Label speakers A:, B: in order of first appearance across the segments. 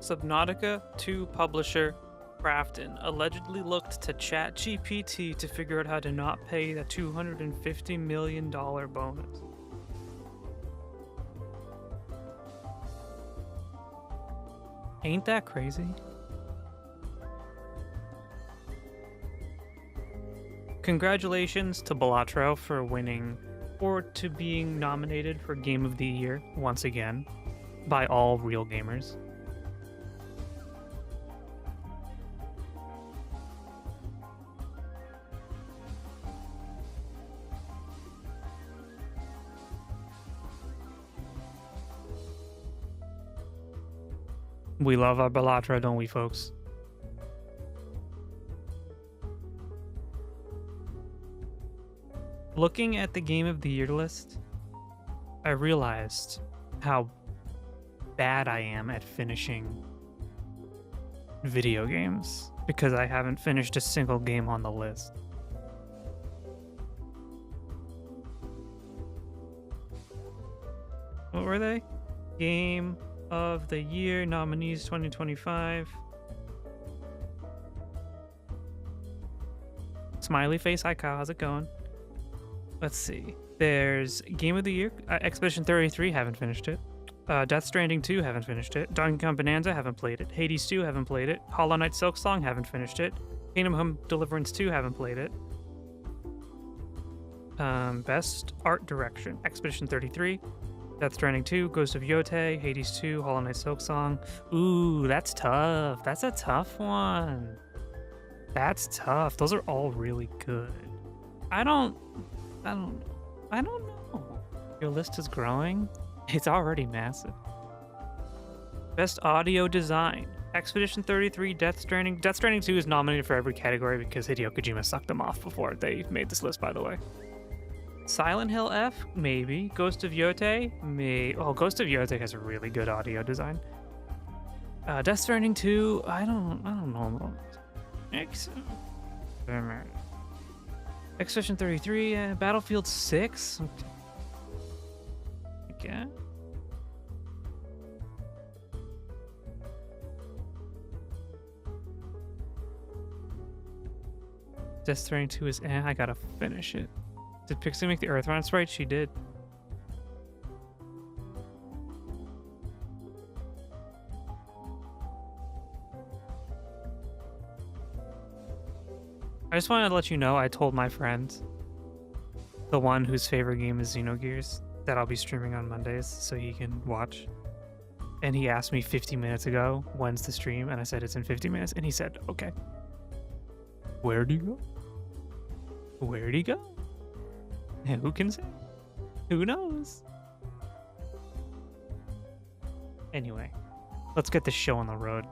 A: Subnautica 2 publisher Crafton allegedly looked to ChatGPT to figure out how to not pay the $250 million bonus. Ain't that crazy? Congratulations to Balatro for winning or to being nominated for Game of the Year once again by all real gamers. We love our Balatro, don't we, folks? Looking at the Game of the Year list, I realized how bad I am at finishing video games because I haven't finished a single game on the list. What were they? Game of the Year nominees 2025. Smiley face, hi Kyle, how's it going? Let's see. There's Game of the Year, Expedition 33, haven't finished it. Death Stranding 2, haven't finished it. Donkey Kong Bonanza, haven't played it. Hades 2, haven't played it. Hollow Knight Silksong, haven't finished it. Kingdom Come Deliverance 2, haven't played it. Best Art Direction, Expedition 33. Death Stranding 2, Ghost of Yotei, Hades 2, Hollow Knight Silksong. Ooh, that's tough. That's a tough one. That's tough. Those are all really good. I don't know. Your list is growing. It's already massive. Best Audio Design, Expedition 33, Death Stranding. Death Stranding 2 is nominated for every category because Hideo Kojima sucked them off before they made this list, by the way. Silent Hill F, maybe. Ghost of Yotei, may. Oh, Ghost of Yotei has a really good audio design. Death Stranding 2, I don't know. Expedition 33, Battlefield 6. Okay. Death Stranding 2 is I gotta finish it. Did Pixie make the Earthbound sprite? She did. I just wanted to let you know I told my friend, the one whose favorite game is Xenogears, that I'll be streaming on Mondays so he can watch. And he asked me 50 minutes ago, when's the stream? And I said it's in 50 minutes. And he said, okay. Where'd he go? Where'd he go? And who can say? Who knows? Anyway, let's get this show on the road.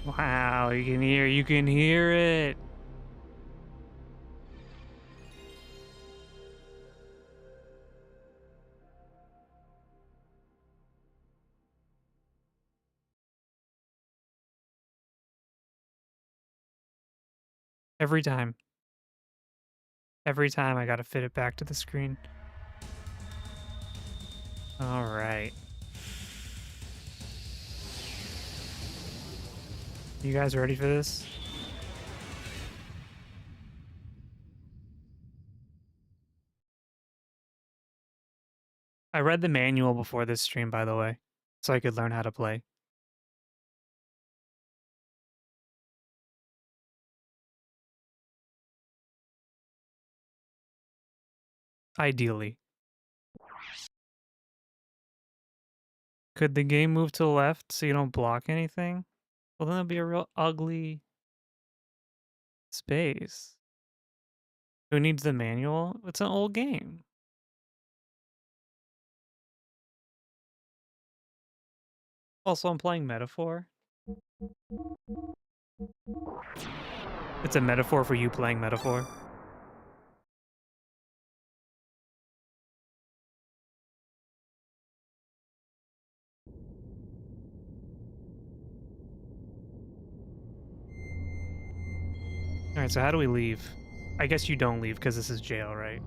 A: Wow, you can hear it. Every time. Every time I gotta fit it back to the screen. All right. You guys ready for this? I read the manual before this stream, by the way, so I could learn how to play. Ideally. Could the game move to the left so you don't block anything? Well, then it'll be a real ugly space. Who needs the manual? It's an old game. Also, I'm playing Metaphor. It's a metaphor for you playing Metaphor. Alright, so how do we leave? I guess you don't leave because this is jail, right?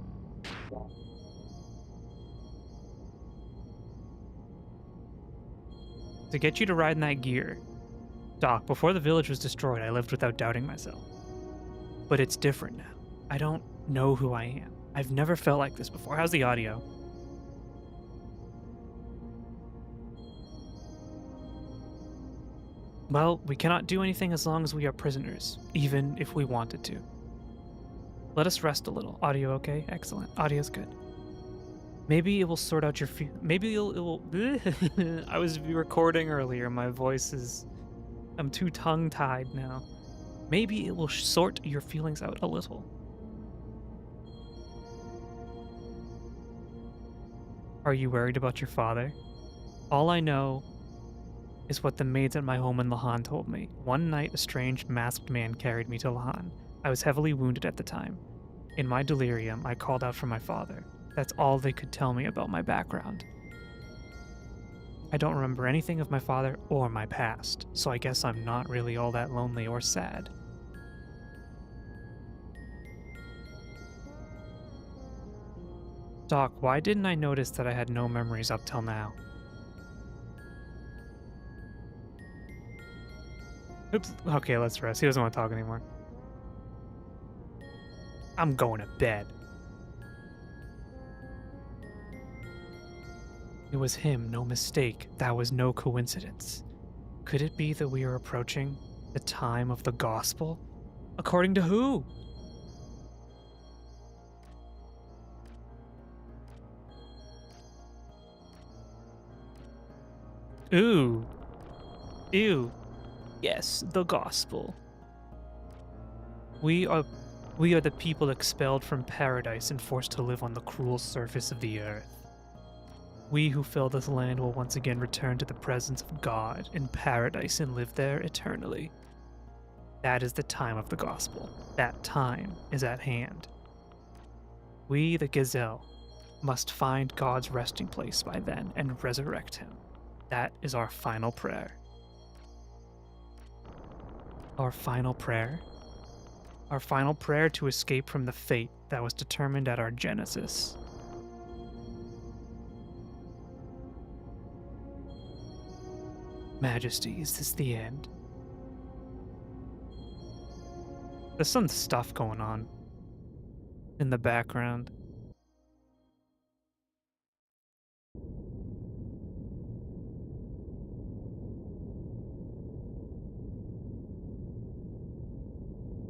A: To get you to ride in that gear. Doc, before the village was destroyed, I lived without doubting myself. But it's different now. I don't know who I am. I've never felt like this before. How's the audio? Well, we cannot do anything as long as we are prisoners, even if we wanted to. Let us rest a little. Audio okay? Excellent. Audio's good. Maybe it will sort out your maybe it will I was recording earlier. My voice is I'm too tongue-tied now. Maybe it will sort your feelings out a little. Are you worried about your father? All I know is what the maids at my home in Lahan told me. One night, a strange, masked man carried me to Lahan. I was heavily wounded at the time. In my delirium, I called out for my father. That's all they could tell me about my background. I don't remember anything of my father or my past, so I guess I'm not really all that lonely or sad. Doc, why didn't I notice that I had no memories up till now? Oops. Okay, let's rest. He doesn't want to talk anymore. I'm going to bed. It was him, no mistake. That was no coincidence. Could it be that we are approaching the time of the gospel? According to who? Ooh. Ew. Yes, the gospel. We are the people expelled from paradise and forced to live on the cruel surface of the earth. We who fill this land will once again return to the presence of God in paradise and live there eternally. That is the time of the gospel. That time is at hand. We, the Gazelle, must find God's resting place by then and resurrect him. That is our final prayer. Our final prayer? Our final prayer to escape from the fate that was determined at our genesis. Majesty, is this the end? There's some stuff going on in the background.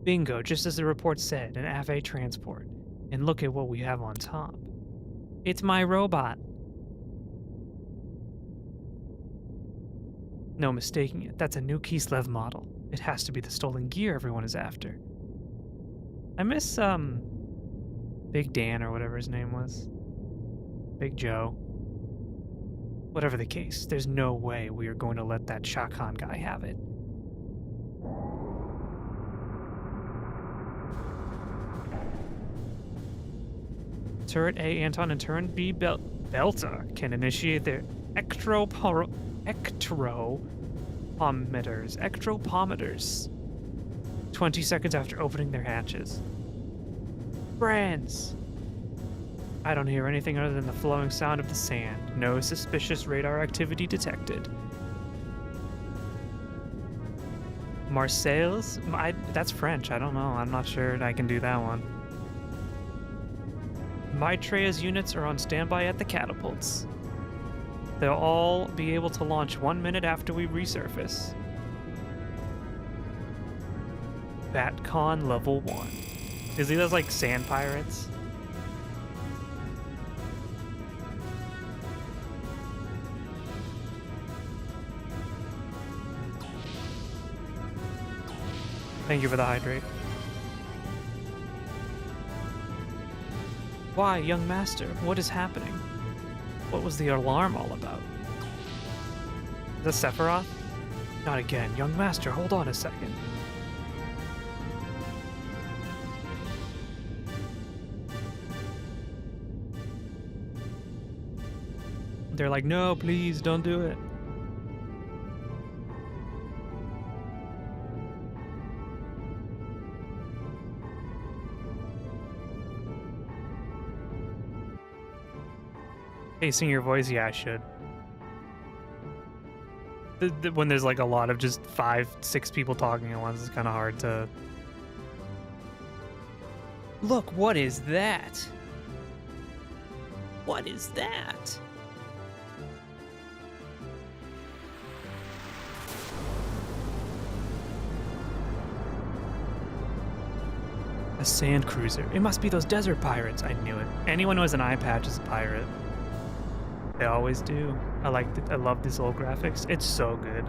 A: Bingo, just as the report said, an Ave transport. And look at what we have on top. It's my robot. No mistaking it, that's a new Kislev model. It has to be the stolen gear everyone is after. I miss, Big Dan or whatever his name was. Big Joe. Whatever the case, there's no way we are going to let that Shakan guy have it. Turret A, Anton, and Turret B, Belta can initiate their ectropometers 20 seconds after opening their hatches. Friends! I don't hear anything other than the flowing sound of the sand. No suspicious radar activity detected. Marseilles? That's French. I don't know. I'm not sure I can do that one. Maitreya's units are on standby at the catapults. They'll all be able to launch 1 minute after we resurface. Batcon level 1. Is he those like sand pirates? Thank you for the hydrate. Why, young master? What is happening? What was the alarm all about? Is this Sephiroth? Not again. Young master, hold on a second. They're like, no, please, don't do it. Facing your voice, yeah, I should. When there's like a lot of just 5, 6 people talking at once, it's kind of hard to. Look, what is that? What is that? A sand cruiser. It must be those desert pirates. I knew it. Anyone who has an eye patch is a pirate. They always do. I love these little graphics. It's so good.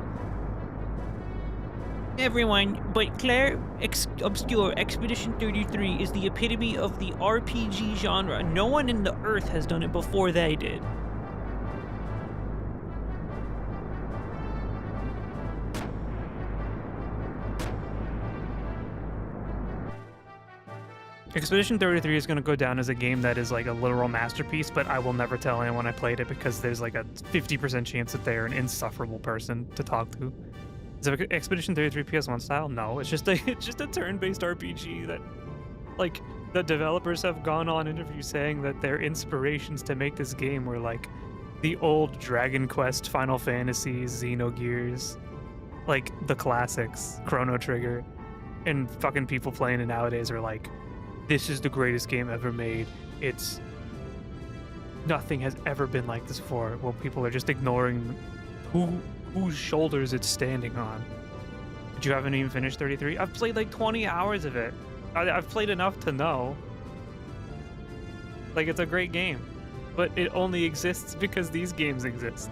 A: Everyone, but Claire Obscure Expedition 33 is the epitome of the RPG genre. No one in the earth has done it before they did. Expedition 33 is going to go down as a game that is like a literal masterpiece, but I will never tell anyone I played it because there's like a 50% chance that they're an insufferable person to talk to. Is it Expedition 33 PS1 style? No, it's just a turn-based RPG that, like, the developers have gone on interviews saying that their inspirations to make this game were like the old Dragon Quest, Final Fantasy, Xenogears, like the classics, Chrono Trigger, and fucking people playing it nowadays are like, this is the greatest game ever made. It's nothing has ever been like this before. Well, people are just ignoring whose shoulders it's standing on. But you haven't even finished 33? I've played like 20 hours of it. I've played enough to know. Like, it's a great game, but it only exists because these games exist.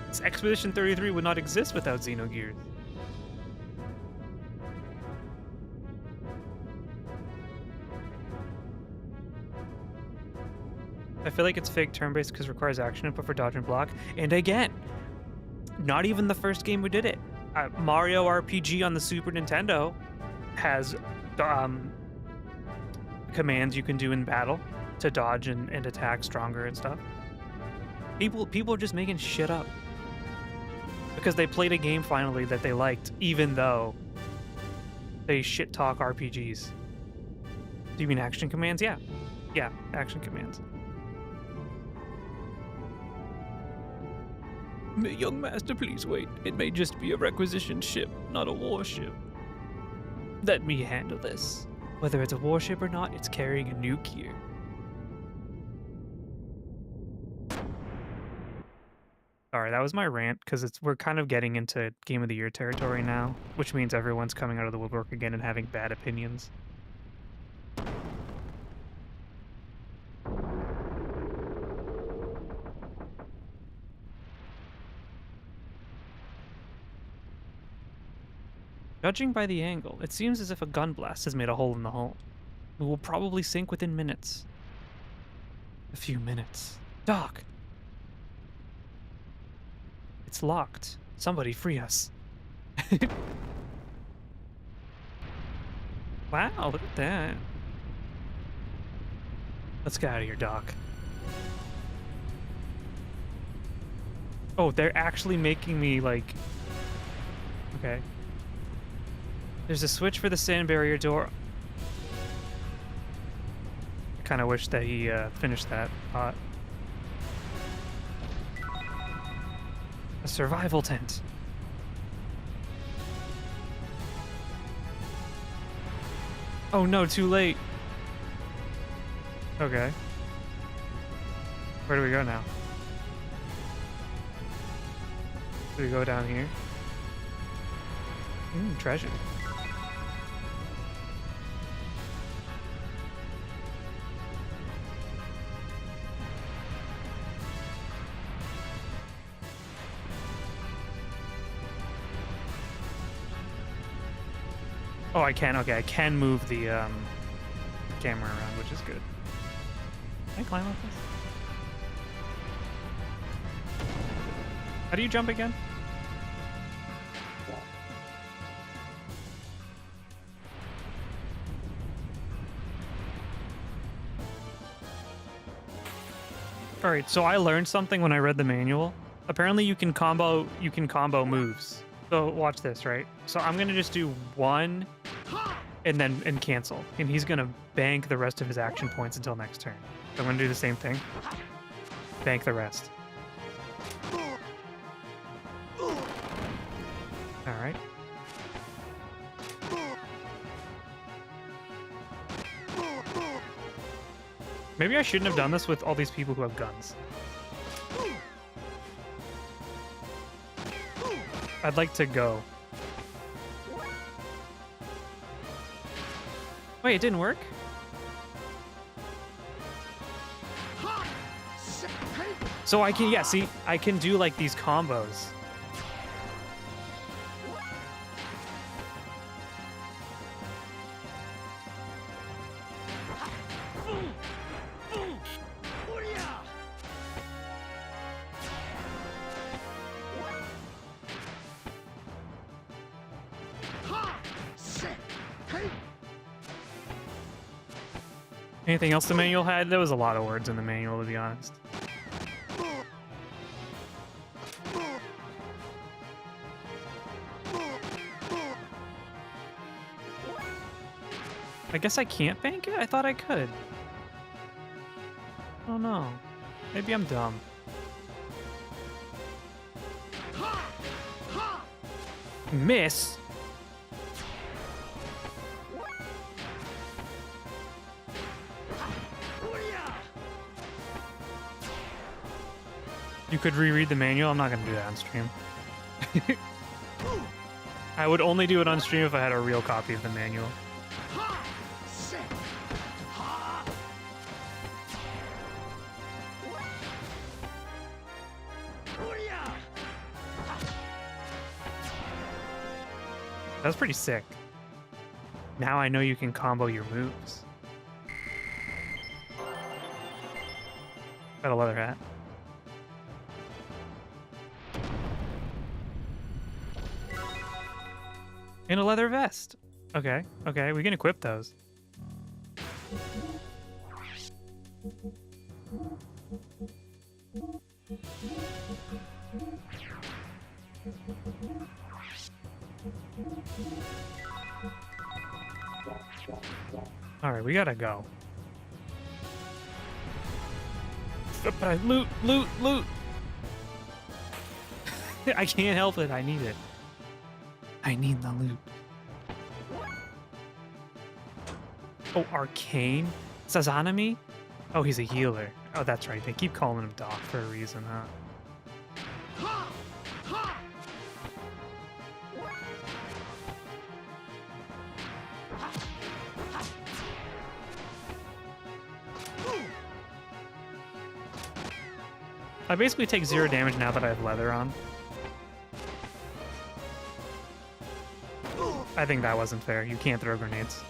A: This Expedition 33 would not exist without Xenogears. I feel like it's fake turn-based because it requires action input for dodge and block. And again, not even the first game who did it. Mario RPG on the Super Nintendo has commands you can do in battle to dodge and attack stronger and stuff. People are just making shit up because they played a game finally that they liked, even though they shit talk RPGs. Do you mean action commands? Yeah, action commands. Young master, please wait. It may just be a requisition ship, not a warship. Let me handle this. Whether it's a warship or not, it's carrying a nuke here. Sorry, that was my rant, because we're kind of getting into Game of the Year territory now, which means everyone's coming out of the woodwork again and having bad opinions. Judging by the angle, it seems as if a gun blast has made a hole in the hull. It will probably sink within minutes. A few minutes. Doc! It's locked. Somebody free us. Wow, look at that. Let's get out of here, Doc. Oh, they're actually making me, like... Okay. There's a switch for the sand barrier door. I kind of wish that he finished that thought. A survival tent. Oh no, too late. Okay. Where do we go now? Do we go down here? Treasure. Oh, I can. Okay, I can move the camera around, which is good. Can I climb up this? How do you jump again? All right, so I learned something when I read the manual. Apparently, you can combo moves. So watch this, right? So I'm gonna just do one, and cancel, and he's gonna bank the rest of his action points until next turn. I'm gonna do the same thing. Bank the rest. Alright. Maybe I shouldn't have done this with all these people who have guns. I'd like to go. Wait, it didn't work? So I can, yeah, see, I can do like these combos. Anything else the manual had? There was a lot of words in the manual, to be honest. I guess I can't bank it? I thought I could. Oh no. Maybe I'm dumb. Miss? You could reread the manual. I'm not going to do that on stream. I would only do it on stream if I had a real copy of the manual. That's pretty sick. Now I know you can combo your moves. Got a leather hat. And a leather vest. Okay, okay, we can equip those. Alright, we gotta go. Loot, loot, loot! I can't help it, I need it. I need the loot. Oh, Arcane? Sazanami? Oh, he's a healer. Oh, that's right. They keep calling him Doc for a reason, huh? I basically take 0 damage now that I have leather on. I think that wasn't fair. You can't throw grenades.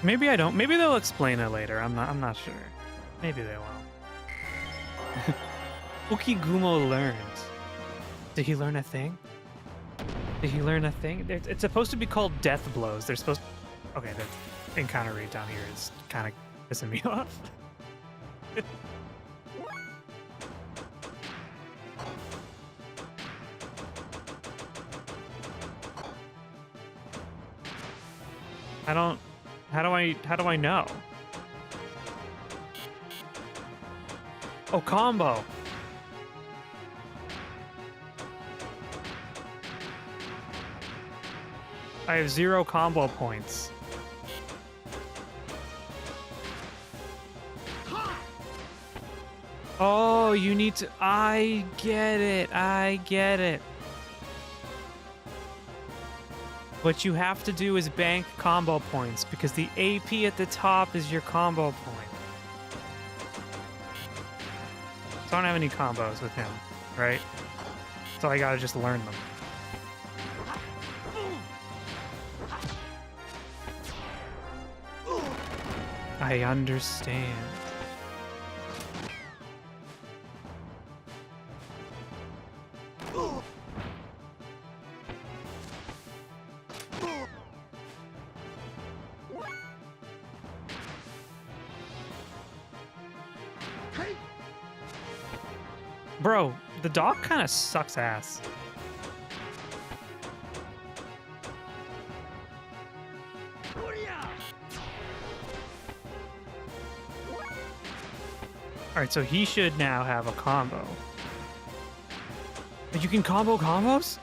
A: Maybe I don't. Maybe they'll explain it later. I'm not sure. Maybe they will. Ukigumo learned. Did he learn a thing? Did he learn a thing? It's supposed to be called death blows. They're supposed to... Okay, the encounter rate down here is kind of pissing me off. I don't... How do I know? Oh, combo. I have 0 combo points. Oh, you need to... I get it. I get it. What you have to do is bank combo points because the AP at the top is your combo point. So I don't have any combos with him, right? So I gotta just learn them. I understand. Bro, the dog kind of sucks ass. Alright, so he should now have a combo. But you can combo combos?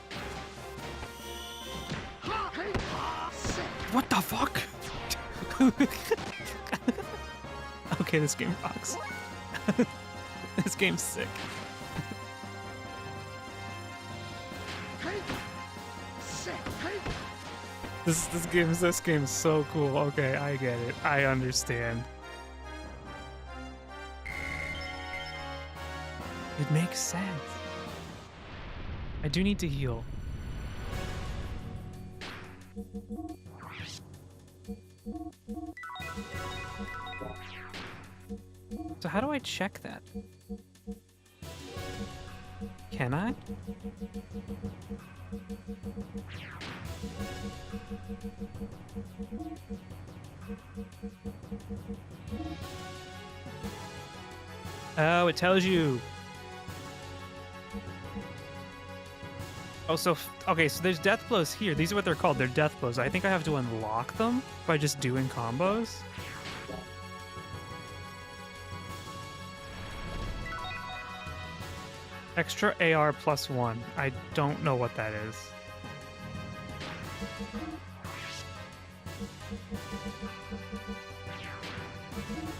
A: What the fuck? Okay, this game rocks. This game's sick. This game's so cool. Okay, I get it. I understand. It makes sense. I do need to heal. So how do I check that? Can I? Oh, it tells you. Oh, so, okay, so there's death blows here. These are what they're called. They're death blows. I think I have to unlock them by just doing combos. Extra AR +1. I don't know what that is.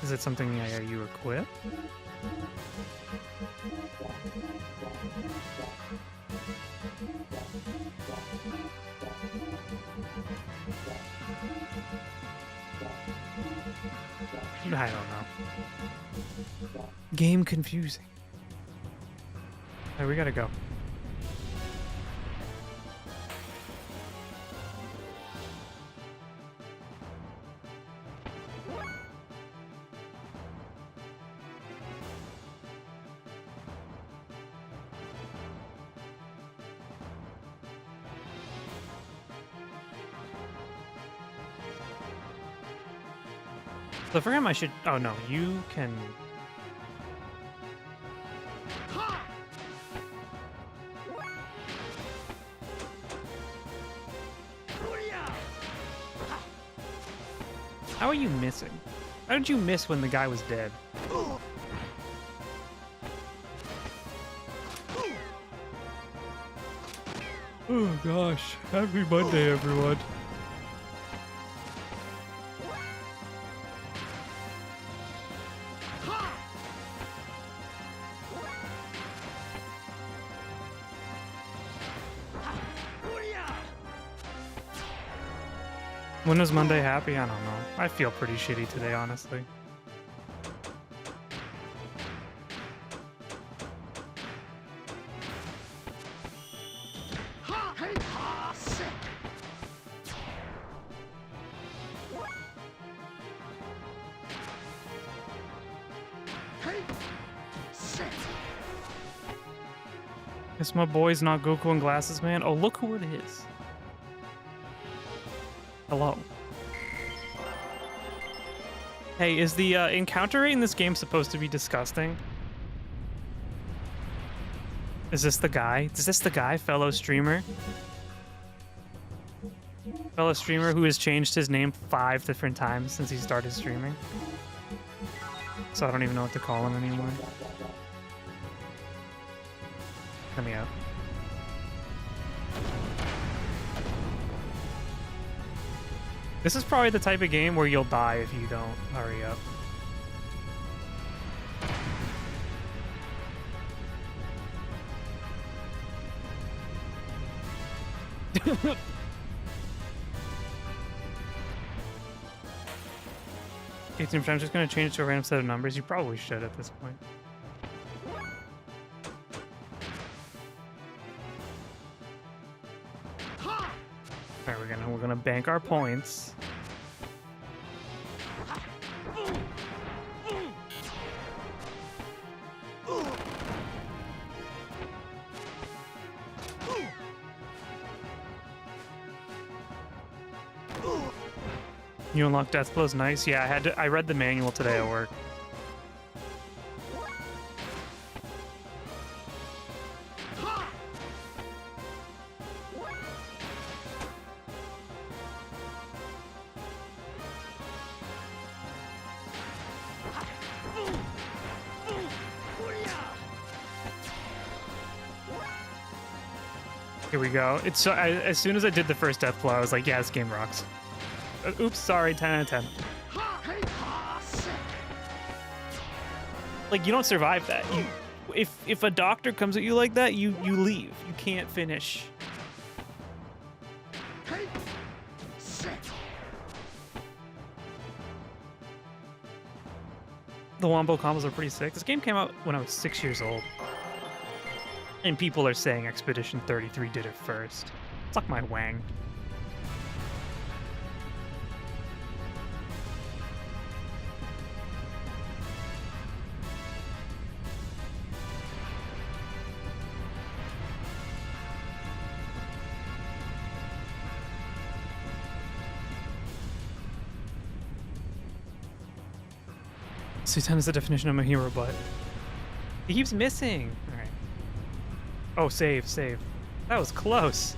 A: Is it something you equip? I don't know. Game confusing. Alright, we gotta go. So for him, I should. Oh no, you can. How are you missing? How did you miss when the guy was dead? Oh gosh, happy Monday, everyone. When was Monday happy? I don't know. I feel pretty shitty today, honestly. Guess my boy's not Goku in glasses, man. Oh, look who it is. Hello. Hey, is the encounter rate in this game supposed to be disgusting? Is this the guy? Is this the guy, fellow streamer? Fellow streamer who has changed his name 5 different times since he started streaming. So I don't even know what to call him anymore. Let me out. This is probably the type of game where you'll die if you don't hurry up. I'm just going to change it to a random set of numbers. You probably should at this point. Alright, we're gonna bank our points. You unlock death blows, nice. Yeah, I read the manual today at work. Here we go. It's so, as soon as I did the first death blow, I was like, yeah, this game rocks. Oops, sorry, 10 out of 10. Like, you don't survive that. You, if a doctor comes at you like that, you leave. You can't finish. The wombo combos are pretty sick. This game came out when I was 6 years old. And people are saying Expedition 33 did it first. Suck my wang. C10 is the definition of a hero, but he keeps missing. All right. Oh, save. That was close.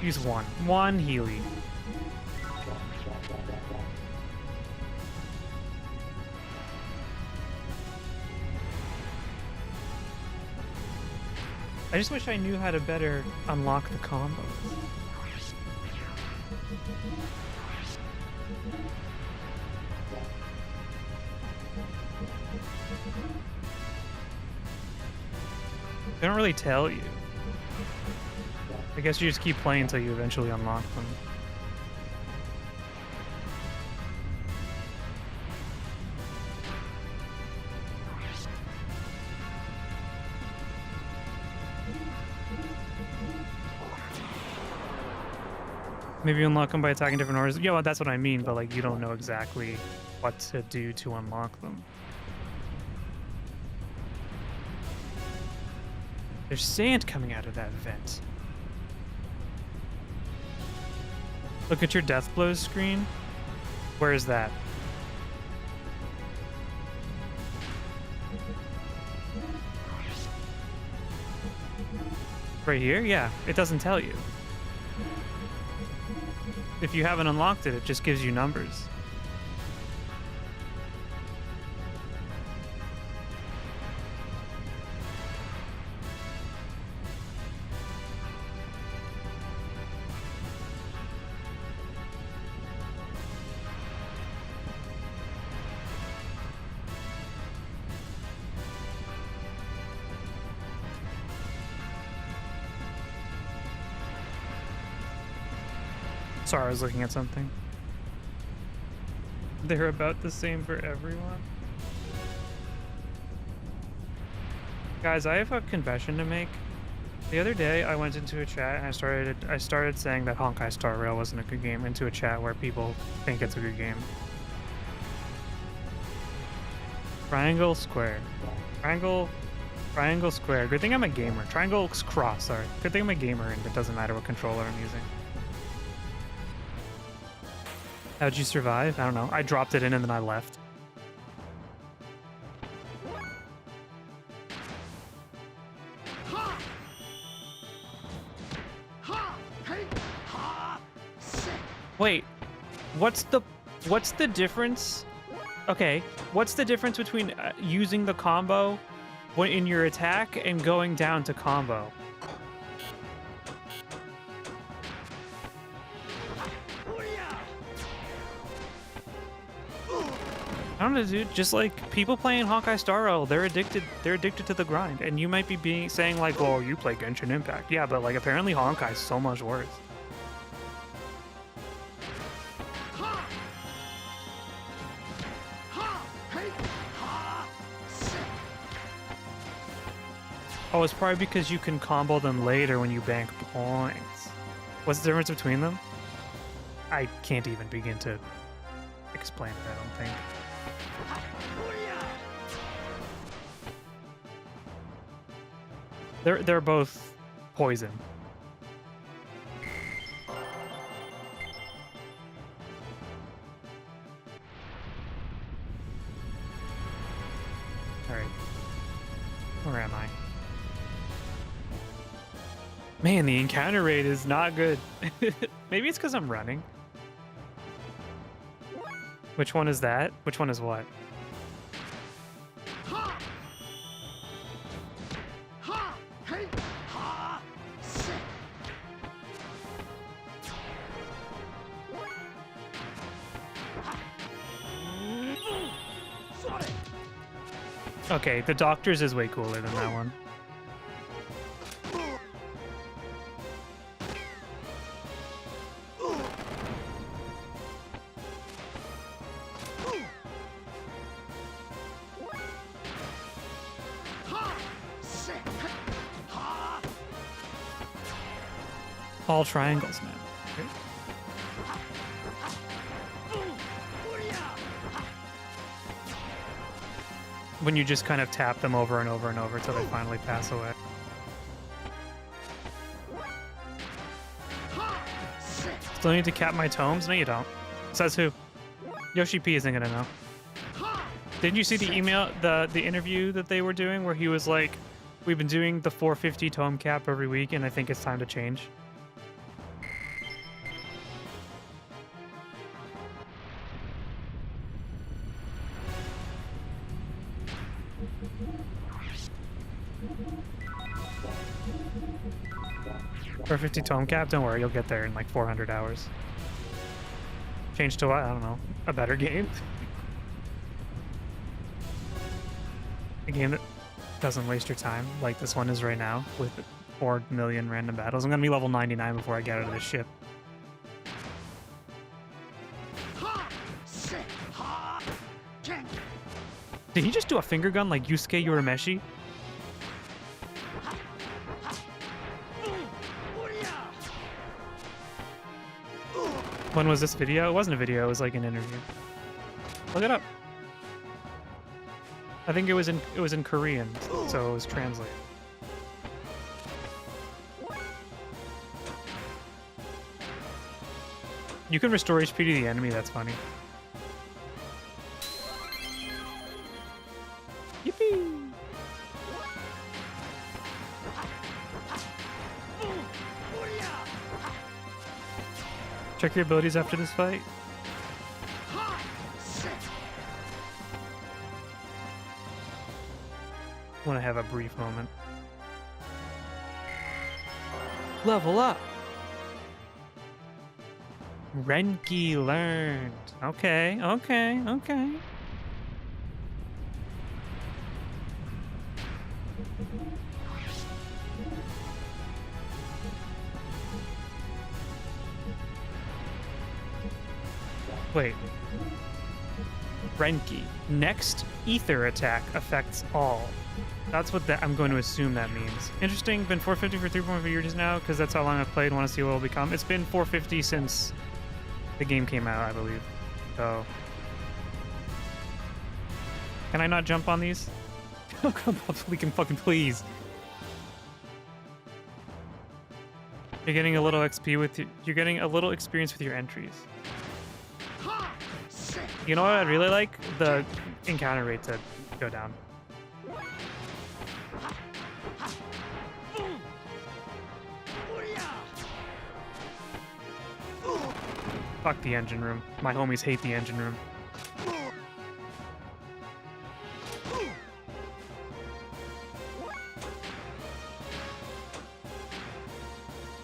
A: Use one Healy. I just wish I knew how to better unlock the combos. They don't really tell you. I guess you just keep playing until you eventually unlock them. Maybe you unlock them by attacking different orders. Yeah, well, that's what I mean, but like you don't know exactly what to do to unlock them. There's sand coming out of that vent. Look at your death blows screen. Where is that? Right here? Yeah, it doesn't tell you. If you haven't unlocked it, it just gives you numbers. Sorry, I was looking at something. They're about the same for everyone. Guys, I have a confession to make. The other day, I went into a chat and I started saying that Honkai Star Rail wasn't a good game into a chat where people think it's a good game. Triangle, square. Triangle, square. Good thing I'm a gamer. Triangle, cross, sorry. Good thing I'm a gamer and it doesn't matter what controller I'm using. How'd you survive? I don't know. I dropped it in and then I left. Wait, what's the difference? Okay, what's the difference between using the combo when in your attack and going down to combo? I don't know, dude. Just like people playing Honkai Star Rail, they're addicted to the grind. And you might be saying like, "Oh, you play Genshin Impact." Yeah, but like apparently Honkai is so much worse. Oh, it's probably because you can combo them later when you bank points. What's the difference between them? I can't even begin to explain it, I don't think. They're both poison. Alright. Where am I? Man, the encounter rate is not good. Maybe it's because I'm running. Which one is that? Which one is what? Okay, the Doctor's is way cooler than that one. All triangles, man. Okay. When you just kind of tap them over and over and over till they finally pass away. Still need to cap my tomes? No, you don't. Says who? Yoshi P isn't gonna know. Didn't you see the email, the interview that they were doing where he was like, we've been doing the 450 tome cap every week and I think it's time to change? For 50 tome cap, don't worry, you'll get there in like 400 hours. Change to what? I don't know. A better game? A game that doesn't waste your time, like this one is right now, with 4 million random battles. I'm gonna be level 99 before I get out of this ship. Did he just do a finger gun like Yusuke Urameshi? When was this video? It wasn't a video, it was like an interview. Look it up. I think it was in Korean, so it was translated. You can restore HP to the enemy, that's funny. Yippee! Check your abilities after this fight. Want to have a brief moment. Level up! Renki learned. Okay, okay, okay. Wait. Renki. Next ether attack affects all. That's what I'm going to assume that means. Interesting. Been 450 for 3.5 years now, because that's how long I've played. Want to see what it'll become. It's been 450 since the game came out, I believe. So, can I not jump on these? Oh, come on, we can fucking please. You're getting a little XP with you're getting a little experience with your entries. You know what I'd really like? The encounter rate to go down. Fuck the engine room. My homies hate the engine room.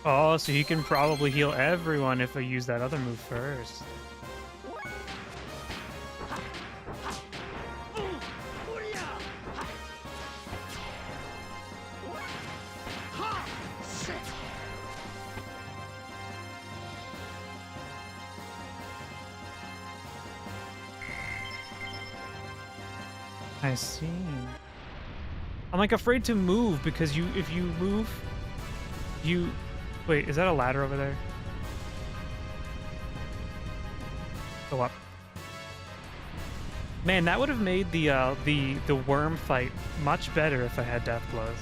A: Oh, so he can probably heal everyone if I use that other move first. I see. I'm like afraid to move because if you move, wait, is that a ladder over there? Go up. Man, that would have made the worm fight much better if I had death blows.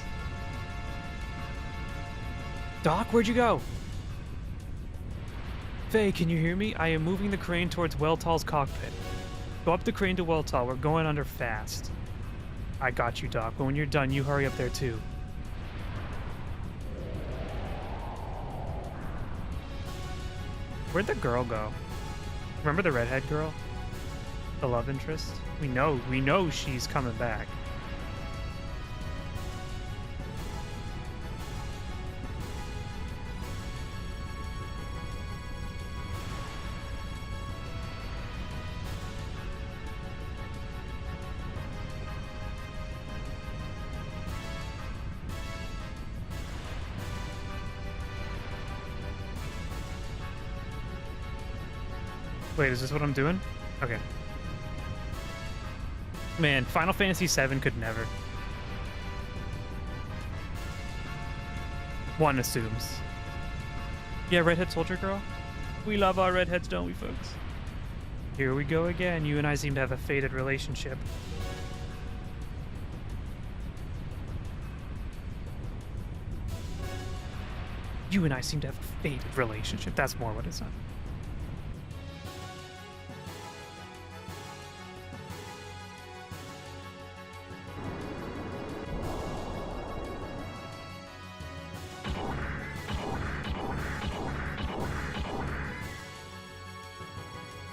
A: Doc, where'd you go? Faye, can you hear me? I am moving the crane towards Weltall's cockpit. Go up the crane to Weltall. We're going under fast. I got you, Doc. But when you're done, you hurry up there too. Where'd the girl go? Remember the redhead girl? The love interest? We know she's coming back. Wait, is this what I'm doing? Okay. Man, Final Fantasy VII could never. One assumes. Yeah, redhead soldier girl. We love our redheads, don't we, folks? Here we go again. You and I seem to have a fated relationship. You and I seem to have a fated relationship. That's more what it's on.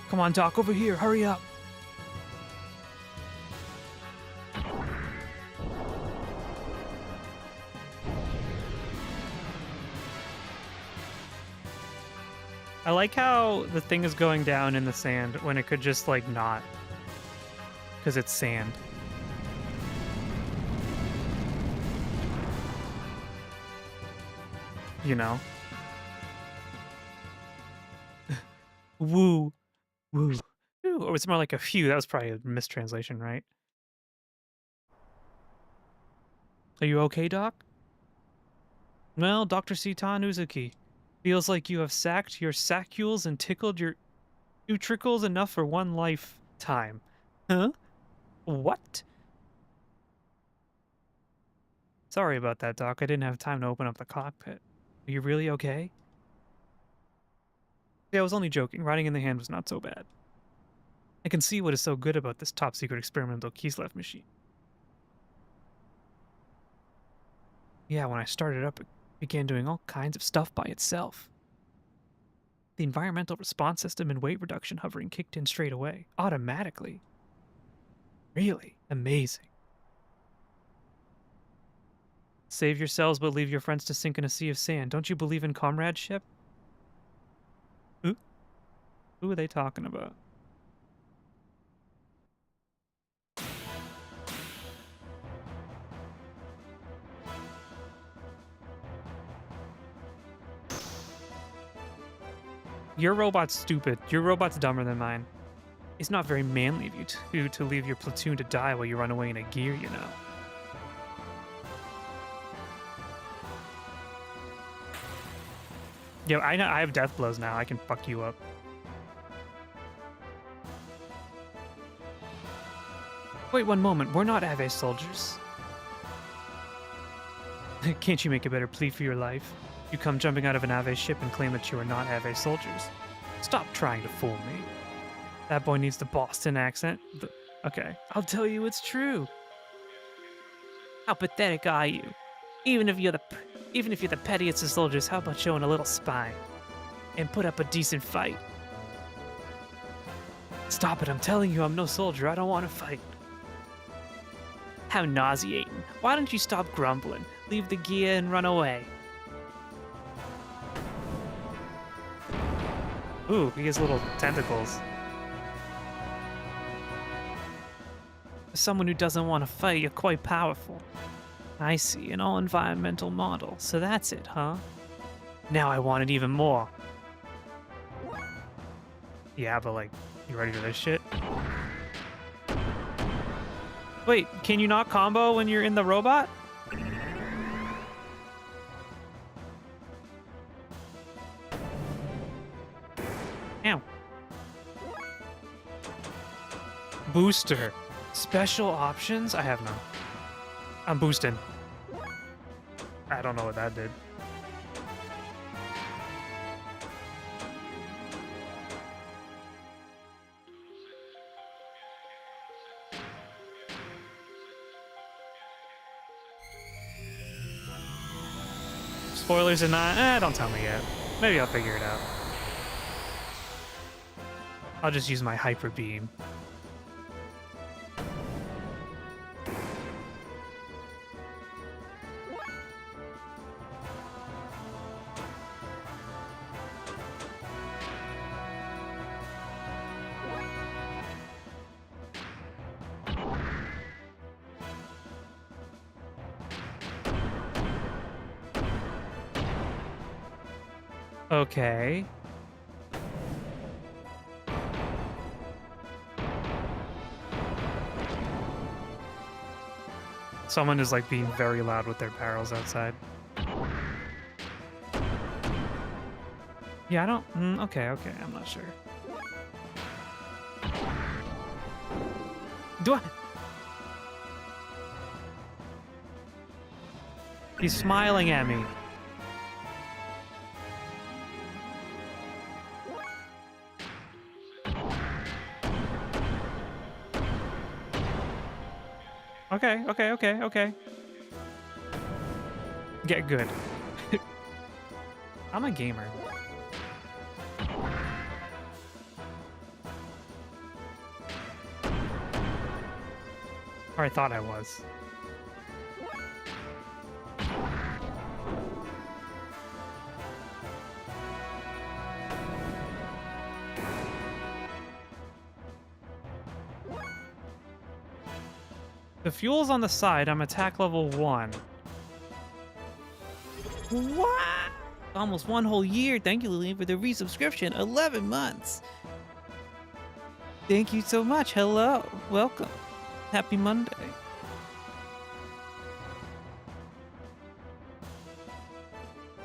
A: Come on, Doc, over here. Hurry up. I like how the thing is going down in the sand when it could just, like, not. Because it's sand. You know? Woo. Woo. Ooh, or it's more like a phew. That was probably a mistranslation, right? Are you okay, Doc? Well, Dr. Sitan Uzuki, feels like you have sacked your saccules and tickled your utricles enough for one lifetime. Huh? What? Sorry about that, Doc. I didn't have time to open up the cockpit. Are you really okay? Yeah, I was only joking. Riding in the hand was not so bad. I can see what is so good about this top-secret experimental Kislev machine. Yeah, when I started up, it began doing all kinds of stuff by itself. The environmental response system and weight reduction hovering kicked in straight away, automatically. Really amazing. Save yourselves, but leave your friends to sink in a sea of sand. Don't you believe in comradeship? Who are they talking about? Your robot's stupid. Your robot's dumber than mine. It's not very manly of you to leave your platoon to die while you run away in a gear, you know. Yo, I know I have death blows now. I can fuck you up. Wait one moment. We're not Ave soldiers. Can't you make a better plea for your life? You come jumping out of an Ave ship and claim that you are not Ave soldiers. Stop trying to fool me. That boy needs the Boston accent. Okay, I'll tell you it's true. How pathetic are you? Even if you're the pettiest of soldiers, how about showing a little spine and put up a decent fight? Stop it! I'm telling you, I'm no soldier. I don't want to fight. How nauseating! Why don't you stop grumbling? Leave the gear and run away. Ooh, he has little tentacles. As someone who doesn't want to fight, you're quite powerful. I see, an all-environmental model. So that's it, huh? Now I want it even more. Yeah, but like, you ready for this shit? Wait, can you not combo when you're in the robot? Ow. Booster. Special options? I have none. I'm boosting. I don't know what that did. Spoilers or not? Don't tell me yet. Maybe I'll figure it out. I'll just use my hyper beam. Okay. Someone is like being very loud with their barrels outside. Yeah, I don't. Okay, okay. I'm not sure. Do I? He's smiling at me. Okay, okay, okay, okay. Get good. I'm a gamer. Or I thought I was. The fuel's on the side. I'm attack level 1.
B: What? Almost one whole year. Thank you, Lily, for the resubscription. 11 months. Thank you so much. Hello. Welcome. Happy Monday.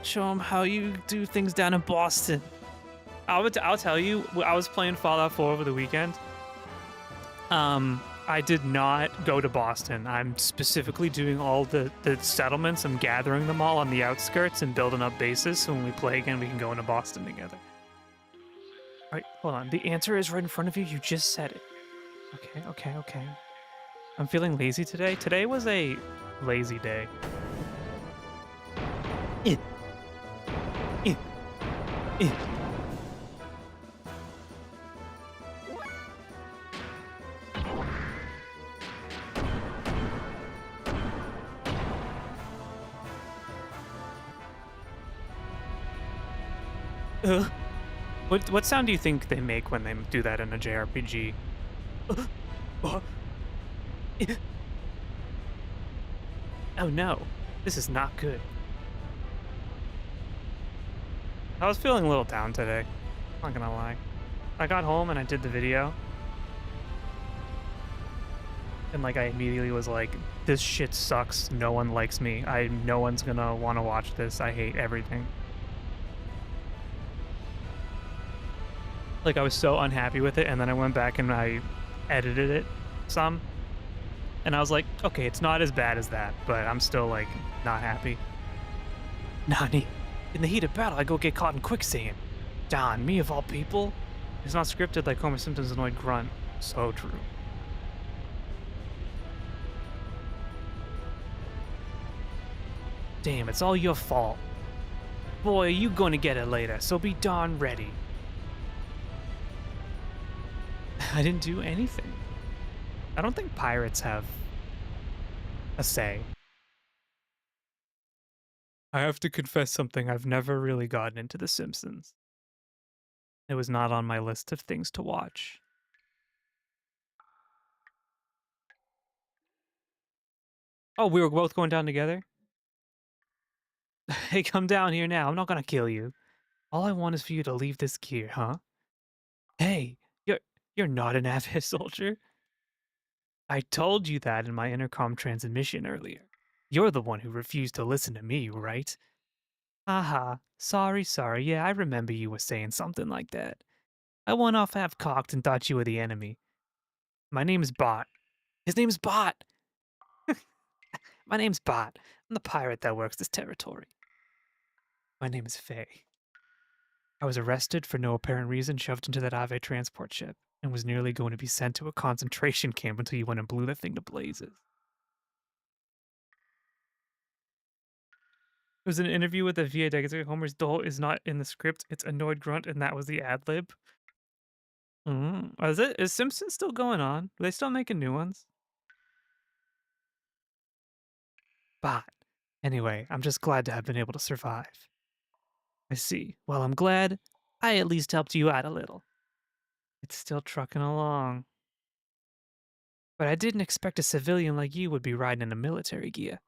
B: Show them how you do things down in Boston.
A: I'll tell you, I was playing Fallout 4 over the weekend. I did not go to Boston. I'm specifically doing all the settlements. I'm gathering them all on the outskirts and building up bases, so when we play again, we can go into Boston together. All right, hold on. The answer is right in front of you. You just said it. Okay, okay, okay. I'm feeling lazy today. Today was a lazy day.
B: Eh. Eh. Eh.
A: What sound do you think they make when they do that in a JRPG? Oh no, this is not good. I was feeling a little down today. Not gonna lie. I got home and I did the video. And like I immediately was like, this shit sucks. No one likes me. No one's gonna wanna watch this. I hate everything. Like I was so unhappy with it, and then I went back and I edited it some. And I was like, okay, it's not as bad as that, but I'm still like not happy.
B: Nani? In the heat of battle, I go get caught in quicksand.
A: Don, me of all people? It's not scripted like Homer Simpson's annoyed grunt. So true.
B: Damn, it's all your fault. Boy, you gonna get it later, so be darn ready.
A: I didn't do anything. I don't think pirates have a say. I have to confess something. I've never really gotten into The Simpsons. It was not on my list of things to watch. Oh, we were both going down together? Hey, come down here now. I'm not gonna kill you. All I want is for you to leave this gear, huh? Hey, you're not an avid soldier. I told you that in my intercom transmission earlier. You're the one who refused to listen to me, right? Haha, sorry, yeah, I remember you were saying something like that. I went off half-cocked and thought you were the enemy. My name's Bot. His name's Bot! My name's Bot. I'm the pirate that works this territory. My name is Faye. I was arrested for no apparent reason, shoved into that Ave transport ship, and was nearly going to be sent to a concentration camp until you went and blew the thing to blazes. It was an interview with the VA deck. Homer's dole is not in the script. It's annoyed grunt, and that was the ad lib. Is Simpsons still going on? Are they still making new ones? But anyway, I'm just glad to have been able to survive. I see. Well, I'm glad I at least helped you out a little. It's still trucking along. But I didn't expect a civilian like you would be riding in a military gear.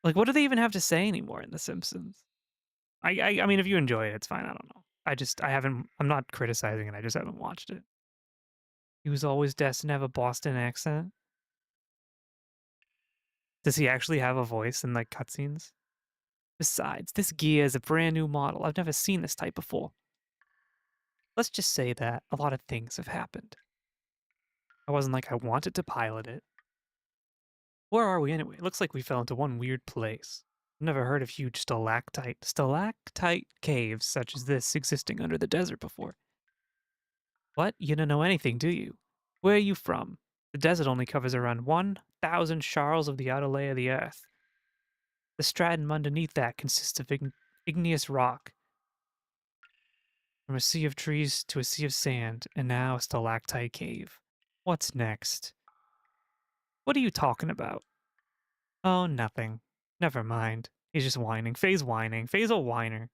A: Like, what do they even have to say anymore in The Simpsons? I mean, if you enjoy it, it's fine. I don't know. I'm not criticizing it. I just haven't watched it. He was always destined to have a Boston accent. Does he actually have a voice in like cutscenes? Besides, this gear is a brand new model. I've never seen this type before. Let's just say that a lot of things have happened. I wasn't like I wanted to pilot it. Where are we anyway? It looks like we fell into one weird place. I've never heard of huge stalactite caves such as this existing under the desert before. What? You don't know anything, do you? Where are you from? The desert only covers around 1,000 sharls of the outer layer of the earth. The stratum underneath that consists of igneous rock, from a sea of trees to a sea of sand, and now a stalactite cave. What's next? What are you talking about? Oh, nothing. Never mind. He's just whining. Faye's whining. Faye's a whiner.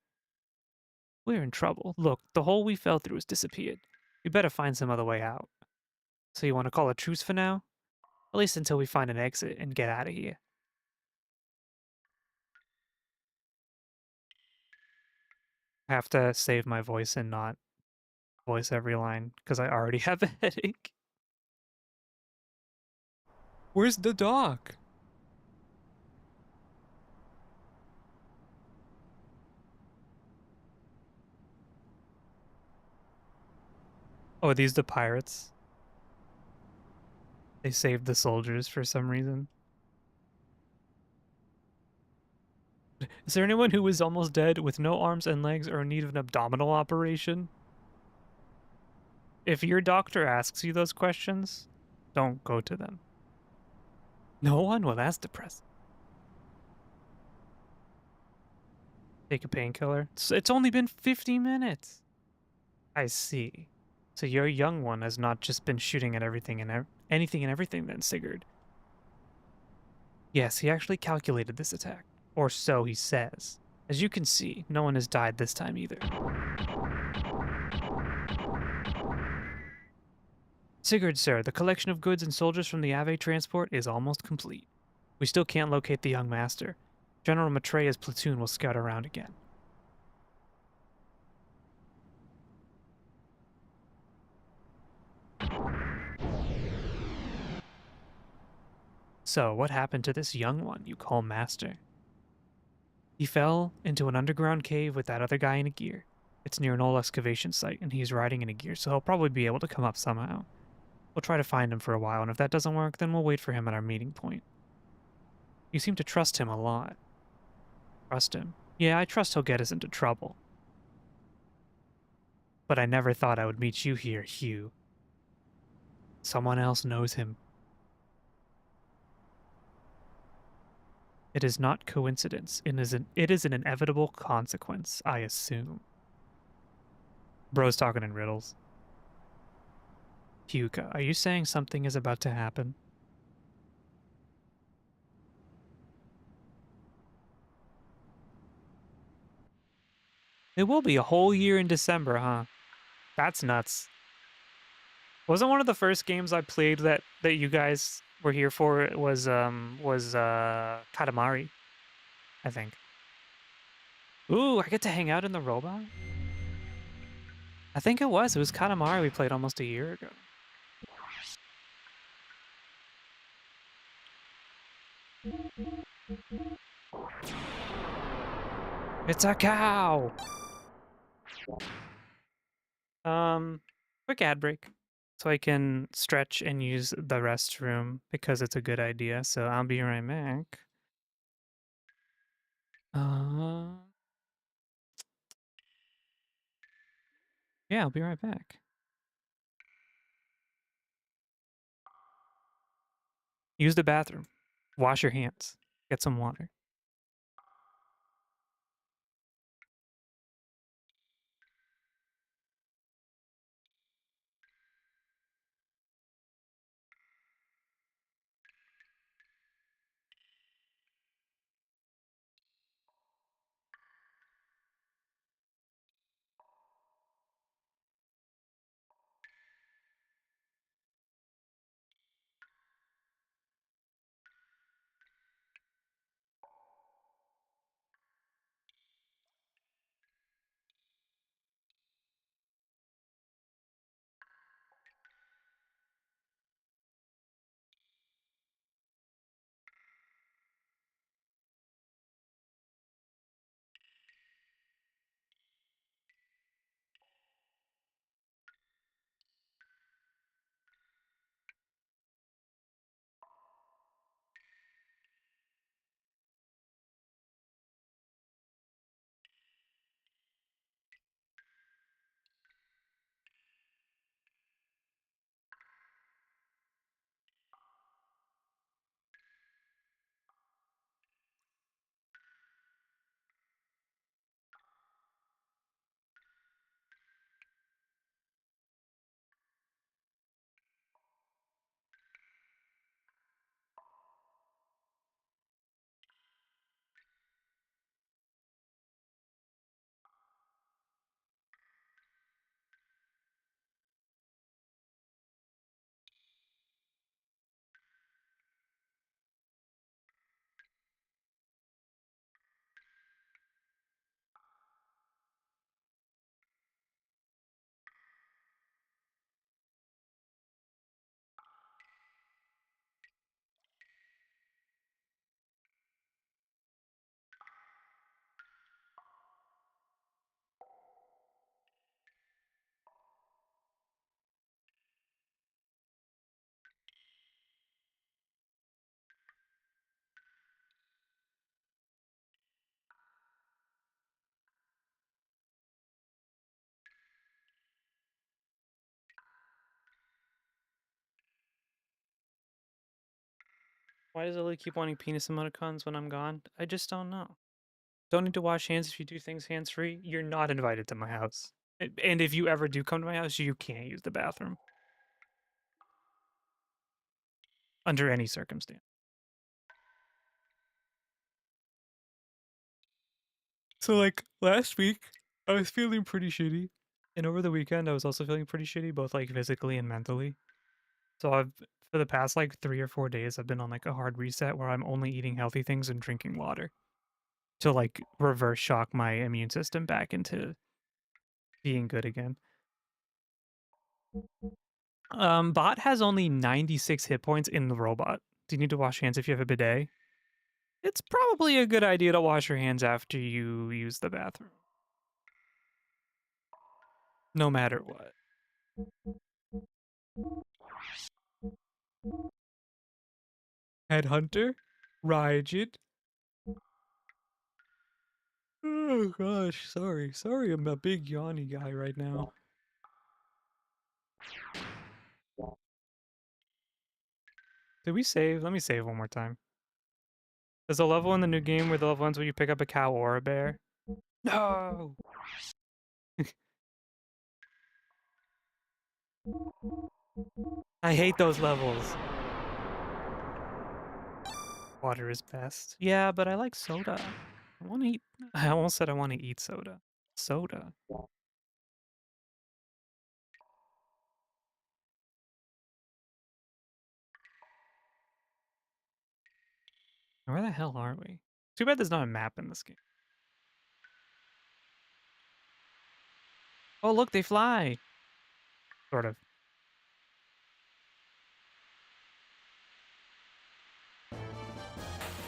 A: We're in trouble. Look, the hole we fell through has disappeared. We better find some other way out. So you want to call a truce for now? At least until we find an exit and get out of here. I have to save my voice and not voice every line because I already have a headache. Where's the dock? Oh, are these the pirates? They saved the soldiers for some reason. Is there anyone who was almost dead with no arms and legs or in need of an abdominal operation? If your doctor asks you those questions, don't go to them. No one? Well, that's depressing. Take a painkiller. It's only been 50 minutes. I see. So your young one has not just been shooting at everything and anything and everything then, Sigurd. Yes, he actually calculated this attack. Or so he says. As you can see, no one has died this time either. Sigurd, sir, the collection of goods and soldiers from the Ave transport is almost complete. We still can't locate the young master. General Matreya's platoon will scout around again. So, what happened to this young one you call master? He fell into an underground cave with that other guy in a gear. It's near an old excavation site, and he's riding in a gear, so he'll probably be able to come up somehow. We'll try to find him for a while, and if that doesn't work, then we'll wait for him at our meeting point. You seem to trust him a lot. Trust him? Yeah, I trust he'll get us into trouble. But I never thought I would meet you here, Hugh. Someone else knows him. It is not coincidence. It is an inevitable consequence, I assume. Bro's talking in riddles. Hyuka, are you saying something is about to happen? It will be a whole year in December, huh? That's nuts. Wasn't one of the first games I played that you guys were here for? It was Katamari, I think. Ooh, I get to hang out in the robot? I think it was. It was Katamari we played almost a year ago. It's a cow! Quick ad break. So I can stretch and use the restroom because it's a good idea. So I'll be right back. Yeah, I'll be right back. Use the bathroom. Wash your hands. Get some water. Why does Lily keep wanting penis emoticons when I'm gone? I just don't know. Don't need to wash hands if you do things hands-free. You're not invited to my house. And if you ever do come to my house, you can't use the bathroom. Under any circumstance. So, like, last week, I was feeling pretty shitty. And over the weekend, I was also feeling pretty shitty, both, like, physically and mentally. So for the past, like, 3 or 4 days, I've been on, like, a hard reset where I'm only eating healthy things and drinking water to, like, reverse shock my immune system back into being good again. Bot has only 96 hit points in the robot. Do you need to wash hands if you have a bidet? It's probably a good idea to wash your hands after you use the bathroom. No matter what. Headhunter? Raijin? Oh gosh, sorry. Sorry, I'm a big yawny guy right now. Did we save? Let me save one more time. There's a level in the new game where the level ends when you pick up a cow or a bear. No! I hate those levels. Water is best. Yeah, but I like soda. I want to eat. I almost said I want to eat soda. Soda. Where the hell are we? Too bad there's not a map in this game. Oh, look, they fly. Sort of.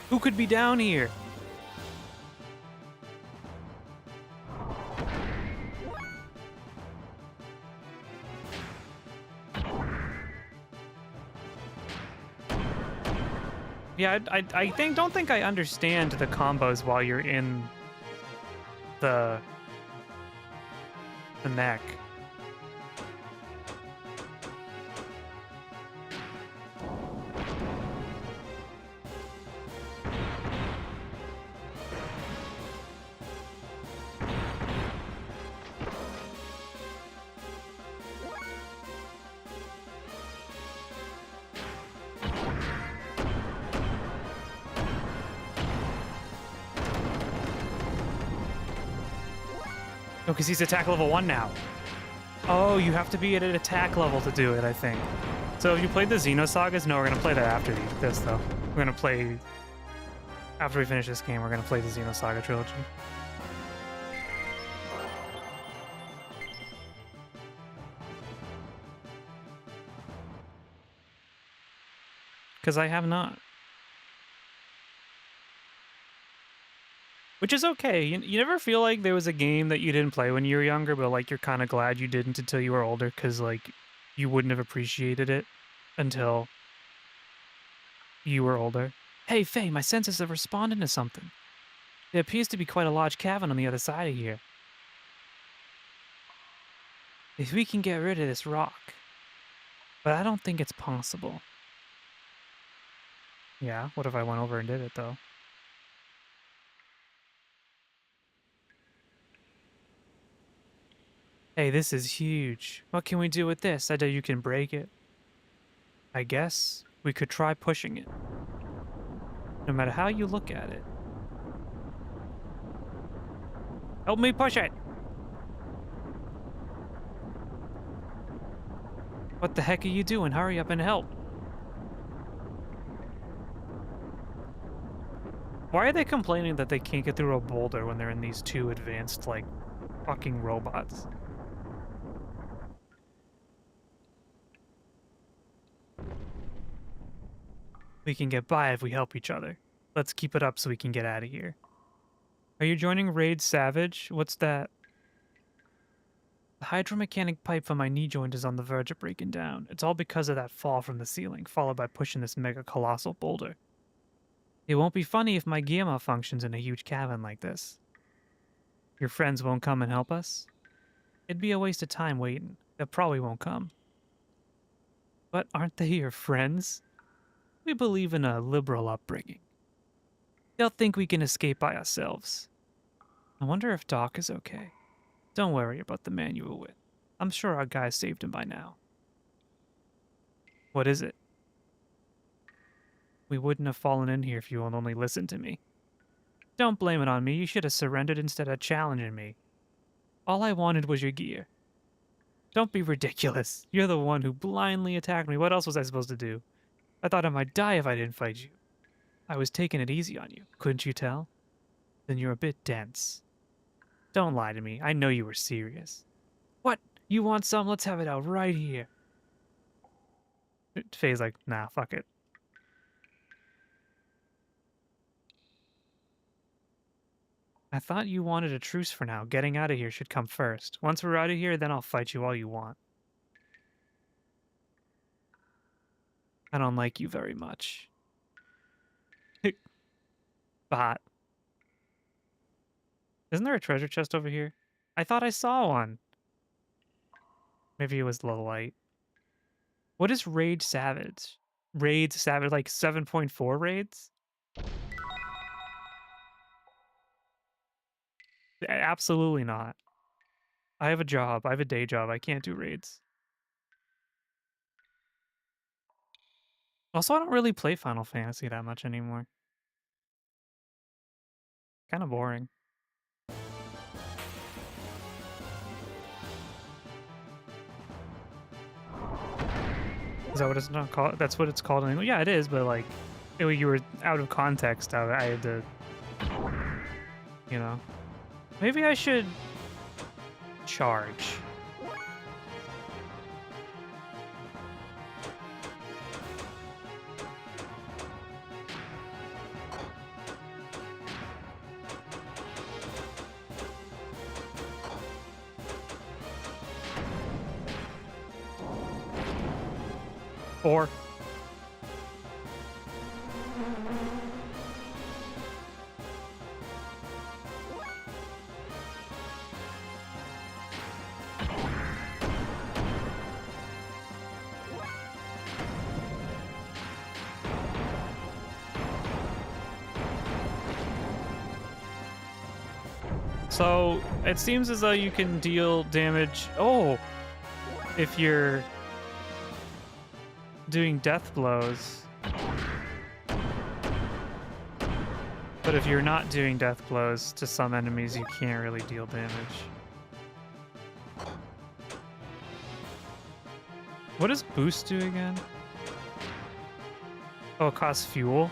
A: Who could be down here? Yeah, I don't think I understand the combos while you're in the mech. Oh, because he's attack level 1 now. Oh, you have to be at an attack level to do it, I think. So if you played the Xenosagas, no, we're going to play that after this, though. We're going to play... After we finish this game, we're going to play the Xenosaga trilogy. Because I have not. Which is okay. You never feel like there was a game that you didn't play when you were younger, but like you're kind of glad you didn't until you were older, because like you wouldn't have appreciated it until you were older. Hey, Faye, my senses have responded to something. There appears to be quite a large cavern on the other side of here. If we can get rid of this rock. But I don't think it's possible. Yeah, what if I went over and did it, though? Hey, this is huge. What can we do with this? I know you can break it. I guess we could try pushing it. No matter how you look at it. Help me push it! What the heck are you doing? Hurry up and help. Why are they complaining that they can't get through a boulder when they're in these two advanced, like, fucking robots? We can get by if we help each other. Let's keep it up so we can get out of here. Are you joining Raid Savage? What's that? The hydromechanic pipe for my knee joint is on the verge of breaking down. It's all because of that fall from the ceiling, followed by pushing this mega colossal boulder. It won't be funny if my gear malfunctions in a huge cavern like this. Your friends won't come and help us? It'd be a waste of time waiting. They probably won't come. But aren't they your friends? We believe in a liberal upbringing. They'll think we can escape by ourselves. I wonder if Doc is okay. Don't worry about the man you were with. I'm sure our guys saved him by now. What is it? We wouldn't have fallen in here if you had only listened to me. Don't blame it on me. You should have surrendered instead of challenging me. All I wanted was your gear. Don't be ridiculous. You're the one who blindly attacked me. What else was I supposed to do? I thought I might die if I didn't fight you. I was taking it easy on you. Couldn't you tell? Then you're a bit dense. Don't lie to me. I know you were serious. What? You want some? Let's have it out right here. Faye's like, nah, fuck it. I thought you wanted a truce for now. Getting out of here should come first. Once we're out of here, then I'll fight you all you want. I don't like you very much. But isn't there a treasure chest over here? I thought I saw one. Maybe it was the light. What is Raid Savage? Raid Savage, like 7.4 raids? Absolutely not. I have a job. I have a day job. I can't do raids. Also, I don't really play Final Fantasy that much anymore. Kind of boring. Is that what it's not called? That's what it's called in English? Yeah, it is, but like, you were out of context. I had to, you know. Maybe I should charge. Or so it seems as though you can deal damage. Oh, if you're doing death blows. But if you're not doing death blows to some enemies, you can't really deal damage. What does boost do again? Oh, it costs fuel.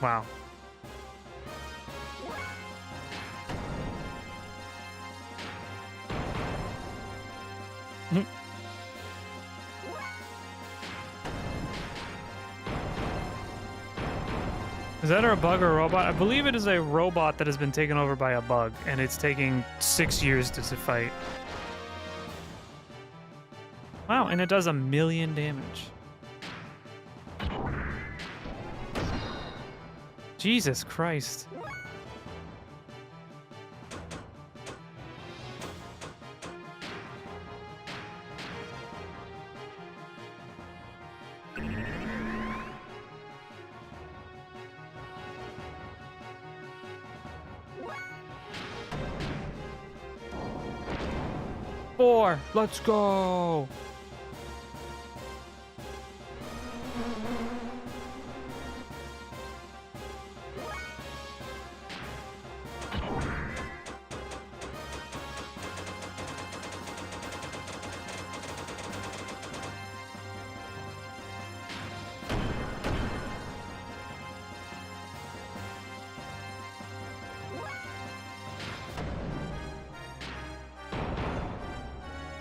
A: Wow. Is that a bug or a robot? I believe it is a robot that has been taken over by a bug, and it's taking 6 years to fight. Wow, and it does 1,000,000 damage. Jesus Christ. Four, let's go.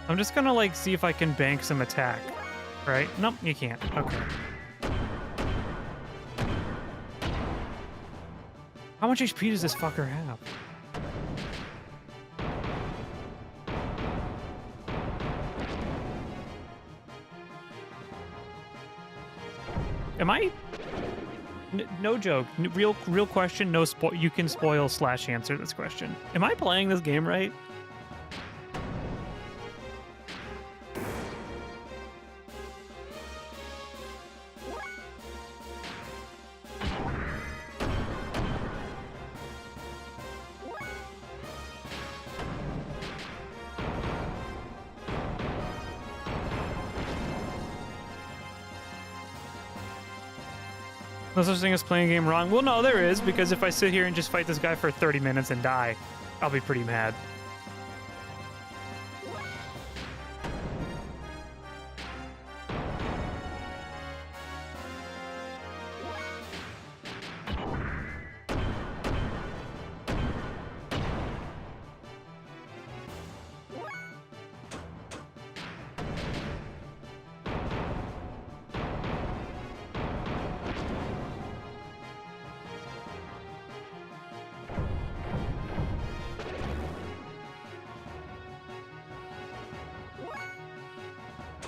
A: I'm just gonna like see if I can bank some attack, right? Nope, you can't. Okay. How much HP does this fucker have? Am I? No joke. Real question. No spoil. You can spoil / answer this question. Am I playing this game right? No such thing as playing a game wrong. Well, no, there is, because if I sit here and just fight this guy for 30 minutes and die, I'll be pretty mad.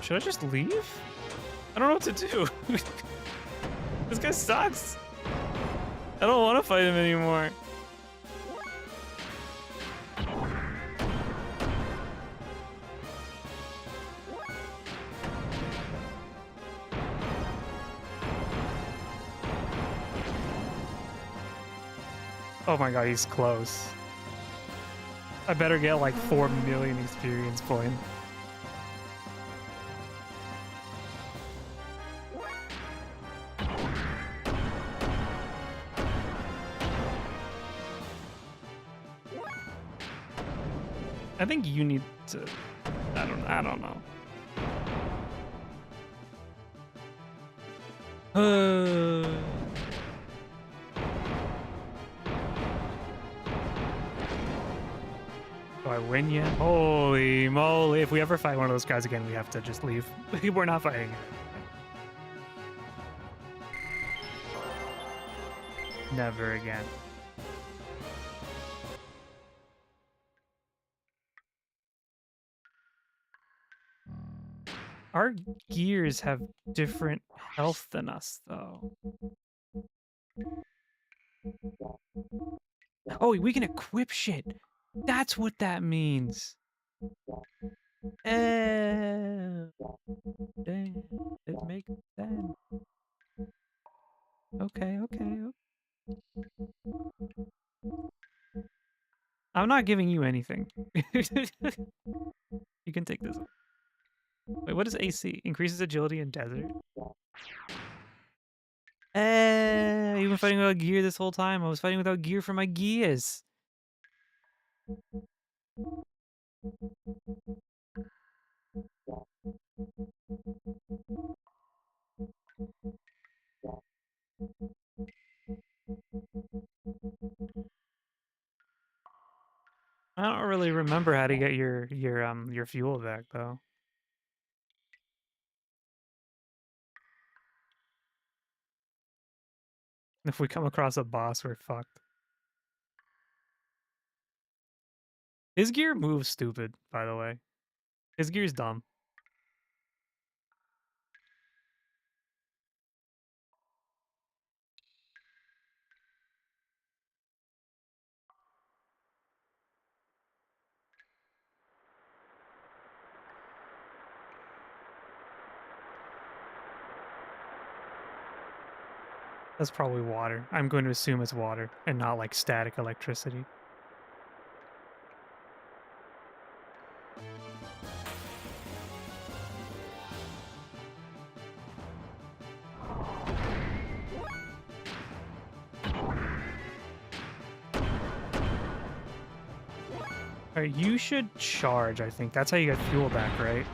A: Should I just leave? I don't know what to do. This guy sucks. I don't want to fight him anymore. Oh my god, he's close. I better get like 4 million experience points. I think you need to. I don't know. Do I win yet? Holy moly! If we ever fight one of those guys again, we have to just leave. We're not fighting. Never again. Our gears have different health than us, though. Oh, we can equip shit. That's what that means. Oh, dang. It makes sense. Okay. I'm not giving you anything. You can take this. Wait, what is AC? Increases agility in desert? You've been fighting without gear this whole time. I was fighting without gear for my gears. I don't really remember how to get your fuel back though. If we come across a boss, we're fucked. His gear moves stupid, by the way. His gear's dumb. That's probably water. I'm going to assume it's water and not like static electricity. Alright, you should charge, I think. That's how you get fuel back, right?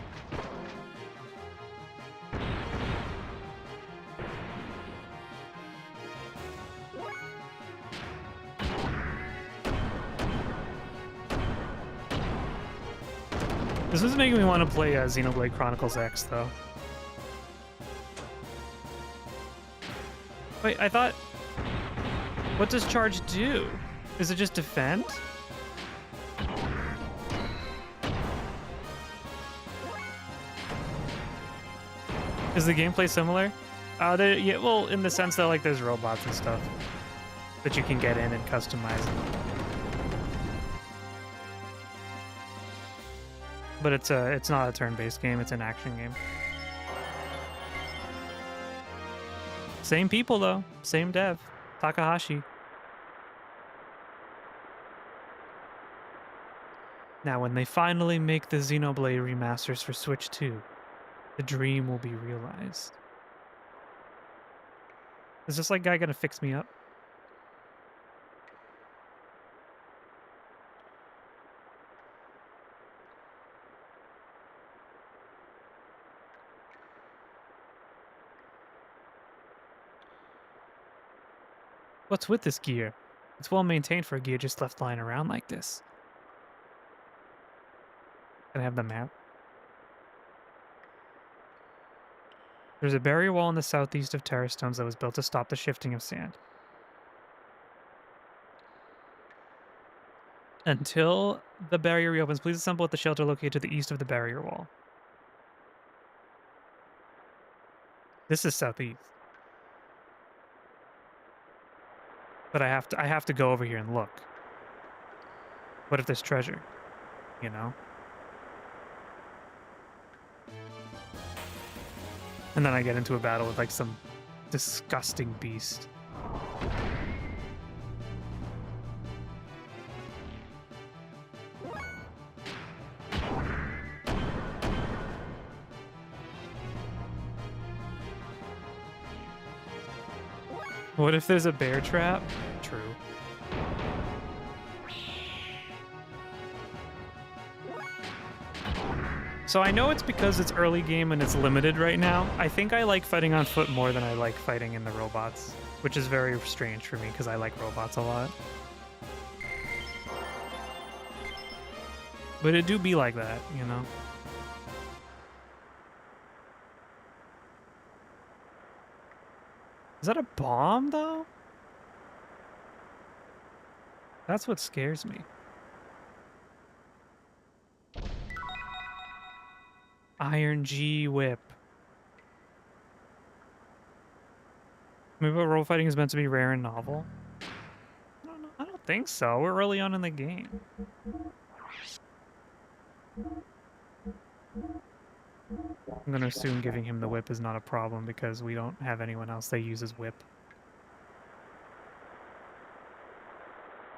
A: This is making me want to play Xenoblade Chronicles X, though. Wait, I thought... What does charge do? Is it just defend? Is the gameplay similar? Yeah, well, in the sense that like there's robots and stuff that you can get in and customize. But it's not a turn-based game, it's an action game. Same people though, same dev, Takahashi. Now when they finally make the Xenoblade remasters for Switch 2, the dream will be realized. Is this like guy gonna fix me up? What's with this gear? It's well maintained for a gear just left lying around like this. Can I have the map? There's a barrier wall in the southeast of Terra Stones that was built to stop the shifting of sand. Until the barrier reopens, please assemble at the shelter located to the east of the barrier wall. This is southeast. But I have to go over here and look. What if there's treasure? You know? And then I get into a battle with like some disgusting beast. What if there's a bear trap? True. So I know it's because it's early game and it's limited right now. I think I like fighting on foot more than I like fighting in the robots, which is very strange for me because I like robots a lot. But it do be like that, you know? Is that a bomb, though? That's what scares me. Iron G whip. Maybe role fighting is meant to be rare and novel. I don't think so. We're early on in the game. I'm gonna assume giving him the whip is not a problem because we don't have anyone else that uses whip.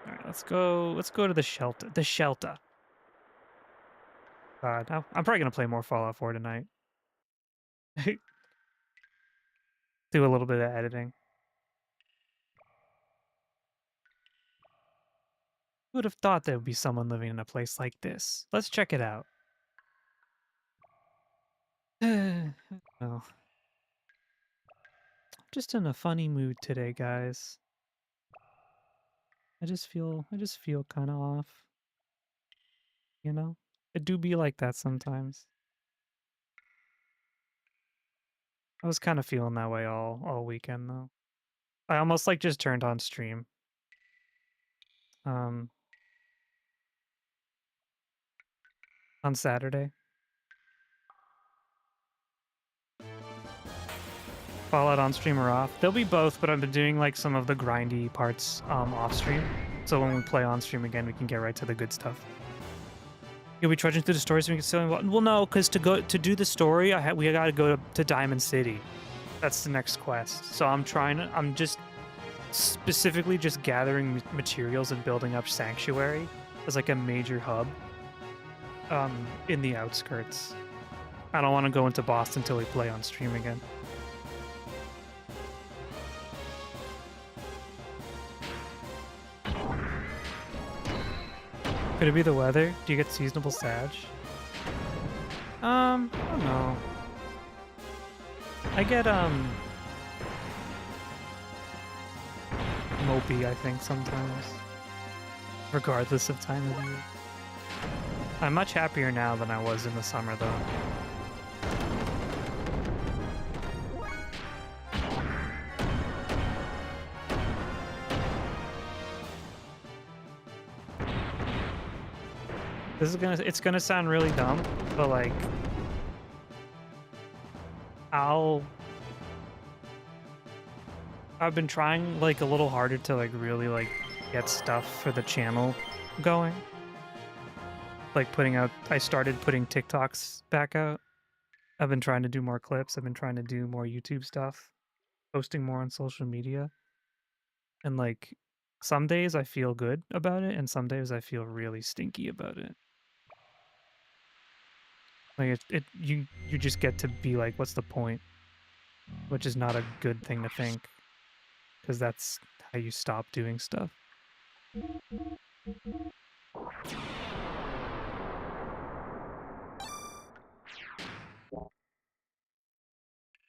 A: All right, let's go to the shelter. The shelter. God, I'm probably gonna play more Fallout 4 tonight. Do a little bit of editing. Who would have thought there would be someone living in a place like this? Let's check it out. Oh. Just in a funny mood today, guys. I just feel kind of off. You know? It do be like that sometimes. I was kind of feeling that way all weekend though. I almost like just turned on stream. On Saturday. Fallout on stream or off. They'll be both, but I've been doing like some of the grindy parts off stream. So when we play on stream again, we can get right to the good stuff. You'll be trudging through the story so we can still. Well, no, because to do the story, we gotta go to Diamond City. That's the next quest. So I'm just specifically just gathering materials and building up Sanctuary as like a major hub in the outskirts. I don't want to go into Boston until we play on stream again. Could it be the weather? Do you get seasonable Sag? I don't know. I get mopey, I think, sometimes. Regardless of time of year. I'm much happier now than I was in the summer, though. It's gonna sound really dumb, but like, I've been trying like a little harder to like really like get stuff for the channel going. Like putting out I started putting TikToks back out. I've been trying to do more clips. I've been trying to do more YouTube stuff, posting more on social media. And like some days I feel good about it and some days I feel really stinky about it. Like you just get to be like what's the point? Which is not a good thing to think because that's how you stop doing stuff.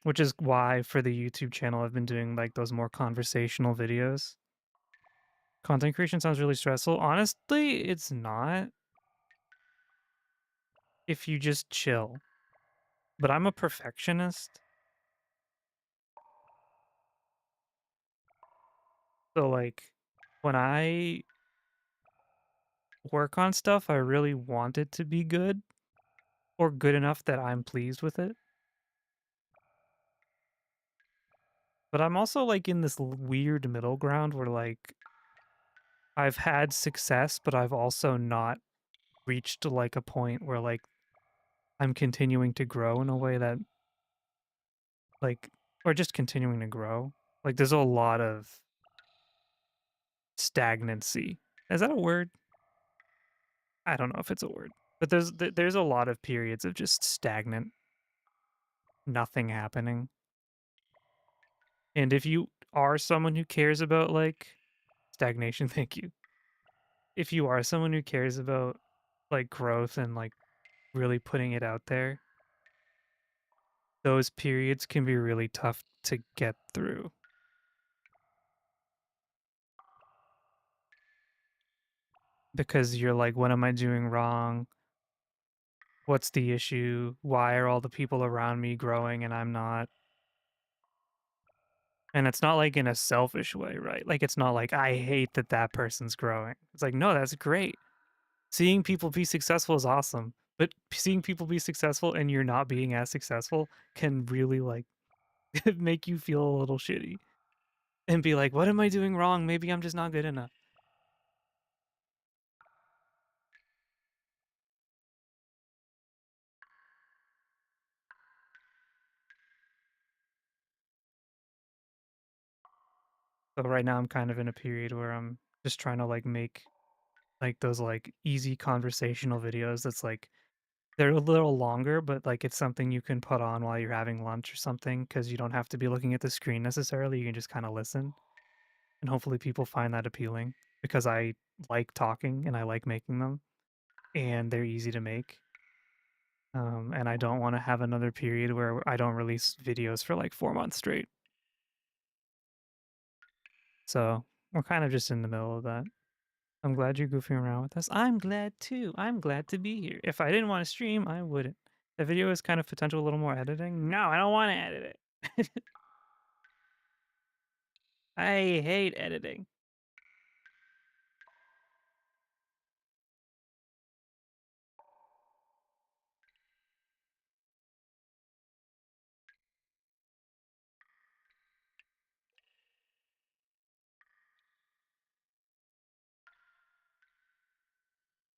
A: Which is why for the YouTube channel I've been doing like those more conversational videos. Content creation sounds really stressful. Honestly, it's not if you just chill. But I'm a perfectionist. So like when I work on stuff, I really want it to be good or good enough that I'm pleased with it. But I'm also like in this weird middle ground where like I've had success, but I've also not reached like a point where like I'm continuing to grow in a way that like or just continuing to grow. Like there's a lot of stagnancy. Is that a word? I don't know if it's a word. But there's a lot of periods of just stagnant, nothing happening. And if you are someone who cares about like stagnation, thank you. If you are someone who cares about like growth and like really putting it out there, those periods can be really tough to get through. Because you're like, what am I doing wrong? What's the issue? Why are all the people around me growing and I'm not? And it's not like in a selfish way, right? Like it's not like I hate that that person's growing. It's like, no, that's great. Seeing people be successful is awesome. But seeing people be successful and you're not being as successful can really like make you feel a little shitty and be like, what am I doing wrong? Maybe I'm just not good enough. So right now I'm kind of in a period where I'm just trying to like make like those like easy conversational videos that's like they're a little longer, but like it's something you can put on while you're having lunch or something because you don't have to be looking at the screen necessarily. You can just kind of listen. And hopefully people find that appealing because I like talking and I like making them and they're easy to make. And I don't want to have another period where I don't release videos for like 4 months straight. So we're kind of just in the middle of that. I'm glad you're goofing around with us. I'm glad too. I'm glad to be here. If I didn't want to stream, I wouldn't. The video is kind of potential a little more editing. No, I don't want to edit it. I hate editing.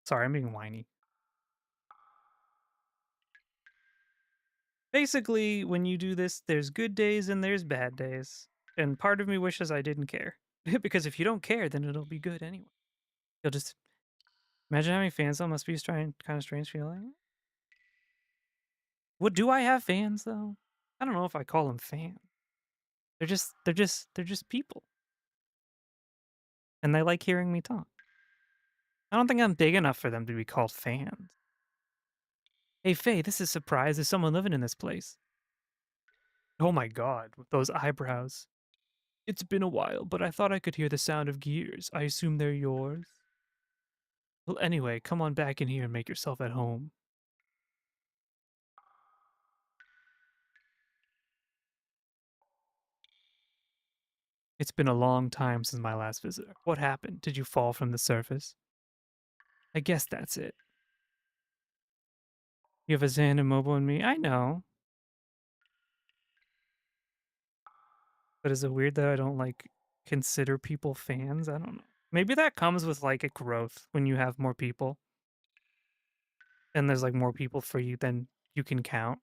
A: Sorry, I'm being whiny. Basically, when you do this, there's good days and there's bad days. And part of me wishes I didn't care. Because if you don't care, then it'll be good anyway. You'll just imagine having fans though must be a kind of strange feeling. What do I have fans though? I don't know if I call them fans. They're just people. And they like hearing me talk. I don't think I'm big enough for them to be called fans. Hey Faye, this is a surprise. There's someone living in this place. Oh my god, with those eyebrows. It's been a while, but I thought I could hear the sound of gears. I assume they're yours. Well, anyway, come on back in here and make yourself at home. It's been a long time since my last visitor. What happened? Did you fall from the surface? I guess that's it. You have a Xan and Mobo and me? I know. But is it weird that I don't, like, consider people fans? I don't know. Maybe that comes with, like, a growth when you have more people and there's, like, more people for you than you can count.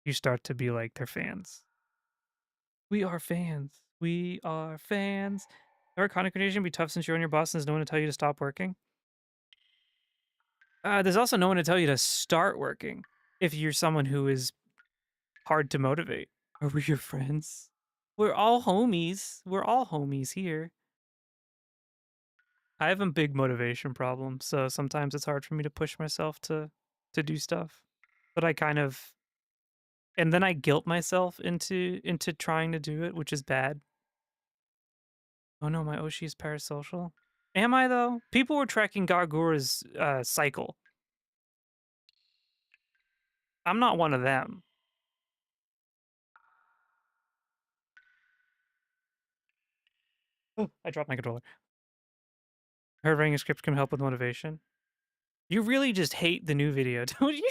A: You start to be like, "They're fans." We are fans. We are fans. Our content creation be tough since you're on your boss and there's no one to tell you to stop working. There's also no one to tell you to start working if you're someone who is hard to motivate. Are we your friends? We're all homies. We're all homies here. I have a big motivation problem, so sometimes it's hard for me to push myself to do stuff. But I kind of and then I guilt myself into trying to do it, which is bad. Oh no, my Oshi is parasocial. Am I though? People were tracking Gargura's cycle. I'm not one of them. Oh, I dropped my controller. Her writing a script can help with motivation. You really just hate the new video, don't you?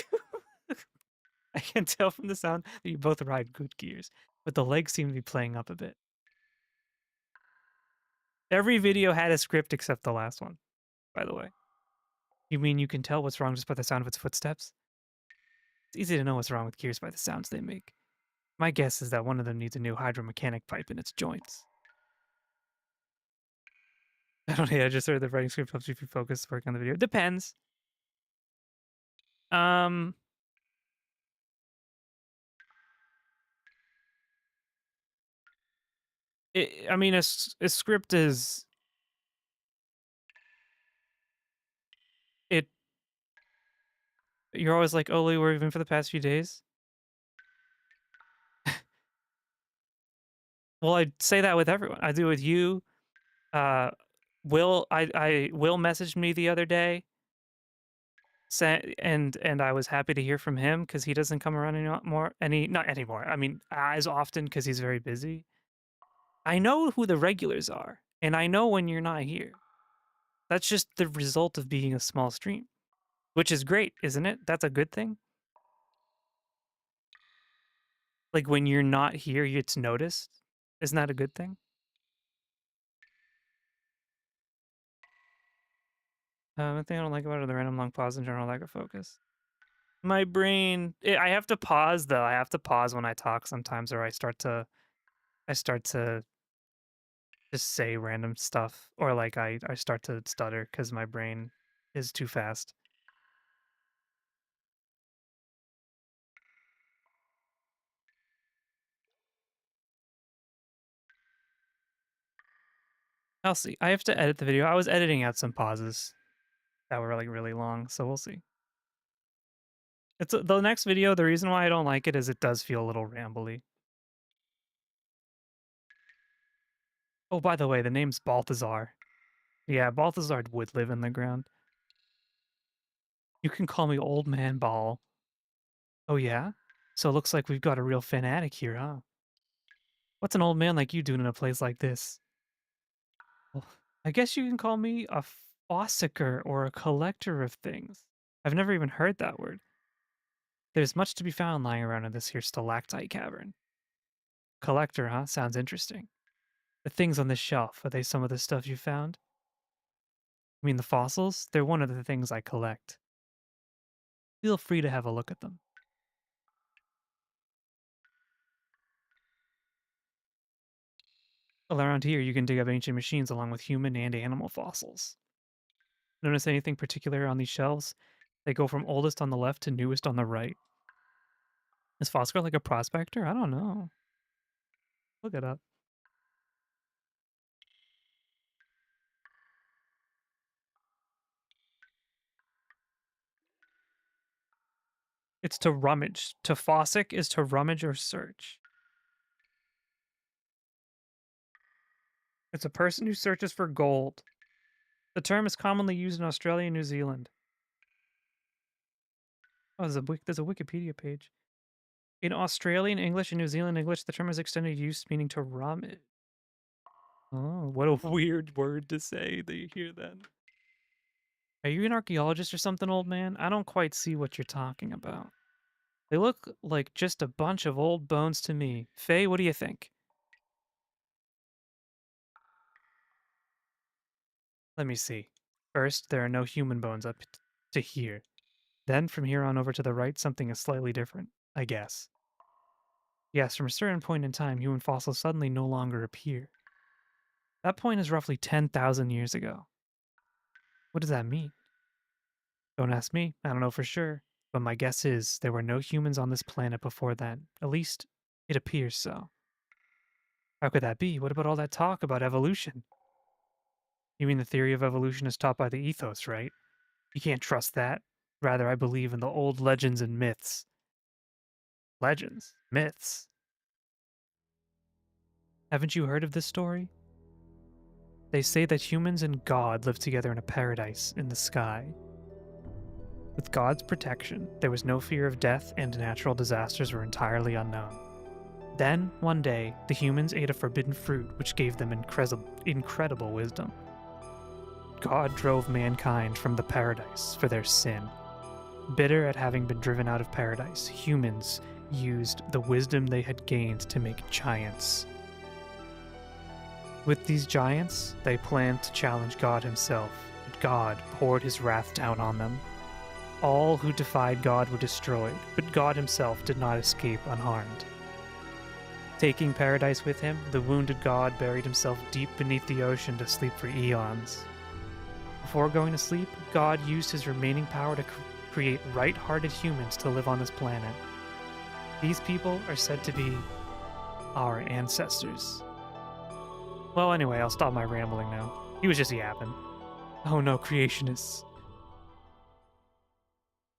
A: I can tell from the sound that you both ride good gears, but the legs seem to be playing up a bit. Every video had a script except the last one, by the way. You mean you can tell what's wrong just by the sound of its footsteps? It's easy to know what's wrong with gears by the sounds they make. My guess is that one of them needs a new hydromechanic pipe in its joints. I don't know, I just heard the writing script helps you focus working on the video. Depends. Um, I mean, a script is it. You're always like, "Oh, Lee, where have you been for the past few days?" Well, I say that with everyone. I do with you. Uh, Will messaged me the other day, and I was happy to hear from him because he doesn't come around not anymore. I mean, as often because he's very busy. I know who the regulars are, and I know when you're not here. That's just the result of being a small stream, which is great, isn't it? That's a good thing. Like when you're not here, it's noticed. Isn't that a good thing? One thing I don't like about it are the random long pause and general lack of focus. My brain, I have to pause though. I have to pause when I talk sometimes, or I start to just say random stuff, or like I start to stutter because my brain is too fast. I'll see. I have to edit the video. I was editing out some pauses that were like really long, so we'll see. It's the next video. The reason why I don't like it is it does feel a little rambly. Oh, by the way, the name's Balthazar. Yeah, Balthazar would live in the ground. You can call me Old Man Ball. Oh yeah? So it looks like we've got a real fanatic here, huh? What's an old man like you doing in a place like this? Well, I guess you can call me a fossicker or a collector of things. I've never even heard that word. There's much to be found lying around in this here stalactite cavern. Collector, huh? Sounds interesting. The things on this shelf, are they some of the stuff you found? I mean the fossils? They're one of the things I collect. Feel free to have a look at them. Well, around here, you can dig up ancient machines along with human and animal fossils. Notice anything particular on these shelves? They go from oldest on the left to newest on the right. Is Fosker like a prospector? I don't know. Look it up. It's to rummage. To fossick is to rummage or search. It's a person who searches for gold. The term is commonly used in Australia and New Zealand. Oh, there's a Wikipedia page. In Australian English and New Zealand English, the term is extended use meaning to rummage. Oh, what a weird word to say that you hear then. Are you an archaeologist or something, old man? I don't quite see what you're talking about. They look like just a bunch of old bones to me. Faye, what do you think? Let me see. First, there are no human bones up to here. Then, from here on over to the right, something is slightly different, I guess. Yes, from a certain point in time, human fossils suddenly no longer appear. That point is roughly 10,000 years ago. What does that mean? Don't ask me, I don't know for sure, but my guess is there were no humans on this planet before then. At least, it appears so. How could that be? What about all that talk about evolution? You mean the theory of evolution is taught by the ethos, right? You can't trust that. Rather, I believe in the old legends and myths. Legends? Myths? Haven't you heard of this story? They say that humans and God lived together in a paradise in the sky. With God's protection, there was no fear of death and natural disasters were entirely unknown. Then, one day, the humans ate a forbidden fruit which gave them incredible wisdom. God drove mankind from the paradise for their sin. Bitter at having been driven out of paradise, humans used the wisdom they had gained to make giants. With these giants, they planned to challenge God himself, but God poured his wrath down on them. All who defied God were destroyed, but God himself did not escape unharmed. Taking paradise with him, the wounded God buried himself deep beneath the ocean to sleep for eons. Before going to sleep, God used his remaining power to create right-hearted humans to live on this planet. These people are said to be our ancestors. Well, anyway, I'll stop my rambling now. He was just yapping. Oh no, creationists.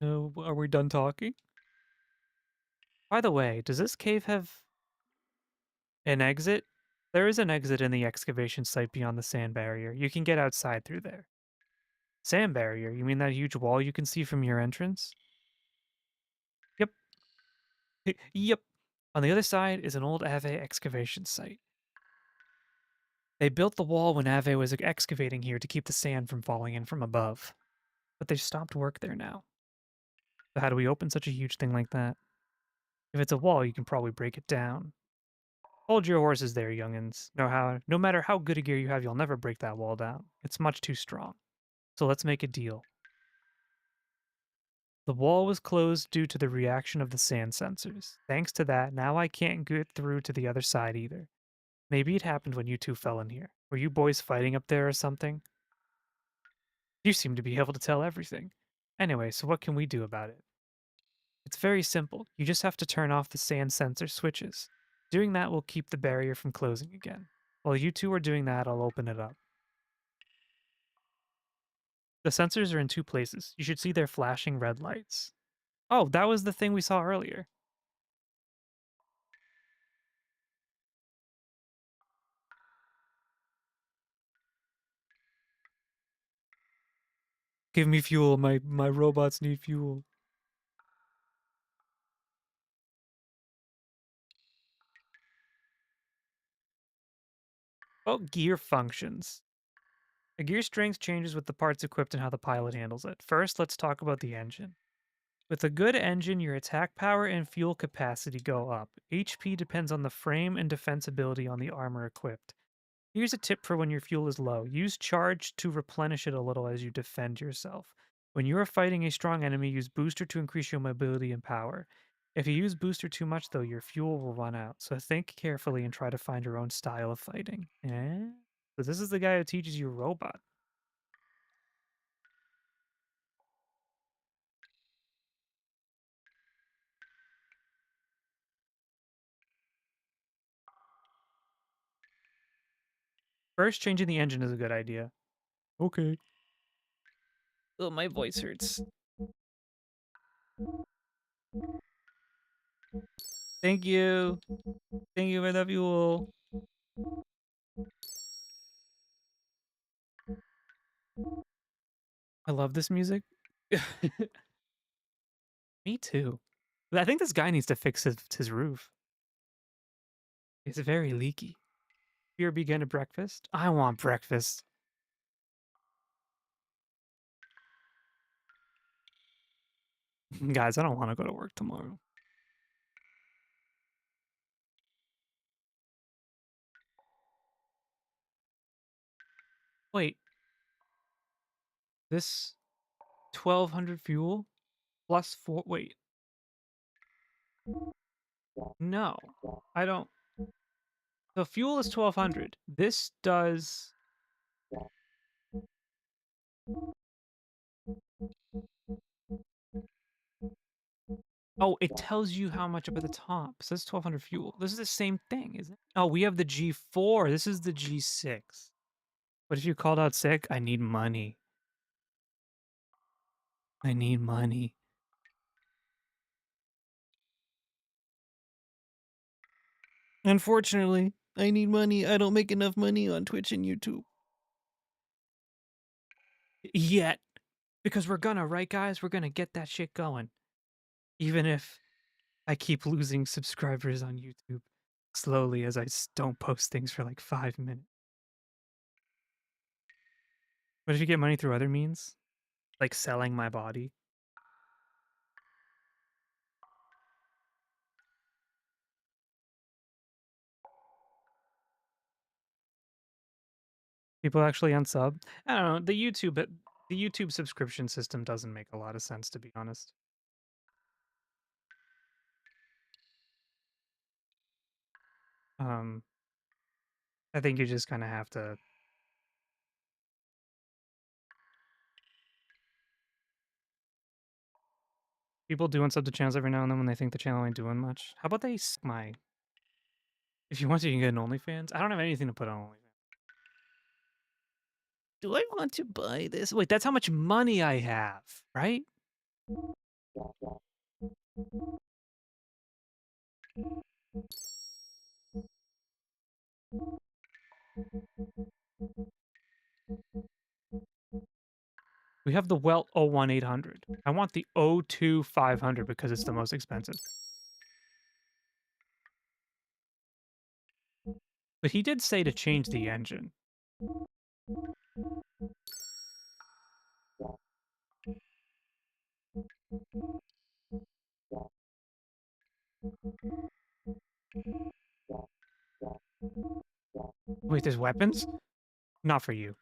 A: Are we done talking? By the way, does this cave have an exit? There is an exit in the excavation site beyond the sand barrier. You can get outside through there. Sand barrier? You mean that huge wall you can see from your entrance? Yep. Yep. On the other side is an old Ave excavation site. They built the wall when Ave was excavating here to keep the sand from falling in from above. But they've stopped work there now. So how do we open such a huge thing like that? If it's a wall, you can probably break it down. Hold your horses there, youngins. No matter how good a gear you have, you'll never break that wall down. It's much too strong. So let's make a deal. The wall was closed due to the reaction of the sand sensors. Thanks to that, now I can't get through to the other side either. Maybe it happened when you two fell in here. Were you boys fighting up there or something? You seem to be able to tell everything. Anyway, so what can we do about it? It's very simple. You just have to turn off the sand sensor switches. Doing that will keep the barrier from closing again. While you two are doing that, I'll open it up. The sensors are in two places. You should see their flashing red lights. Oh, that was the thing we saw earlier. Give me fuel. My robots need fuel. Oh, gear functions. A gear strength changes with the parts equipped and how the pilot handles it. First, let's talk about the engine. With a good engine, your attack power and fuel capacity go up. HP depends on the frame and defensibility on the armor equipped. Here's a tip for when your fuel is low. Use charge to replenish it a little as you defend yourself. When you are fighting a strong enemy, use booster to increase your mobility and power. If you use booster too much, though, your fuel will run out. So think carefully and try to find your own style of fighting. Eh? So this is the guy who teaches you robot. First, changing the engine is a good idea. Okay. Oh, my voice hurts. Thank you. Thank you for the fuel. I love this music. Me too. I think this guy needs to fix his roof. It's very leaky. Here begin a breakfast. I want breakfast. Guys, I don't want to go to work tomorrow. Wait, This 1200 fuel plus 4. Wait, no, I don't. The fuel is 1200. This does. Oh, it tells you how much up at the top. It says 1200 fuel. This is the same thing, isn't it? Oh, we have the G4. This is the G6. What if you called out sick? I need money. I need money.
B: Unfortunately, I need money. I don't make enough money on Twitch and YouTube.
A: Yet. Because we're gonna, right, guys? We're gonna get that shit going. Even if I keep losing subscribers on YouTube slowly as I don't post things for like 5 minutes. What if you get money through other means? Like selling my body? People actually unsub? I don't know. The YouTube subscription system doesn't make a lot of sense, to be honest. Um, I think you just kind of have to. People do unsub the channels every now and then when they think the channel ain't doing much. How about they my? If you want to, you can get an OnlyFans. I don't have anything to put on OnlyFans.
B: Do I want to buy this?
A: Wait, that's how much money I have, right? We have the Welt 01800. I want the 02500 because it's the most expensive. But he did say to change the engine. Wait, there's weapons? Not for you.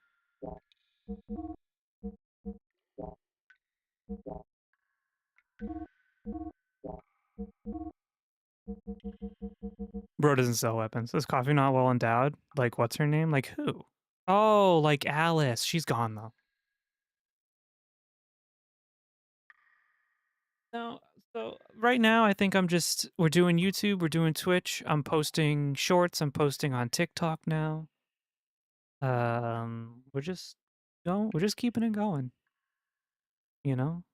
A: Bro doesn't sell weapons. Is coffee not well endowed? Like, what's her name? Like, who? Oh, like Alice. She's gone, though. No, so right now I think we're doing YouTube, we're doing Twitch, I'm posting shorts, I'm posting on TikTok now. We're just we're just keeping it going. You know?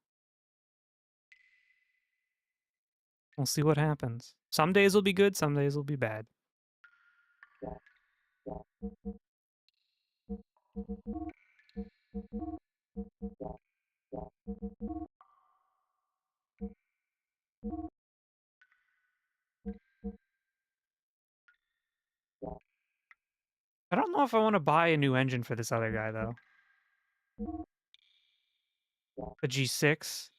A: We'll see what happens. Some days will be good, some days will be bad. I don't know if I want to buy a new engine for this other guy though. The G6.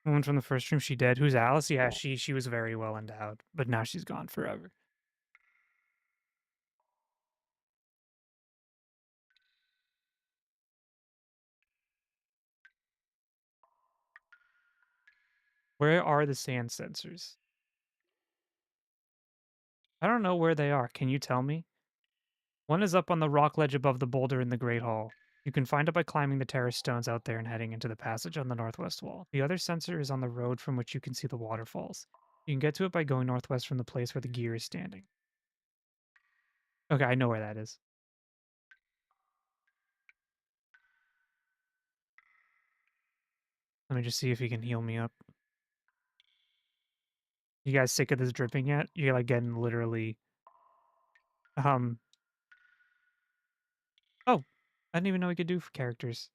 A: The one from the first stream, she dead. Who's Alice? Yeah, she was very well endowed, but now she's gone forever. Where are the sand sensors? I don't know where they are. Can you tell me? One is up on the rock ledge above the boulder in the Great Hall. You can find it by climbing the terrace stones out there and heading into the passage on the northwest wall. The other sensor is on the road from which you can see the waterfalls. You can get to it by going northwest from the place where the gear is standing. Okay, I know where that is. Let me just see if he can heal me up. You guys sick of this dripping yet? You're like getting literally... Oh, I didn't even know we could do for characters.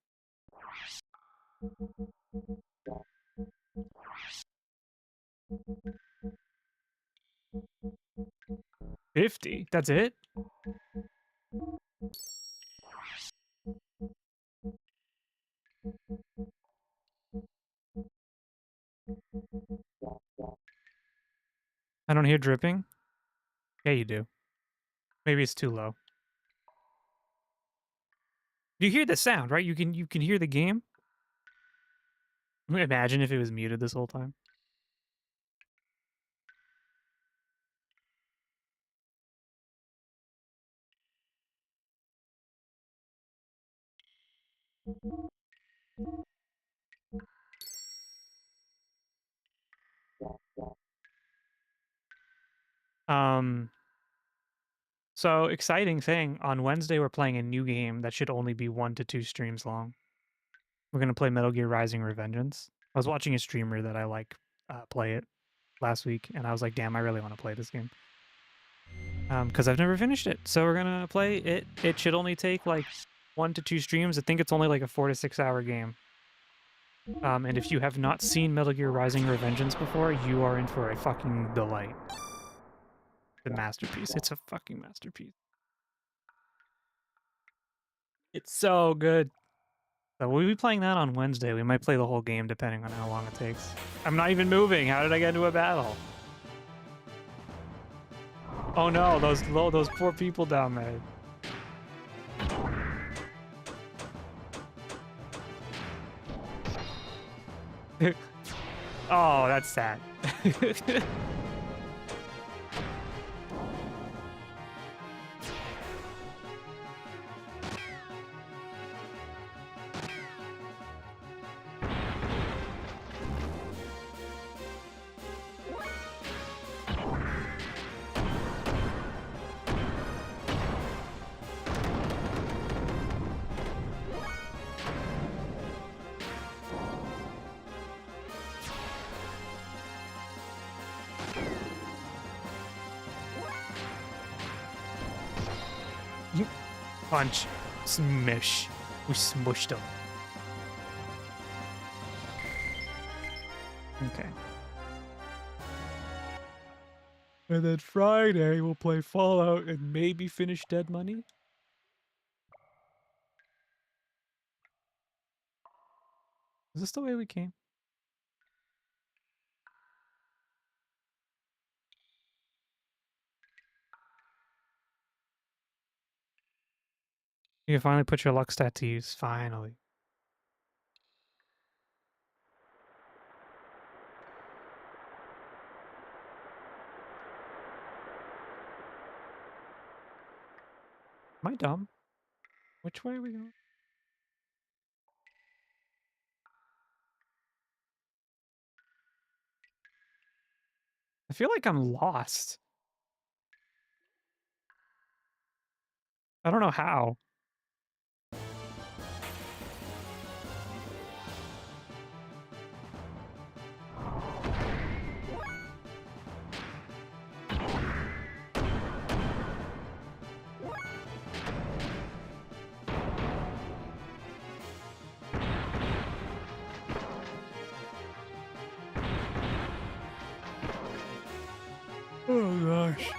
A: $50? That's it? I don't hear dripping? Yeah, you do. Maybe it's too low. You hear the sound, right? You can hear the game. Imagine if it was muted this whole time. Um, so exciting thing. On Wednesday, we're playing a new game that should only be 1 to 2 streams long. We're gonna play Metal Gear Rising Revengeance. I was watching a streamer that I like play it last week, and I was like, damn, I really want to play this game. Because I've never finished it. So we're gonna play it. It should only take like 1 to 2 streams. I think it's only like a 4 to 6 hour game. And if you have not seen Metal Gear Rising Revengeance before, you are in for a fucking delight. The masterpiece. It's a fucking masterpiece. It's so good. So we'll be playing that on Wednesday. We might play the whole game depending on how long it takes. I'm not even moving. How did I get into a battle? Oh no, those poor people down there. Oh, that's sad. Punch. Smish. We smushed him. Okay. And then Friday, we'll play Fallout and maybe finish Dead Money. Is this the way we came? You can finally put your luck stat to use. Finally. Am I dumb? Which way are we going? I feel like I'm lost. I don't know how. Oh gosh.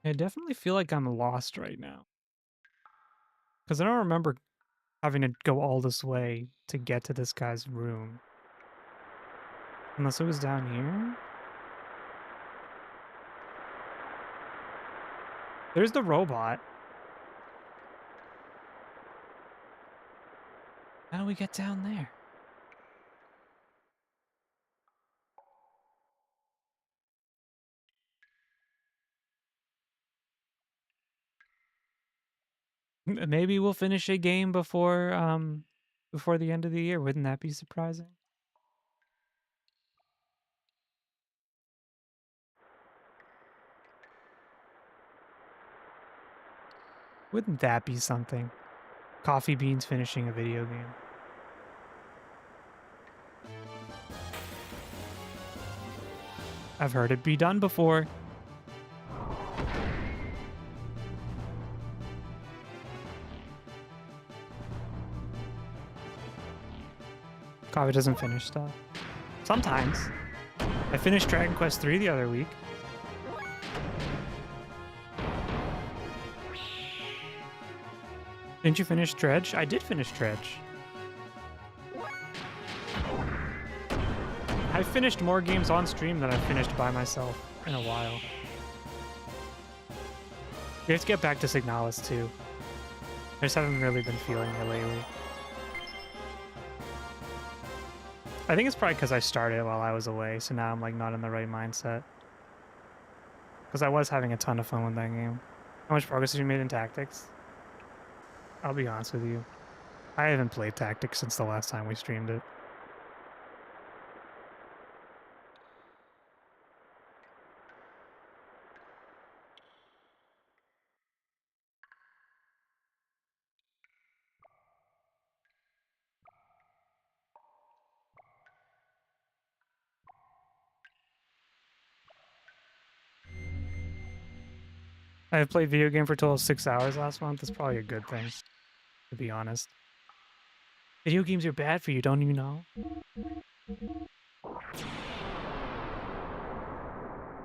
A: I definitely feel like I'm lost right now. Because I don't remember having to go all this way to get to this guy's room. Unless it was down here? There's the robot. How do we get down there? Maybe we'll finish a game before the end of the year. Wouldn't that be surprising? Wouldn't that be something? Coffee Beans finishing a video game. I've heard it be done before. Coffee doesn't finish stuff. Sometimes. I finished Dragon Quest III the other week. Didn't you finish Dredge? I did finish Dredge. I finished more games on stream than I've finished by myself in a while. We have to get back to Signalis too. I just haven't really been feeling it lately. I think it's probably because I started while I was away, so now I'm like not in the right mindset. Because I was having a ton of fun with that game. How much progress have you made in Tactics? I'll be honest with you. I haven't played Tactics since the last time we streamed it. I have played video game for a total of 6 hours last month. That's probably a good thing, to be honest. Video games are bad for you, don't you know?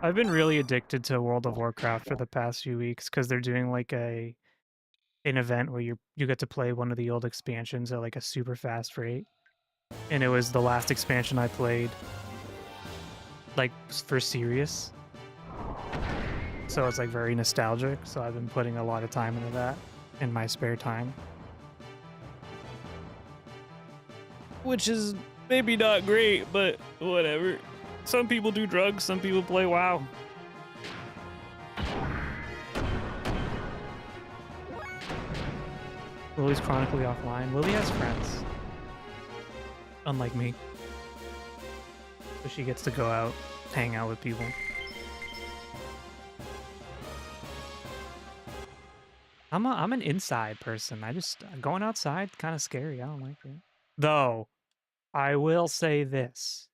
A: I've been really addicted to World of Warcraft for the past few weeks because they're doing like an event where you get to play one of the old expansions at like a super fast rate. And it was the last expansion I played like for serious. So it's like very nostalgic. So I've been putting a lot of time into that in my spare time. Which is maybe not great, but whatever. Some people do drugs, some people play WoW. Lily's chronically offline. Lily has friends. Unlike me. So she gets to go out, hang out with people. I'm an inside person. Going outside kind of scary. I don't like it. Though, I will say this.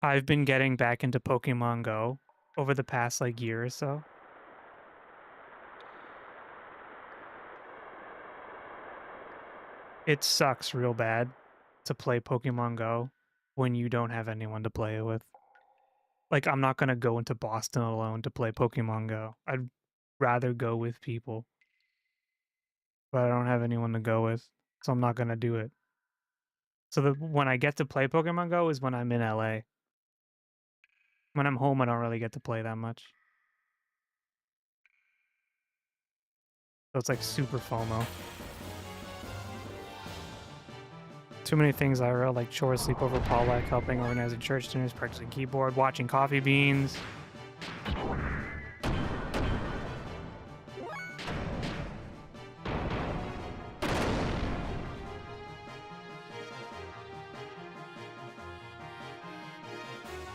A: I've been getting back into Pokemon Go over the past like year or so. It sucks real bad to play Pokemon Go when you don't have anyone to play it with. Like, I'm not gonna go into Boston alone to play Pokemon Go. I'd rather go with people. But I don't have anyone to go with, so I'm not gonna do it. So when I get to play Pokemon Go is when I'm in LA. When I'm home, I don't really get to play that much. So it's like super FOMO. Too many things I wrote, like chores, sleepover, potluck, helping, organizing church dinners, practicing keyboard, watching Coffee Beans.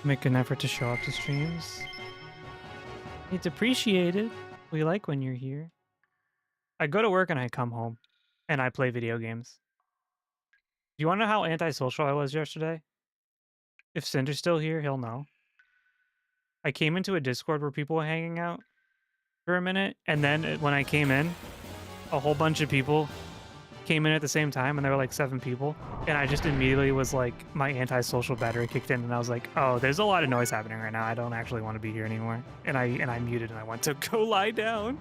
A: Make an effort to show up to streams. It's appreciated. We like when you're here. I go to work and I come home and I play video games. Do you want to know how antisocial I was yesterday? If Cinder's still here, he'll know. I came into a Discord where people were hanging out for a minute, and then when I came in, a whole bunch of people came in at the same time, and there were like 7 people, and I just immediately was like, my antisocial battery kicked in, and I was like, oh, there's a lot of noise happening right now. I don't actually want to be here anymore. And I muted and I went to go lie down.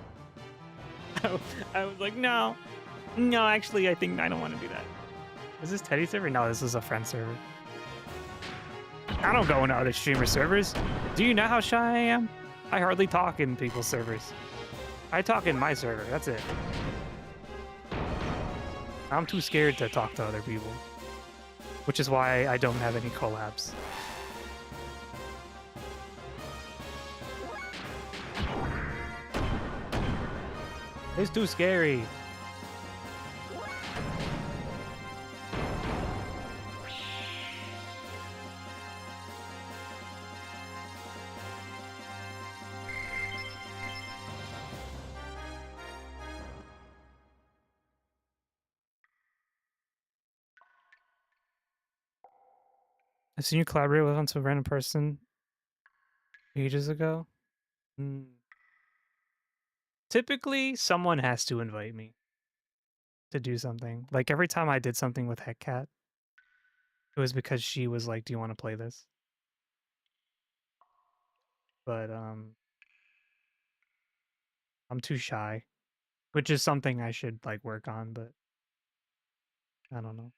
A: I was like, no, actually, I think I don't want to do that. Is this Teddy server? No, this is a friend server. I don't go into other streamer servers. Do you know how shy I am? I hardly talk in people's servers. I talk in my server, that's it. I'm too scared to talk to other people. Which is why I don't have any collabs. It's too scary. I've seen you collaborate with some random person ages ago. Typically, someone has to invite me. to do something. Like every time I did something with Heckcat, it was because she was like, "Do you want to play this?" But I'm too shy, which is something I should like work on, but I don't know.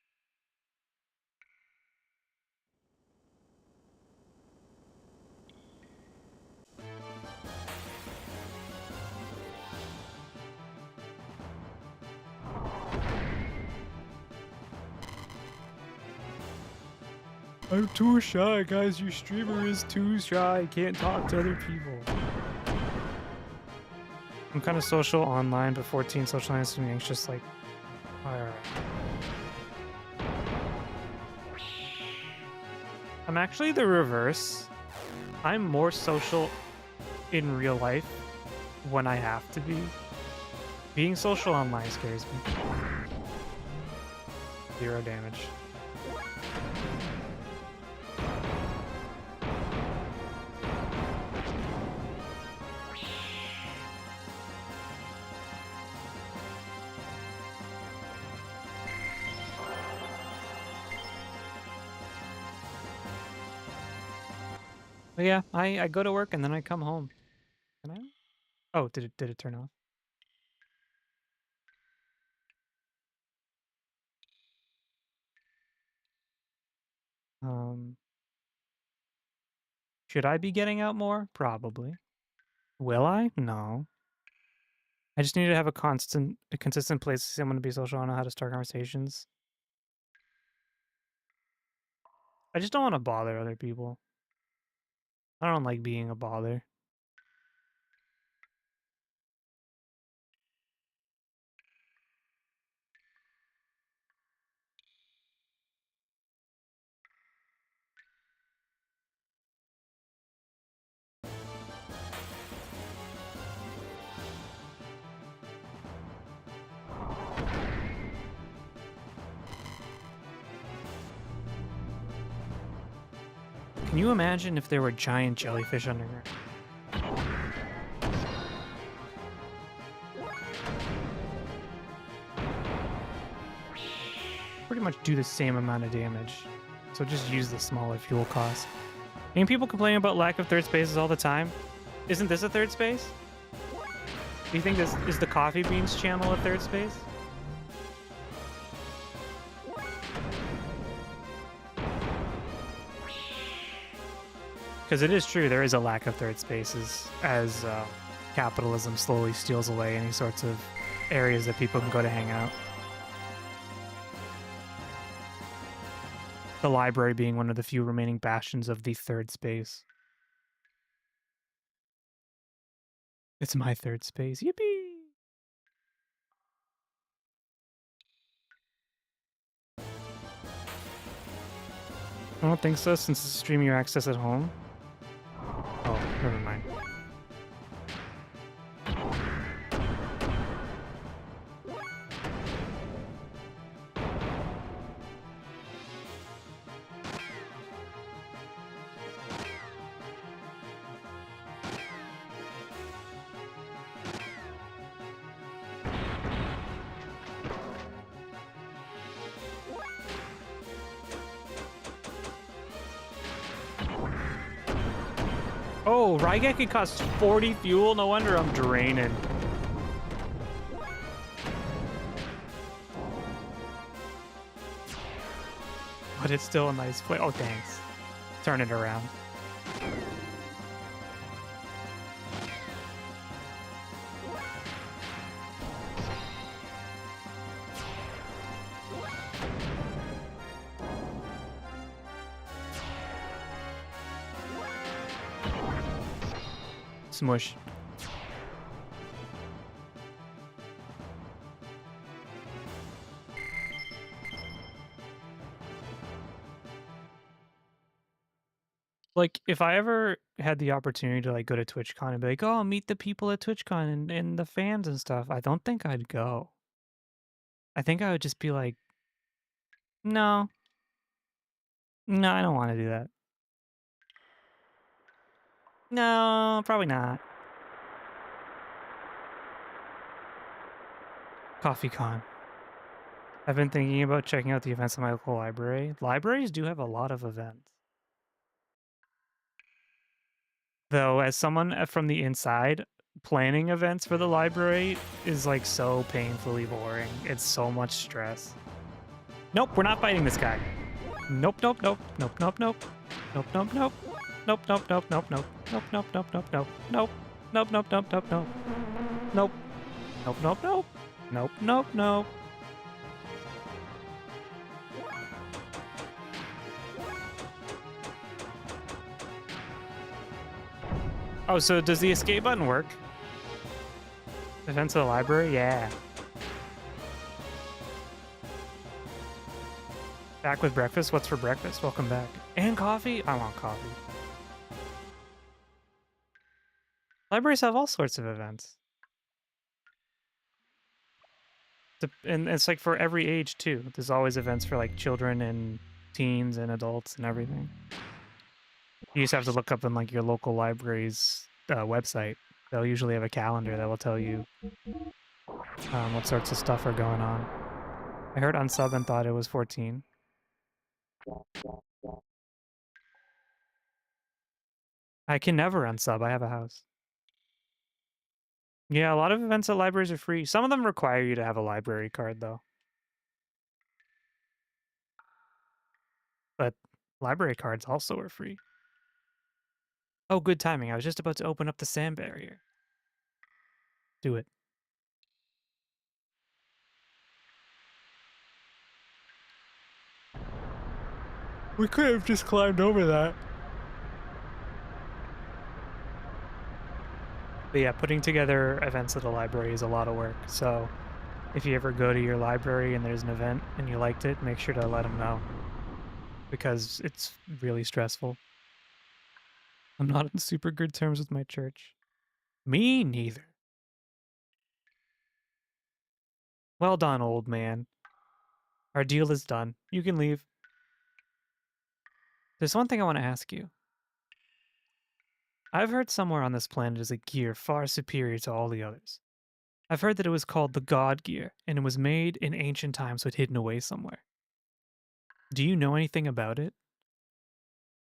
A: I'm too shy, guys. Your streamer is too shy. Can't talk to other people. I'm kind of social online, but 14 social anxious and anxious. Like, alright. I'm actually the reverse. I'm more social in real life when I have to be. Being social online scares me. 0 damage. But yeah, I go to work and then I come home. Can I? Oh, did it turn off? Um, should I be getting out more? Probably. Will I? No. I just need to have a consistent place to see someone to be social. I don't know how to start conversations. I just don't want to bother other people. I don't like being a bother. Can you imagine if there were giant jellyfish underground? Pretty much do the same amount of damage. So just use the smaller fuel cost. And people complain about lack of third spaces all the time. Isn't this a third space? Do you think this is the Coffee Beans channel a third space? Because it is true, there is a lack of third spaces as capitalism slowly steals away any sorts of areas that people can go to hang out. The library being one of the few remaining bastions of the third space. It's my third space. Yippee! I don't think so, since it's streaming your access at home. Oh, never mind. Oh, Raigeki costs 40 fuel? No wonder I'm draining. But it's still a nice play. Oh, thanks. Turn it around. Smush. Like, if I ever had the opportunity to like go to TwitchCon and be like, oh, meet the people at TwitchCon and the fans and stuff, I don't think I'd go. I think I would just be like, no. No, I don't want to do that. No, probably not. CoffeeCon. I've been thinking about checking out the events in my local library. Libraries do have a lot of events. Though, as someone from the inside, planning events for the library is like so painfully boring. It's so much stress. Nope, we're not fighting this guy. Nope, nope, nope, nope, nope, nope. Nope, nope, nope. Nope, nope, nope, nope, nope. Nope, nope, nope, nope, nope. Nope. Nope, nope, nope, nope, nope. Nope. Nope, nope, nope. Nope, nope, nope. Oh, so does the escape button work? Events of the library? Yeah. Back with breakfast? What's for breakfast? Welcome back. And coffee? I want coffee. Libraries have all sorts of events. And it's like for every age too. There's always events for like children and teens and adults and everything. You just have to look up in like your local library's website. They'll usually have a calendar that will tell you what sorts of stuff are going on. I heard unsub and thought it was 14. I can never unsub. I have a house. Yeah, a lot of events at libraries are free. Some of them require you to have a library card, though. But library cards also are free. Oh, good timing. I was just about to open up the sand barrier. Do it. We could have just climbed over that. But yeah, putting together events at the library is a lot of work. So if you ever go to your library and there's an event and you liked it, make sure to let them know. Because it's really stressful. I'm not on super good terms with my church. Me neither. Well done, old man. Our deal is done. You can leave. There's one thing I want to ask you. I've heard somewhere on this planet is a gear far superior to all the others. I've heard that it was called the God Gear, and it was made in ancient times but hidden away somewhere. Do you know anything about it?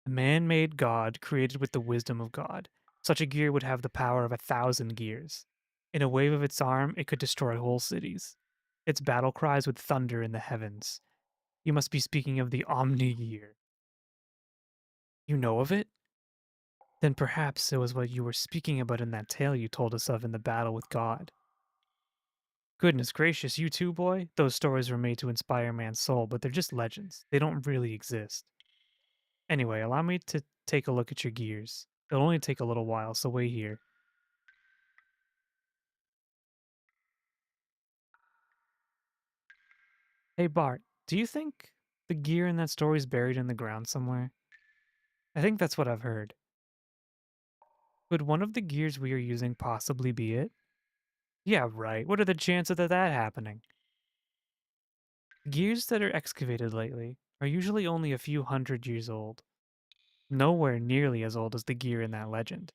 A: A man-made god created with the wisdom of God. Such a gear would have the power of 1,000 gears. In a wave of its arm, it could destroy whole cities. Its battle cries would thunder in the heavens. You must be speaking of the Omni Gear. You know of it? Then perhaps it was what you were speaking about in that tale you told us of in the battle with God. Goodness gracious, you too, boy? Those stories were made to inspire man's soul, but they're just legends. They don't really exist. Anyway, allow me to take a look at your gears. It'll only take a little while, so wait here. Hey Bart, do you think the gear in that story is buried in the ground somewhere? I think that's what I've heard. Could one of the gears we are using possibly be it? Yeah, right. What are the chances of that happening? Gears that are excavated lately are usually only a few hundred years old. Nowhere nearly as old as the gear in that legend.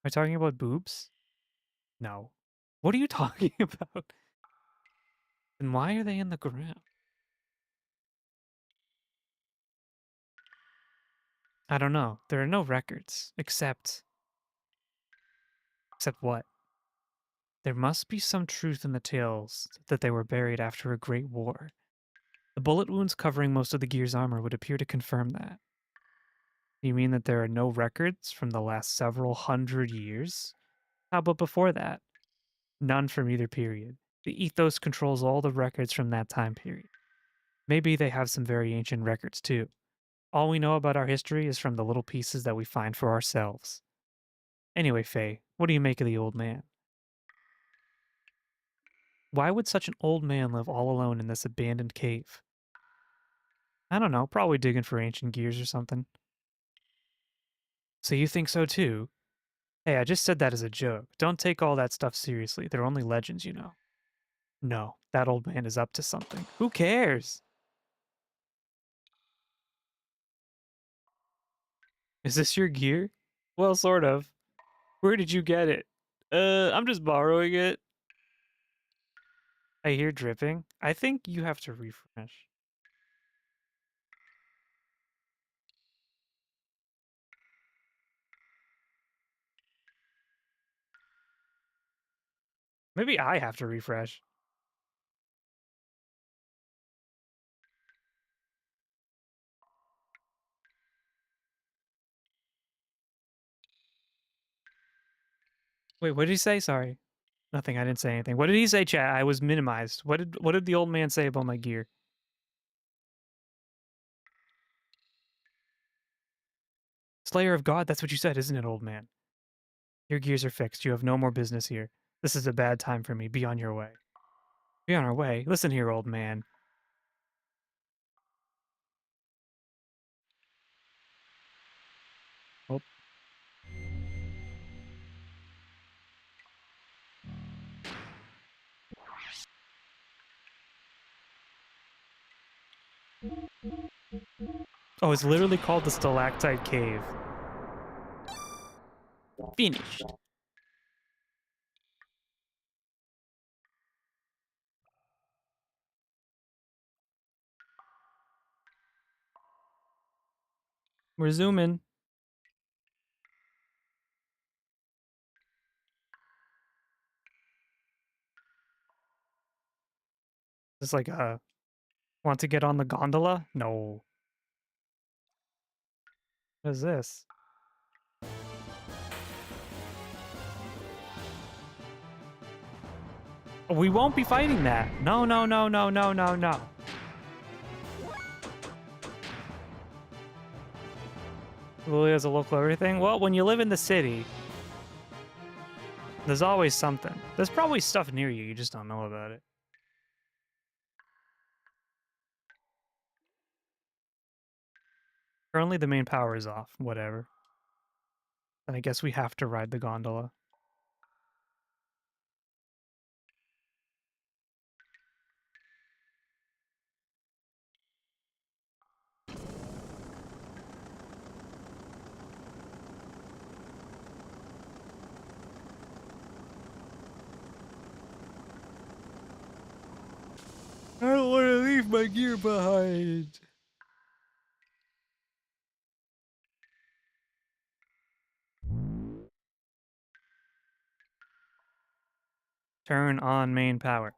A: Are you talking about boobs? No. What are you talking about? And why are they in the ground? I don't know. There are no records, except what? There must be some truth in the tales that they were buried after a great war. The bullet wounds covering most of the gear's armor would appear to confirm that. You mean that there are no records from the last several hundred years? How about before that? None from either period. The ethos controls all the records from that time period. Maybe they have some very ancient records too. All we know about our history is from the little pieces that we find for ourselves. Anyway, Faye, what do you make of the old man? Why would such an old man live all alone in this abandoned cave? I don't know, probably digging for ancient gears or something. So you think so too? Hey, I just said that as a joke. Don't take all that stuff seriously. They're only legends, you know. No, that old man is up to something. Who cares? Is this your gear? Well, sort of. Where did you get it? I'm just borrowing it. I hear dripping. I think you have to refresh. Maybe I have to refresh. Wait, what did he say? Sorry. Nothing. I didn't say anything. What did he say, chat? I was minimized. What did the old man say about my gear? Slayer of God, that's what you said, isn't it, old man? Your gears are fixed. You have no more business here. This is a bad time for me. Be on your way. Be on our way. Listen here, old man. Oh. Oh, it's literally called the Stalactite Cave.
B: Finished.
A: We're zooming. It's like, want to get on the gondola? No. What is this? We won't be fighting that. No, no, no, no, no, no, no. Lily has a local everything. Well, when you live in the city, there's always something. There's probably stuff near you. You just don't know about it. Currently, the main power is off. Whatever. And I guess we have to ride the gondola. I don't want to leave my gear behind. Turn on main power.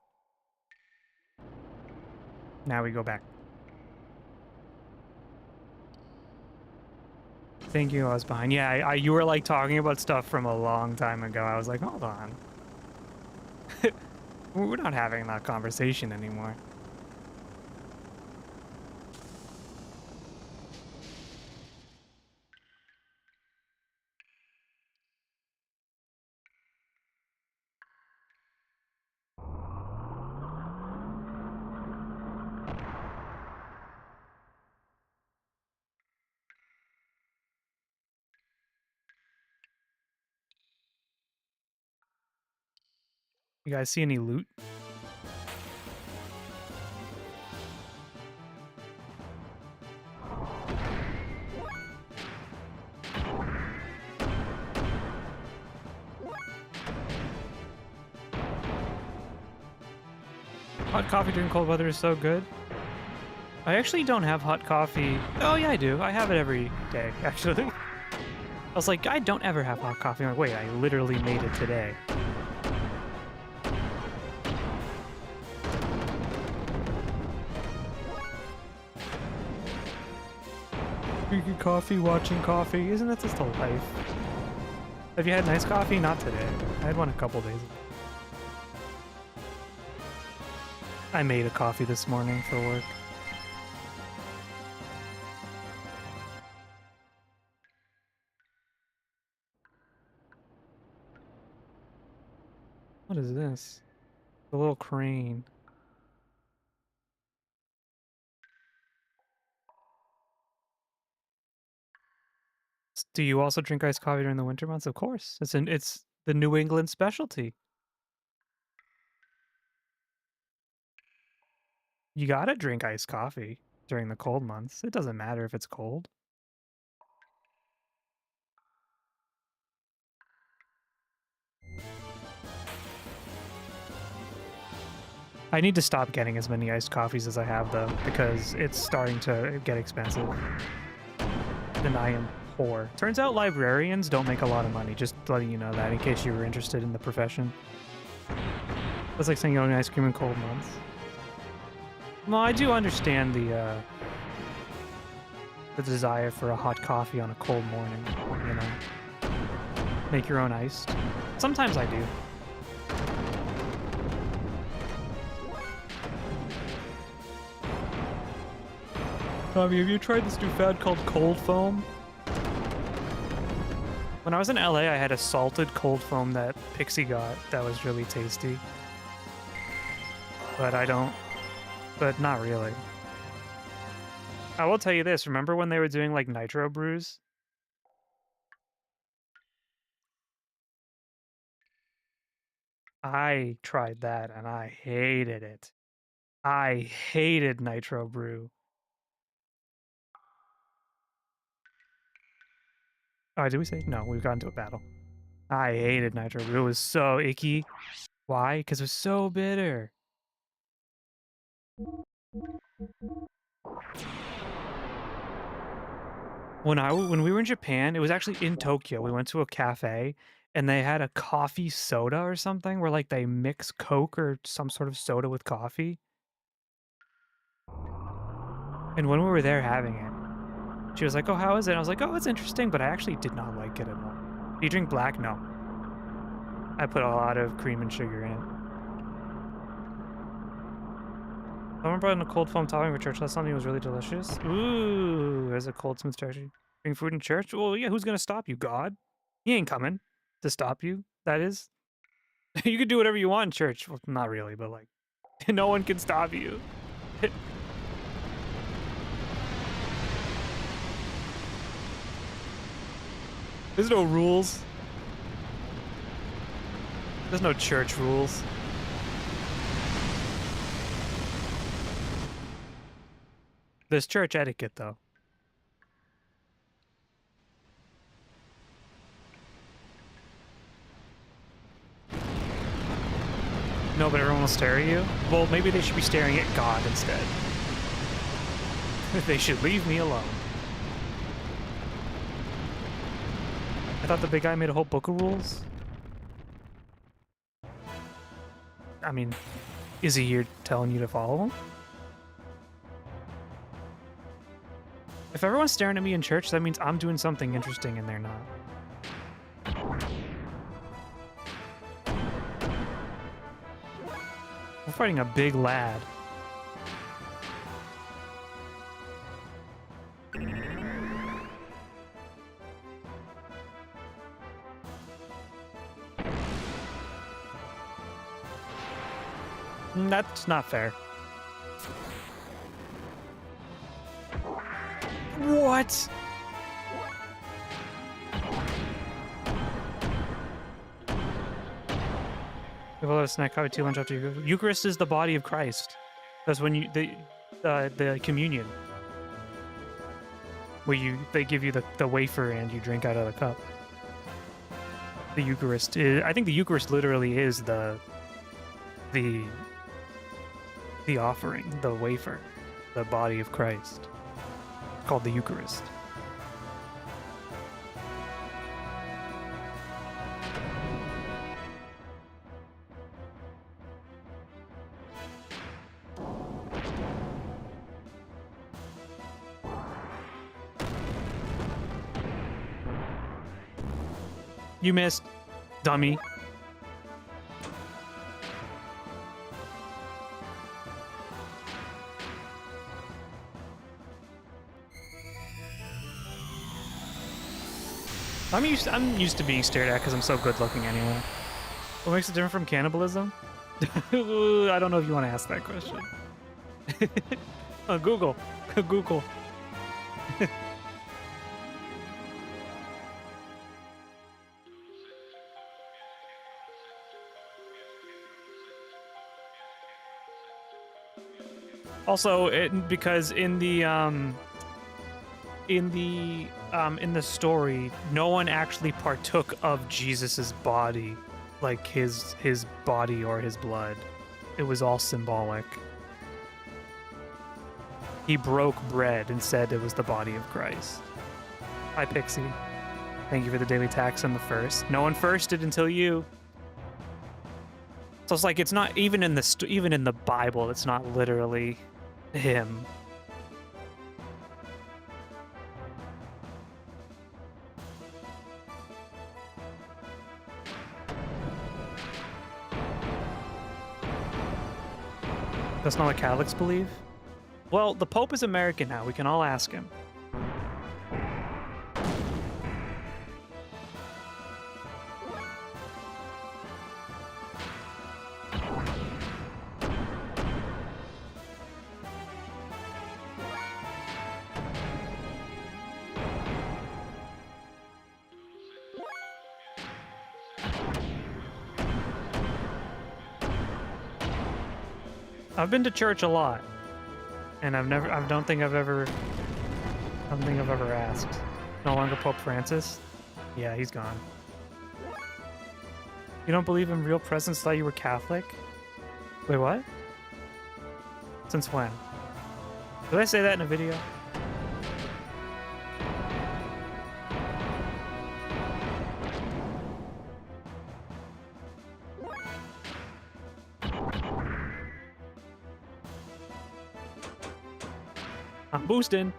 A: Now we go back. Thank you, I was behind. Yeah, you were like talking about stuff from a long time ago. I was like, hold on. We're not having that conversation anymore. You guys see any loot? Hot coffee during cold weather is so good. I actually don't have hot coffee. Oh yeah, I do. I have it every day, actually. I was like, I don't ever have hot coffee. I'm like, wait, I literally made it today. Drinking coffee, watching coffee. Isn't that just a life? Have you had nice coffee? Not today. I had one a couple days ago. I made a coffee this morning for work. What is this? A little crane. Do you also drink iced coffee during the winter months? Of course. It's the New England specialty. You gotta drink iced coffee during the cold months. It doesn't matter if it's cold. I need to stop getting as many iced coffees as I have, though, because it's starting to get expensive. And I am poor. Turns out librarians don't make a lot of money, just letting you know that in case you were interested in the profession. That's like saying you own ice cream in cold months. Well, I do understand the desire for a hot coffee on a cold morning, you know. Make your own iced. Sometimes I do. Tommy, have you tried this new fad called cold foam? When I was in LA, I had a salted cold foam that Pixie got that was really tasty. But not really. I will tell you this, remember when they were doing like nitro brews? I tried that and I hated it. I hated nitro brew. Oh, did we say? No, we've gotten to a battle. I hated nitro brew. It was so icky. Why? Because it was so bitter. When we were in Japan, it was actually in Tokyo. We went to a cafe and they had a coffee soda or something where like they mix Coke or some sort of soda with coffee. And when we were there having it, she was like, "Oh, how is it?" I was like, "Oh, it's interesting," but I actually did not like it at all. Do you drink black? No. I put a lot of cream and sugar in it. Someone brought in a cold foam topping for church last Sunday. It was really delicious. Ooh, there's a cold smooth turkey. Bring food in church? Well, yeah, who's gonna stop you? God? He ain't coming to stop you, that is. You can do whatever you want in church. Well, not really, but like, no one can stop you. There's no rules. There's no church rules. There's church etiquette, though. No, but everyone will stare at you? Well, maybe they should be staring at God instead. They should leave me alone. I thought the big guy made a whole book of rules. I mean, is he here telling you to follow him? If everyone's staring at me in church, that means I'm doing something interesting and they're not. We're fighting a big lad. That's not fair. What? We've let a snack coffee too lunch after Eucharist is the body of Christ. That's when you the communion, where they give you the wafer and you drink out of the cup. The Eucharist is, I think the Eucharist literally is the offering, the wafer, the body of Christ, called the Eucharist. You missed, dummy. I'm used to being stared at because I'm so good looking anyway. What makes it different from cannibalism? I don't know if you want to ask that question. Google. Google. Also, because in the story, no one actually partook of Jesus's body, like his body or his blood. it was all symbolic. He broke bread and said it was the body of Christ. Hi, Pixie. Thank you for the daily tax on the first. No one firsted until you. So it's like it's not even in the Bible. It's not literally him. That's not what Catholics believe? Well, the Pope is American now. We can all ask him. I've been to church a lot, and I don't think I've ever asked. No longer Pope Francis? Yeah, he's gone. You don't believe in real presence? Thought you were Catholic? Wait, what? Since when? Did I say that in a video? I'm boosting.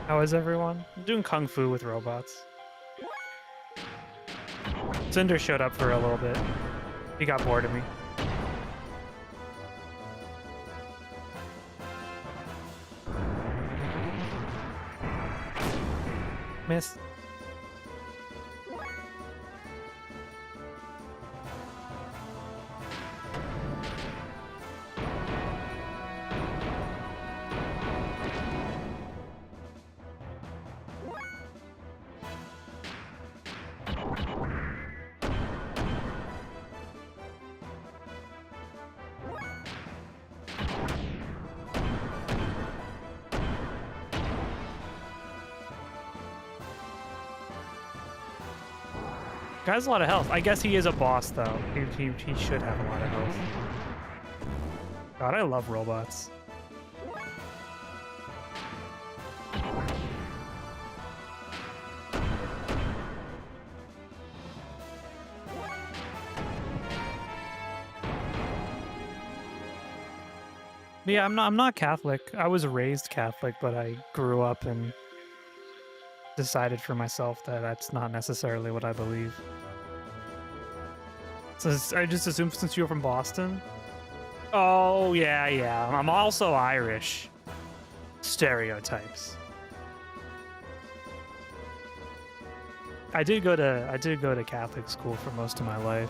A: How is everyone? I'm doing kung fu with robots. Cinder showed up for a little bit. He got bored of me. Miss. Guy has a lot of health. I guess he is a boss, though. He should have a lot of health. God, I love robots. Yeah, I'm not Catholic. I was raised Catholic, but I grew up and decided for myself that that's not necessarily what I believe. So I just assumed since you're from Boston. Oh yeah. I'm also Irish. Stereotypes. I did go to Catholic school for most of my life.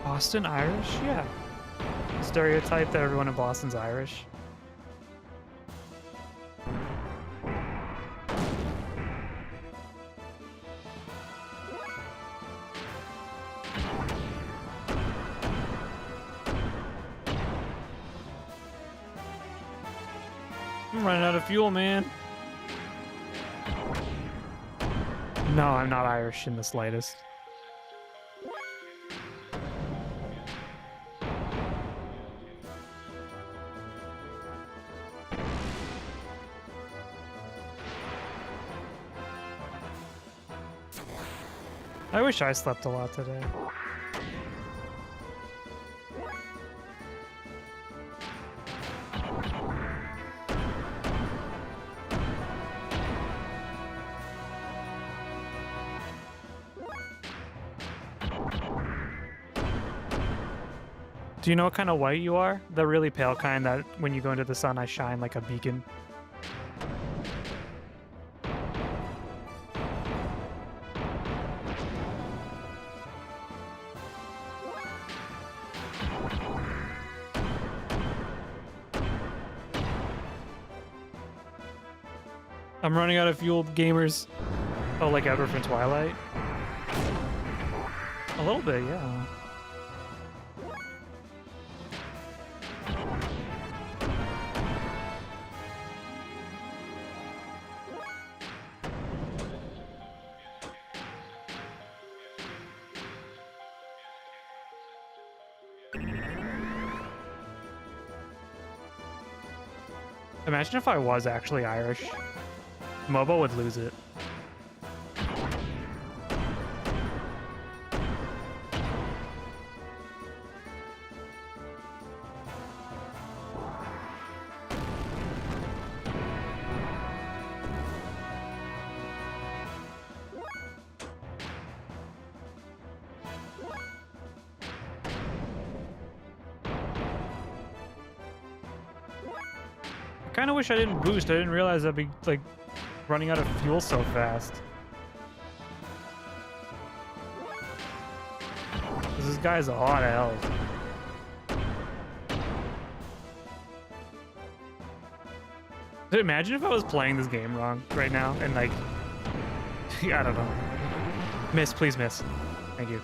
A: Boston Irish? Yeah. Stereotype that everyone in Boston's Irish. I'm running out of fuel, man. No, I'm not Irish in the slightest. I wish I slept a lot today. Do you know what kind of white you are? The really pale kind that when you go into the sun, I shine like a beacon. I'm running out of fuel, gamers. Oh, like ever from Twilight? A little bit, yeah. Imagine if I was actually Irish. Mobo would lose it. I kind of wish I didn't boost. I didn't realize I'd be like running out of fuel so fast. This guy's a lot of health. Imagine if I was playing this game wrong right now and like, I don't know. Miss, please miss. Thank you.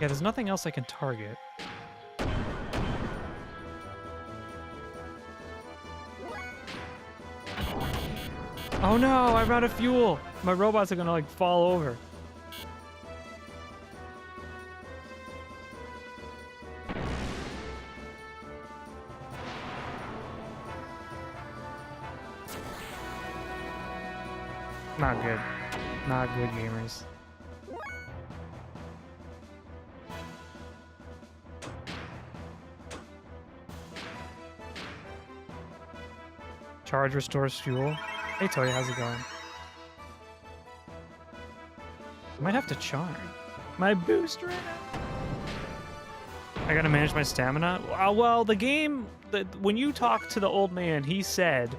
A: Yeah, there's nothing else I can target. Oh no, I'm out of fuel. My robots are gonna like fall over. Not good. Not good, gamers. Charge restores fuel. Hey Toy, how's it going? I might have to charge. My boost ran out. I gotta manage my stamina. Well, the game, when you talk to the old man, he said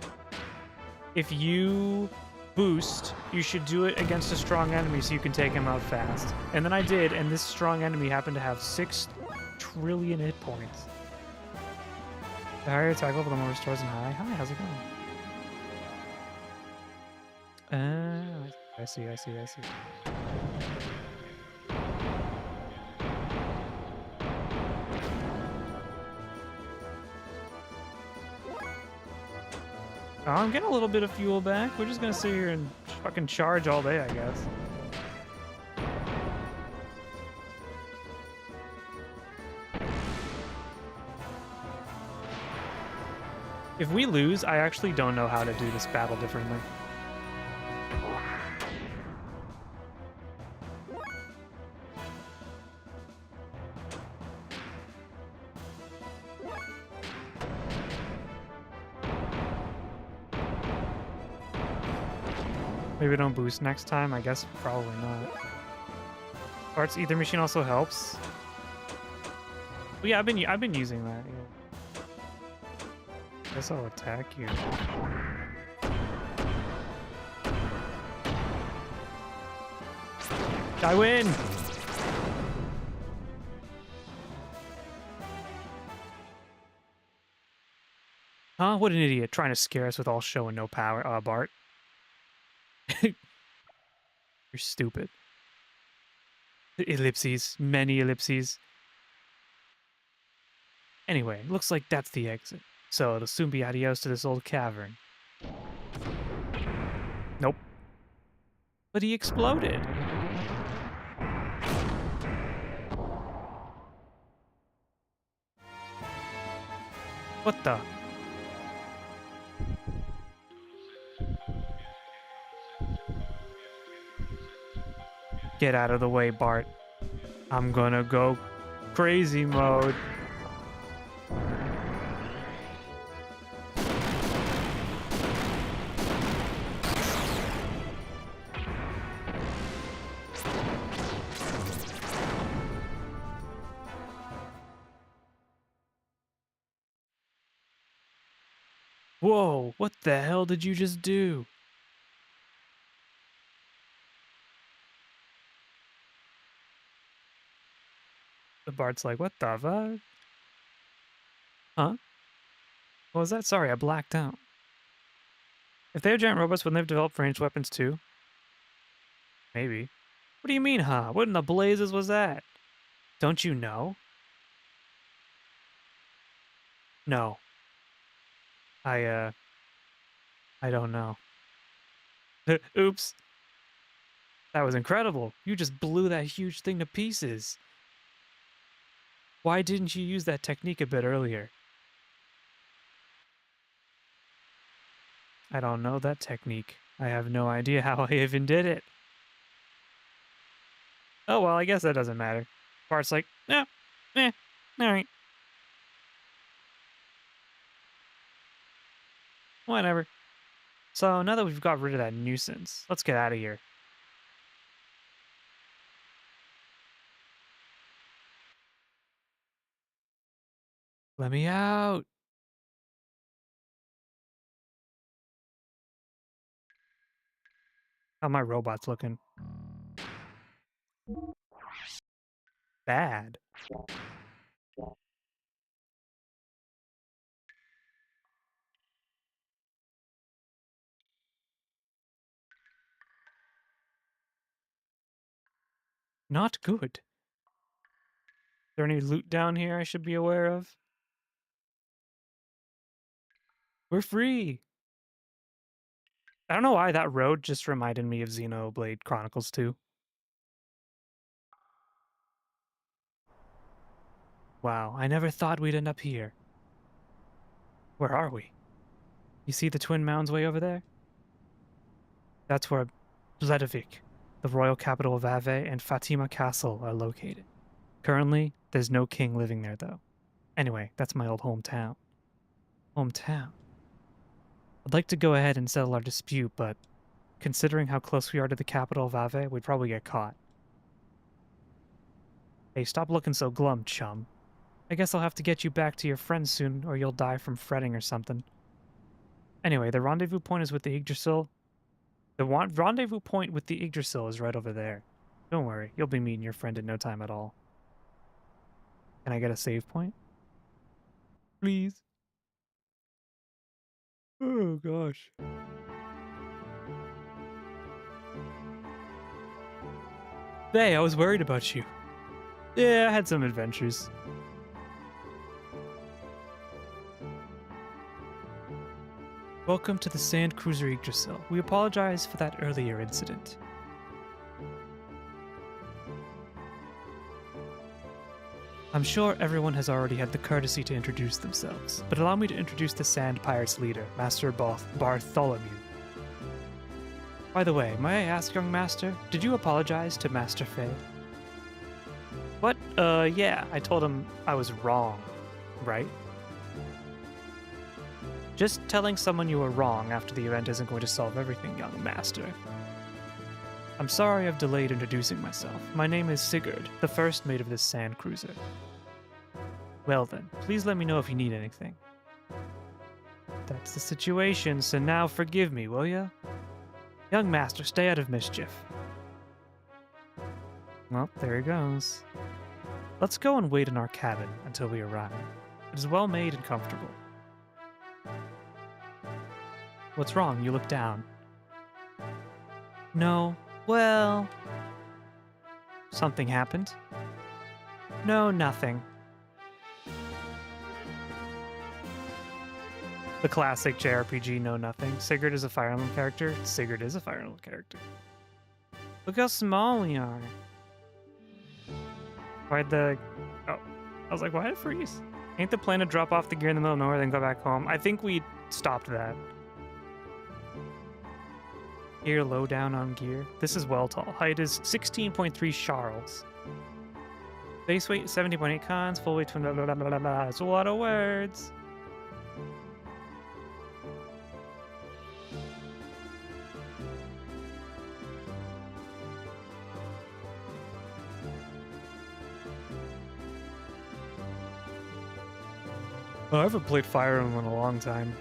A: if you boost, you should do it against a strong enemy so you can take him out fast. And then I did, and this strong enemy happened to have 6 trillion hit points. The higher attack level, the more restores and high. Hi, how's it going? I see. Oh, I'm getting a little bit of fuel back. We're just gonna sit here and fucking charge all day, I guess. If we lose, I actually don't know how to do this battle differently. Maybe don't boost next time. I guess probably not. Parts Ether Machine also helps. But yeah, I've been using that. Yeah. Guess I'll attack you. I win. Huh? What an idiot! Trying to scare us with all show and no power, Bart. You're stupid. Ellipses, many ellipses. Anyway, looks like that's the exit. So it'll soon be adios to this old cavern. Nope. But he exploded. What the? Get out of the way, Bart. I'm gonna go crazy mode. Whoa, what the hell did you just do? The Bart's like, what the fuck? Huh? What was that? Sorry, I blacked out. If they have giant robots, wouldn't they have developed ranged weapons too? Maybe. What do you mean, huh? What in the blazes was that? Don't you know? No. I don't know. Oops. That was incredible. You just blew that huge thing to pieces. Why didn't you use that technique a bit earlier? I don't know that technique. I have no idea how I even did it. Oh, well, I guess that doesn't matter. Bart's like, yeah, alright. Whatever. So now that we've got rid of that nuisance, let's get out of here. Let me out. How my robot's looking? Bad. Not good. Is there any loot down here I should be aware of? We're free. I don't know why that road just reminded me of Xenoblade Chronicles 2. Wow, I never thought we'd end up here. Where are we? You see the twin mounds way over there? That's where Bledavik, the royal capital of Ave, and Fatima Castle are located. Currently, there's no king living there, though. Anyway, that's my old hometown. Hometown? I'd like to go ahead and settle our dispute, but considering how close we are to the capital of Ave, we'd probably get caught. Hey, stop looking so glum, chum. I guess I'll have to get you back to your friends soon, or you'll die from fretting or something. Anyway, the rendezvous point is with the Yggdrasil. The rendezvous point with the Yggdrasil is right over there. Don't worry, you'll be meeting your friend in no time at all. Can I get a save point? Please? Oh, gosh. Hey, I was worried about you. Yeah, I had some adventures. Welcome to the Sand Cruiser Yggdrasil. We apologize for that earlier incident. I'm sure everyone has already had the courtesy to introduce themselves, but allow me to introduce the Sand Pirates leader, Master Bartholomew. By the way, may I ask, young master, did you apologize to Master Faye? What? Yeah, I told him I was wrong, right? Just telling someone you were wrong after the event isn't going to solve everything, young master. I'm sorry I've delayed introducing myself. My name is Sigurd, the first mate of this sand cruiser. Well then, please let me know if you need anything. That's the situation, so now forgive me, will ya? Young master, stay out of mischief. Well, there he goes. Let's go and wait in our cabin until we arrive. It is well made and comfortable. What's wrong? You look down. No. Well... Something happened? No, nothing. The classic JRPG, no nothing. Sigurd is a Fire Emblem character. Sigurd is a Fire Emblem character. Look how small we are. Why'd the... Oh. I was like, why'd it freeze? Ain't the plan to drop off the gear in the middle of nowhere, then go back home? I think we stopped that. Here, low down on gear. This is well tall. Height is 16.3 Charles. Base weight 70.8 cons. Full weight 20. Blah, blah, blah, blah, blah. It's a lot of words. Oh, I haven't played Fire Emblem in a long time.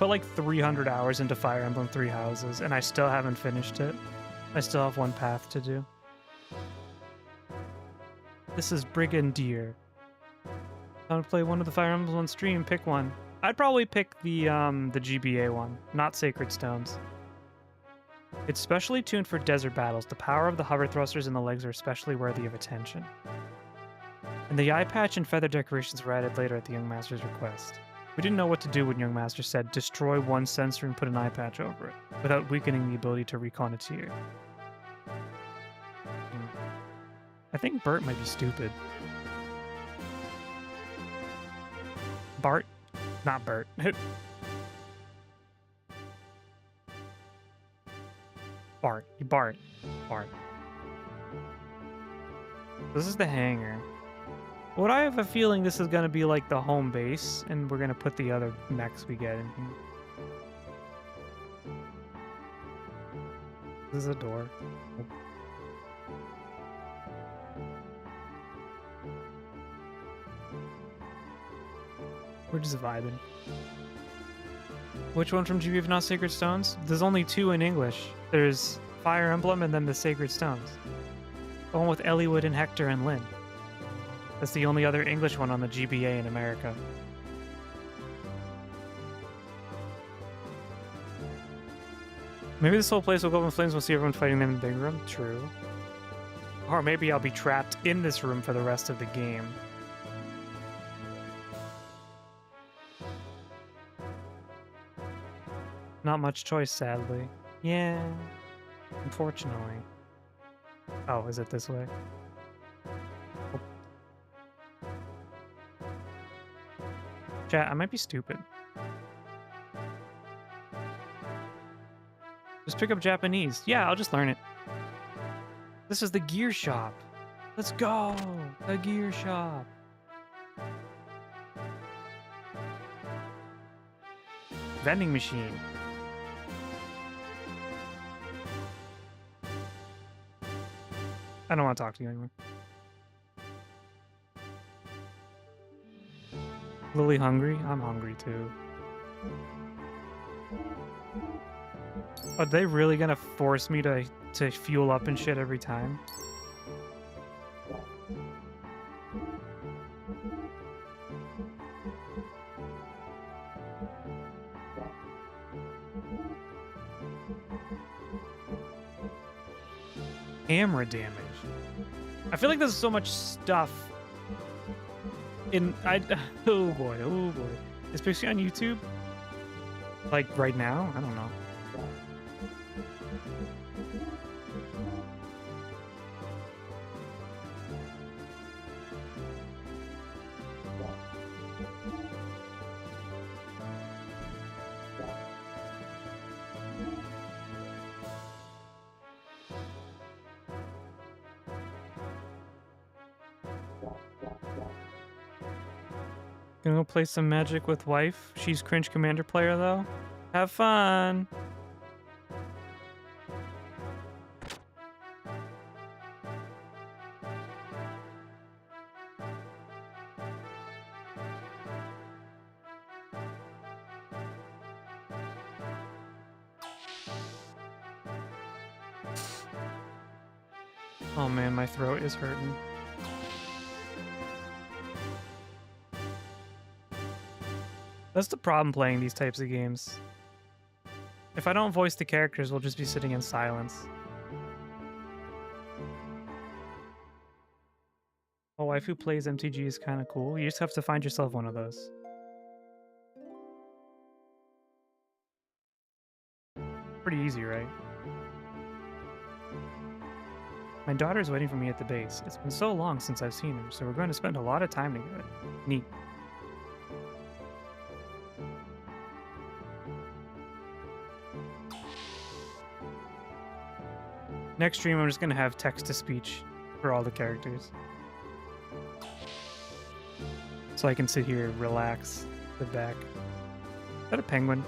A: put like 300 hours into Fire Emblem Three Houses, and I still haven't finished it. I still have one path to do. This is Brigadier. I want to play one of the Fire Emblems on stream. Pick one. I'd probably pick the GBA one, not Sacred Stones. It's specially tuned for desert battles. The power of the hover thrusters in the legs are especially worthy of attention. And the eye patch and feather decorations were added later at the Young Master's request. We didn't know what to do when Young Master said, destroy one sensor and put an eye patch over it, without weakening the ability to recon a tier. I think Bert might be stupid. Bart? Not Bert. Bart. Bart. Bart. This is the hangar. What I have a feeling this is going to be like the home base, and we're going to put the other mechs we get in here. This is a door. We're just vibing. Which one from GB if not Sacred Stones? There's only two in English. There's Fire Emblem and then the Sacred Stones. The one with Eliwood and Hector and Lynn. That's the only other English one on the GBA in America. Maybe this whole place will go up in flames. We'll see everyone fighting them in the big room. True. Or maybe I'll be trapped in this room for the rest of the game. Not much choice, sadly. Yeah. Unfortunately. Oh, is it this way? Oh. Chat, I might be stupid. Just pick up Japanese. Yeah, I'll just learn it. This is the gear shop. Let's go! The gear shop. Vending machine. I don't want to talk to you anymore. Lily hungry? I'm hungry too. Are they really gonna force me to fuel up and shit every time? Camera damage. I feel like there's so much stuff in oh boy. Is Pixie on YouTube? Like right now? I don't know. Gonna go play some Magic with wife. She's cringe commander player though. Have fun. Oh man, my throat is hurting. That's the problem playing these types of games. If I don't voice the characters, we'll just be sitting in silence. A wife who plays MTG is kind of cool. You just have to find yourself one of those. Pretty easy, right? My daughter's waiting for me at the base. It's been so long since I've seen her, so we're going to spend a lot of time together. Neat. Next stream, I'm just going to have text-to-speech for all the characters. So I can sit here and relax, sit back. Is that a penguin?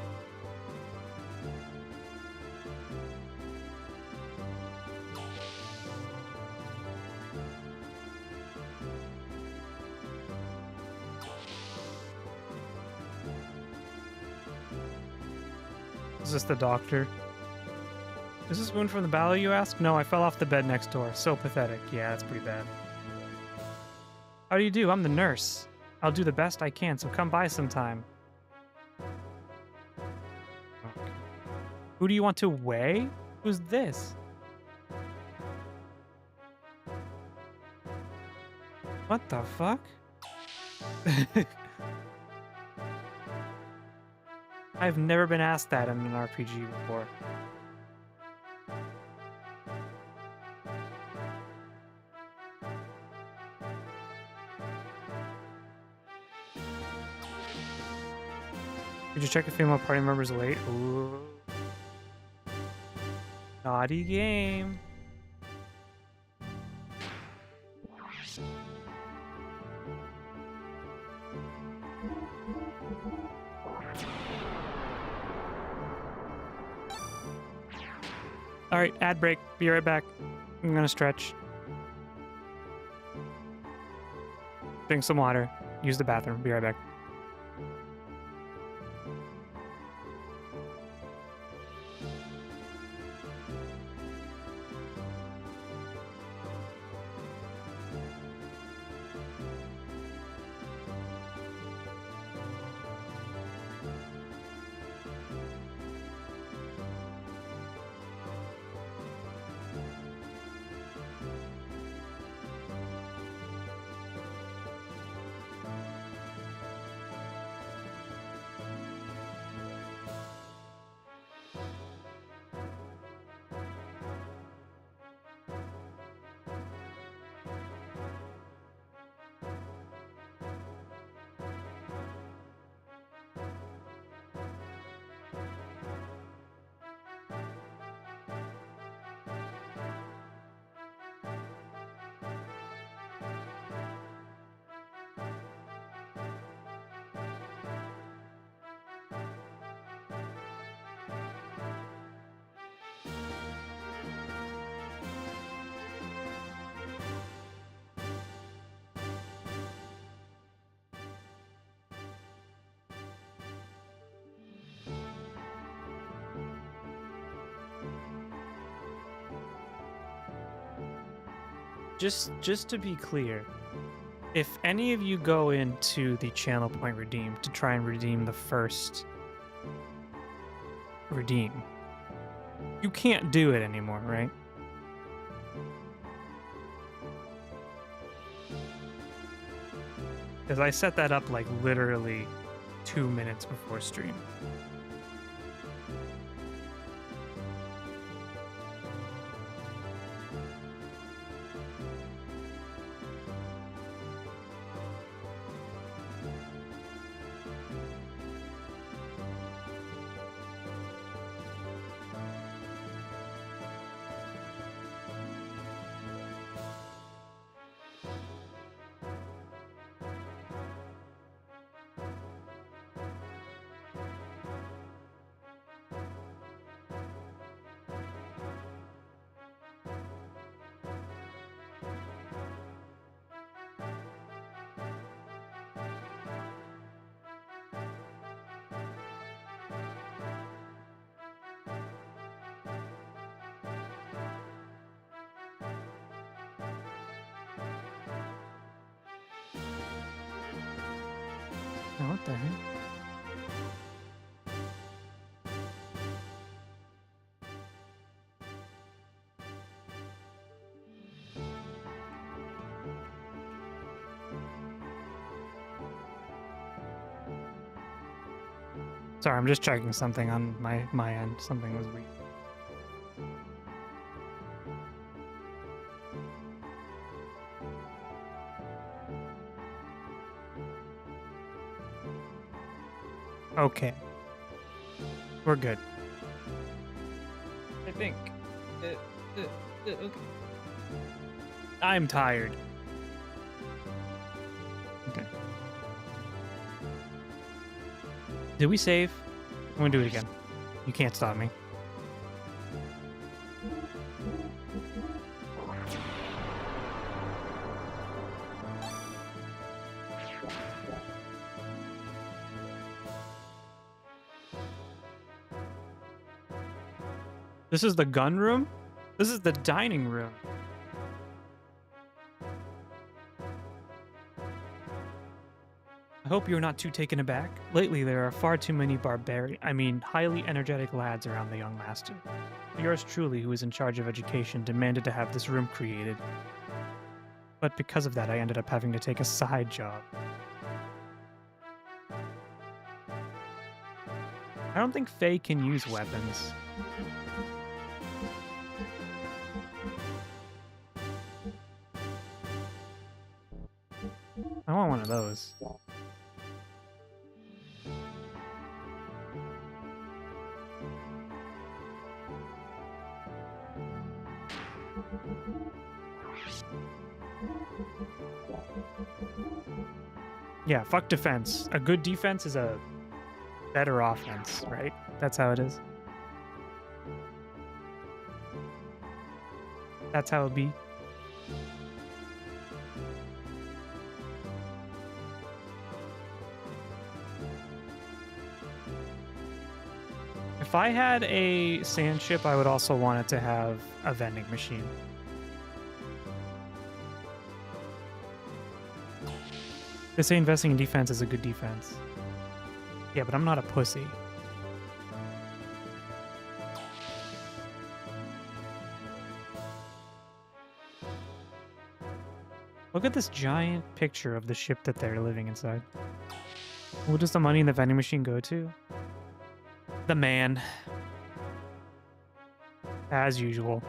A: Is this the doctor? Is this wound from the battle, you ask? No, I fell off the bed next door. So pathetic. Yeah, that's pretty bad. How do you do? I'm the nurse. I'll do the best I can, so come by sometime. Who do you want to weigh? Who's this? What the fuck? I've never been asked that in an RPG before. Did you check if female party members late? Ooh. Naughty game. All right, ad break. Be right back. I'm gonna stretch. Drink some water. Use the bathroom. Be right back. Just to be clear, if any of you go into the channel point redeem to try and redeem the first redeem, you can't do it anymore, right? Because I set that up like literally 2 minutes before stream. Oh, what the heck? Sorry, I'm just checking something on my end. Something was weak. Okay. We're good. I think. Okay. I'm tired. Okay. Did we save? I'm gonna do it again. You can't stop me. This is the gun room? This is the dining room. I hope you're not too taken aback. Lately, there are far too many highly energetic lads around the young master. Yours truly, who is in charge of education, demanded to have this room created. But because of that, I ended up having to take a side job. I don't think Faye can use weapons. I want one of those. Yeah, fuck defense. A good defense is a better offense, right? That's how it is. That's how it be. If I had a sand ship, I would also want it to have a vending machine. They say investing in defense is a good defense. Yeah, but I'm not a pussy. Look at this giant picture of the ship that they're living inside. What does the money in the vending machine go to? The man. As usual.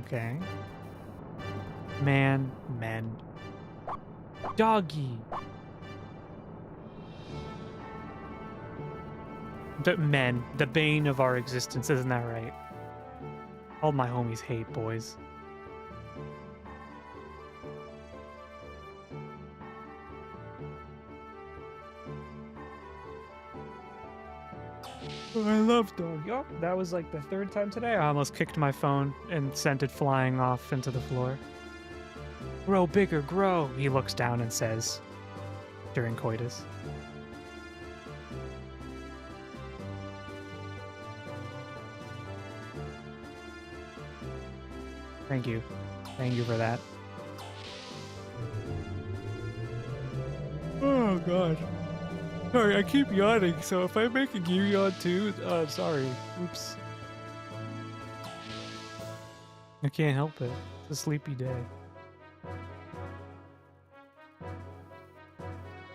A: Okay. Man, men. Doggy. Men, the bane of our existence, isn't that right? All my homies hate boys. I love doggy. Oh, that was like the third time today. I almost kicked my phone and sent it flying off into the floor. Grow bigger, grow, he looks down and says during coitus. Thank you. Thank you for that. Oh, God. Sorry, I keep yawning, so if I'm making you yawn too, sorry. Oops. I can't help it. It's a sleepy day.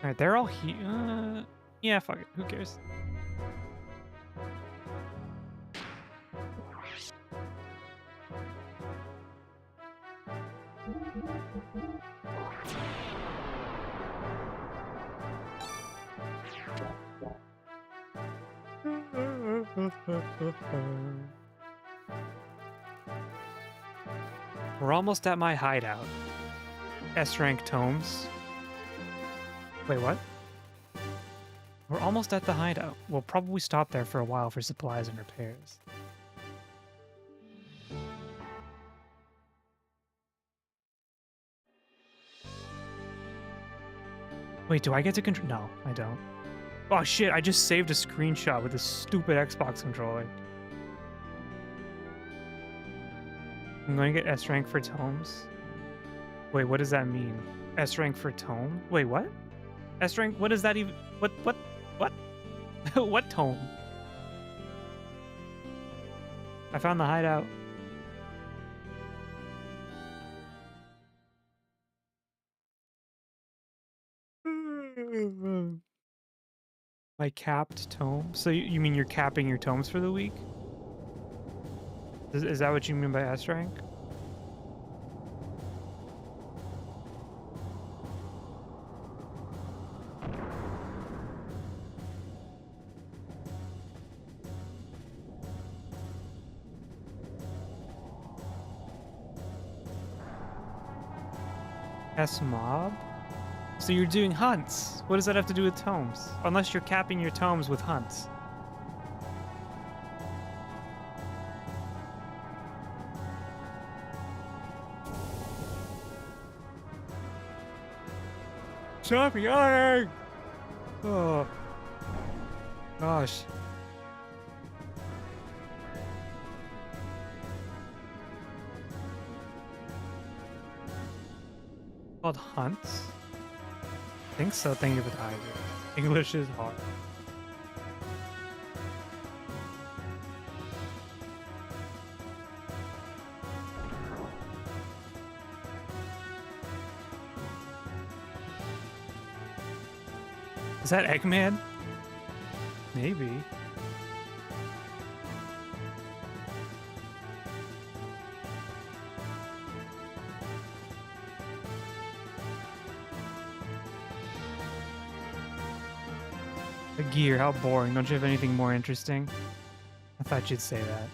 A: Alright, they're all here. Yeah, fuck it. Who cares? We're almost at my hideout. S-rank tomes. Wait, what? We're almost at the hideout. We'll probably stop there for a while for supplies and repairs. Wait, do I get to control? No, I don't. Oh shit, I just saved a screenshot with this stupid Xbox controller. I'm going to get S rank for tomes. Wait, what does that mean? S rank for tome? Wait, what? S rank, what does that even... What? What tome? I found the hideout. My capped tome? So you mean you're capping your tomes for the week? Is that what you mean by S rank? S mob? So you're doing hunts. What does that have to do with tomes? Unless you're capping your tomes with hunts. Stop yawning! Oh. Gosh. Called hunts? I think so. Thank you for the hydrate. English is hard. Is that Eggman? Maybe. A gear, how boring. Don't you have anything more interesting? I thought you'd say that.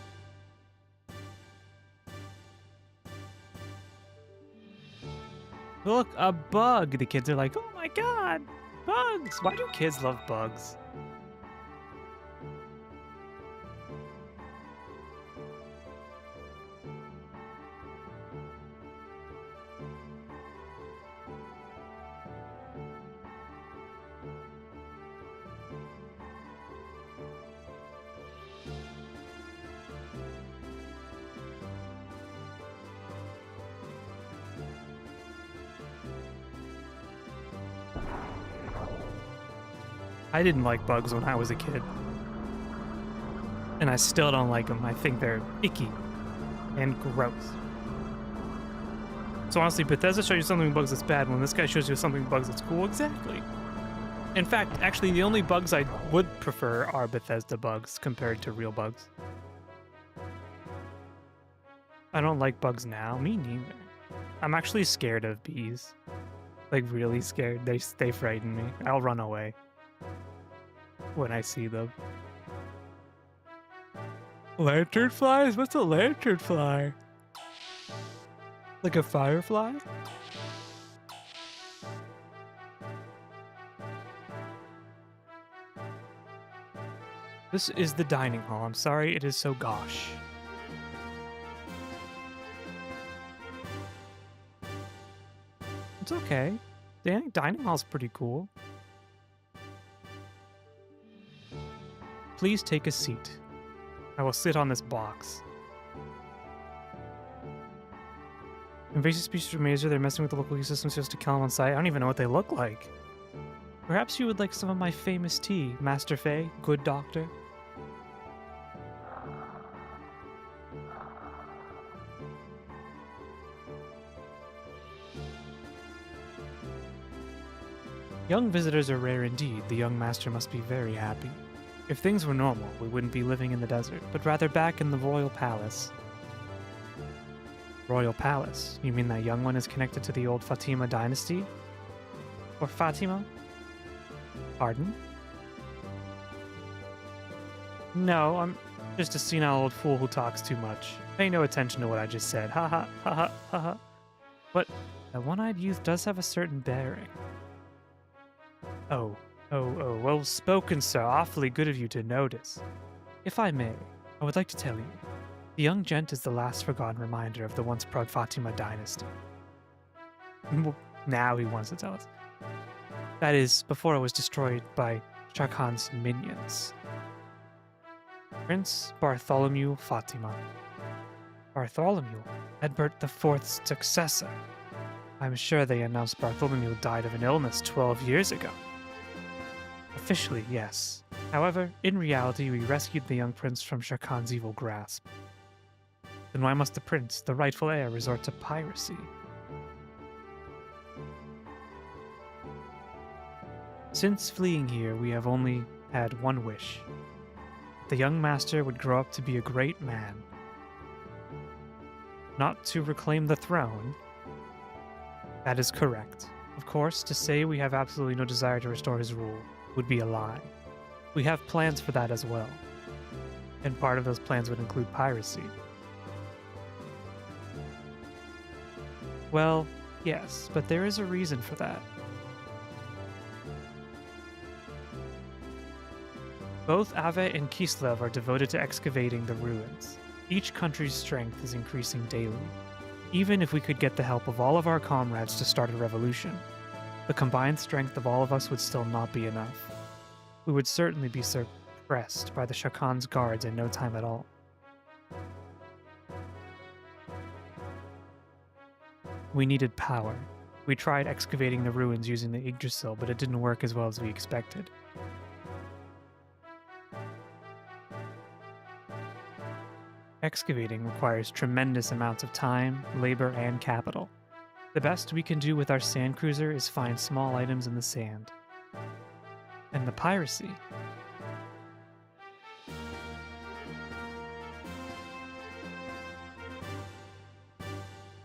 A: Look, a bug! The kids are like, oh my god! Bugs! Why do kids love bugs? I didn't like bugs when I was a kid. And I still don't like them. I think they're icky and gross. So honestly, Bethesda shows you something bugs that's bad when this guy shows you something bugs that's cool. Exactly. In fact, actually, the only bugs I would prefer are Bethesda bugs compared to real bugs. I don't like bugs now. Me neither. I'm actually scared of bees. Like, really scared. They frighten me. I'll run away when I see them. Lanternflies? What's a lanternfly? Like a firefly? This is the dining hall. I'm sorry it is so gauche. It's okay. The dining hall's pretty cool. Please take a seat. I will sit on this box. Invasive species from Mazer, they're messing with the local ecosystem just to kill them on sight. I don't even know what they look like. Perhaps you would like some of my famous tea, Master Fay, good doctor. Young visitors are rare indeed. The young master must be very happy. If things were normal, we wouldn't be living in the desert, but rather back in the royal palace. Royal palace? You mean that young one is connected to the old Fatima dynasty? Or Fatima? Pardon? No, I'm just a senile old fool who talks too much. Pay no attention to what I just said. Ha ha, ha ha, ha ha. But that one-eyed youth does have a certain bearing. Oh, well spoken, sir. Awfully good of you to notice. If I may, I would like to tell you, the young gent is the last forgotten reminder of the once proud Fatima dynasty. Well, now he wants to tell us. That is, before it was destroyed by Shah Khan's minions. Prince Bartholomew Fatima. Bartholomew? Edbert IV's successor. I'm sure they announced Bartholomew died of an illness 12 years ago. Officially, yes. However, in reality, we rescued the young prince from Shah Khan's evil grasp. Then why must the prince, the rightful heir, resort to piracy? Since fleeing here, we have only had one wish. The young master would grow up to be a great man. Not to reclaim the throne. That is correct. Of course, to say we have absolutely no desire to restore his rule would be a lie. We have plans for that as well. And part of those plans would include piracy. Well, yes, but there is a reason for that. Both Ave and Kislev are devoted to excavating the ruins. Each country's strength is increasing daily. Even if we could get the help of all of our comrades to start a revolution, the combined strength of all of us would still not be enough. We would certainly be suppressed by the Shakan's guards in no time at all. We needed power. We tried excavating the ruins using the Yggdrasil, but it didn't work as well as we expected. Excavating requires tremendous amounts of time, labor, and capital. The best we can do with our sand cruiser is find small items in the sand. And the piracy.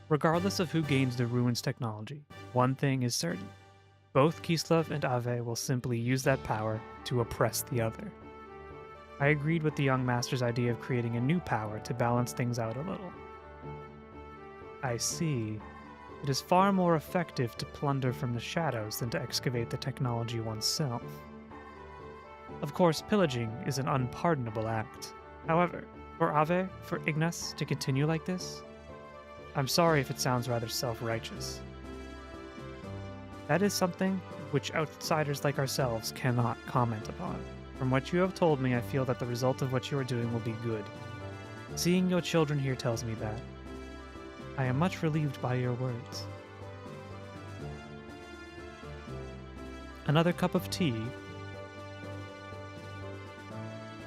A: Regardless of who gains the ruins technology, one thing is certain. Both Kislev and Ave will simply use that power to oppress the other. I agreed with the young master's idea of creating a new power to balance things out a little. I see. It is far more effective to plunder from the shadows than to excavate the technology oneself. Of course, pillaging is an unpardonable act. However, for Ave, for Ignas to continue like this, I'm sorry if it sounds rather self-righteous. That is something which outsiders like ourselves cannot comment upon. From what you have told me, I feel that the result of what you are doing will be good. Seeing your children here tells me that. I am much relieved by your words. Another cup of tea.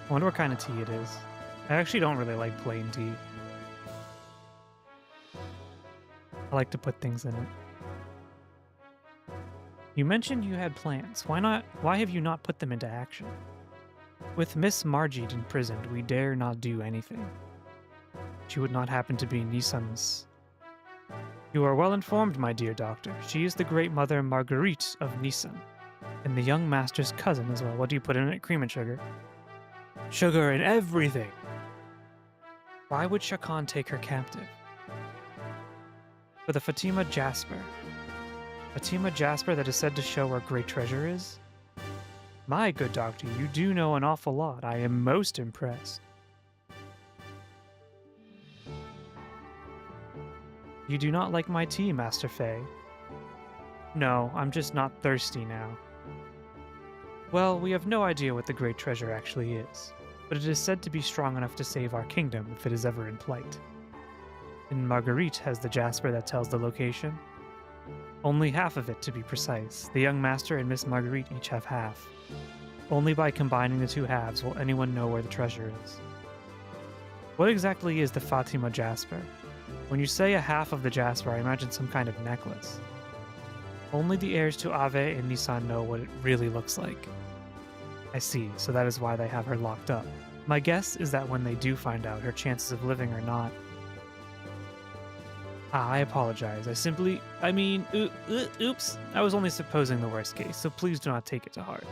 A: I wonder what kind of tea it is. I actually don't really like plain tea. I like to put things in it. You mentioned you had plans. Why have you not put them into action? With Miss Margit imprisoned, we dare not do anything. She would not happen to be Nisan's. You are well informed, my dear doctor. She is the great mother Marguerite of Nisan, and the young master's cousin as well. What do you put in it? Cream and sugar. Sugar in everything! Why would Shakan take her captive? For the Fatima Jasper. Fatima Jasper that is said to show where great treasure is? My good doctor, you do know an awful lot. I am most impressed. You do not like my tea, Master Fei? No, I'm just not thirsty now. Well, we have no idea what the great treasure actually is, but it is said to be strong enough to save our kingdom if it is ever in plight. And Marguerite has the jasper that tells the location. Only half of it, to be precise. The young master and Miss Marguerite each have half. Only by combining the two halves will anyone know where the treasure is. What exactly is the Fatima Jasper? When you say a half of the jasper, I imagine some kind of necklace. Only the heirs to Ave and Nisan know what it really looks like. I see, so that is why they have her locked up. My guess is that when they do find out, her chances of living are not. I apologize. Oops. I was only supposing the worst case, so please do not take it to heart.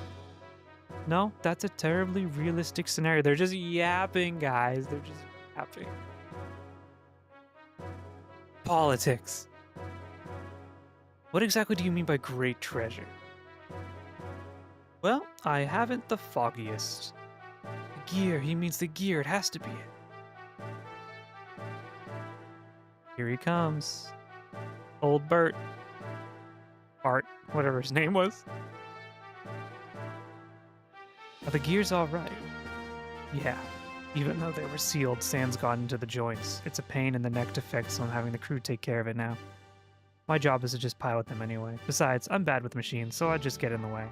A: No, that's a terribly realistic scenario. They're just yapping, guys. They're just yapping. Politics. What exactly do you mean by great treasure? Well, I haven't the foggiest. The gear, he means the gear. It has to be it. Here he comes. Old Bert. Bart, whatever his name was. Are the gears alright? Yeah. Even though they were sealed, sand's gotten into the joints. It's a pain in the neck to fix, so I'm having the crew take care of it now. My job is to just pilot them anyway. Besides, I'm bad with machines, so I just get in the way.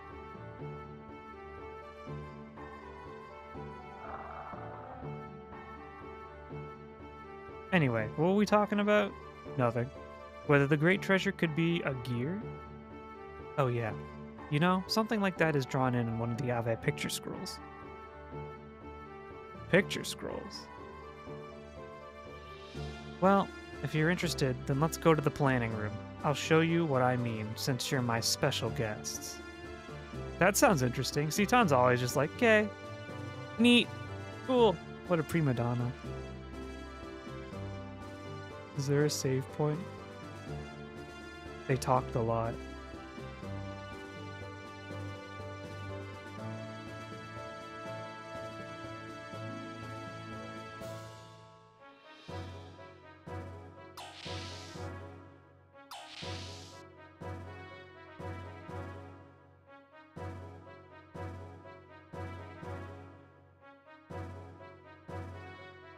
A: Anyway, what were we talking about? Nothing. Whether the great treasure could be a gear? Oh yeah. You know, something like that is drawn in one of the Ave picture scrolls. Picture scrolls? Well, if you're interested, then let's go to the planning room. I'll show you what I mean, since you're my special guests. That sounds interesting. Citan's always just like, okay, neat, cool. What a prima donna. Is there a save point? They talked a lot.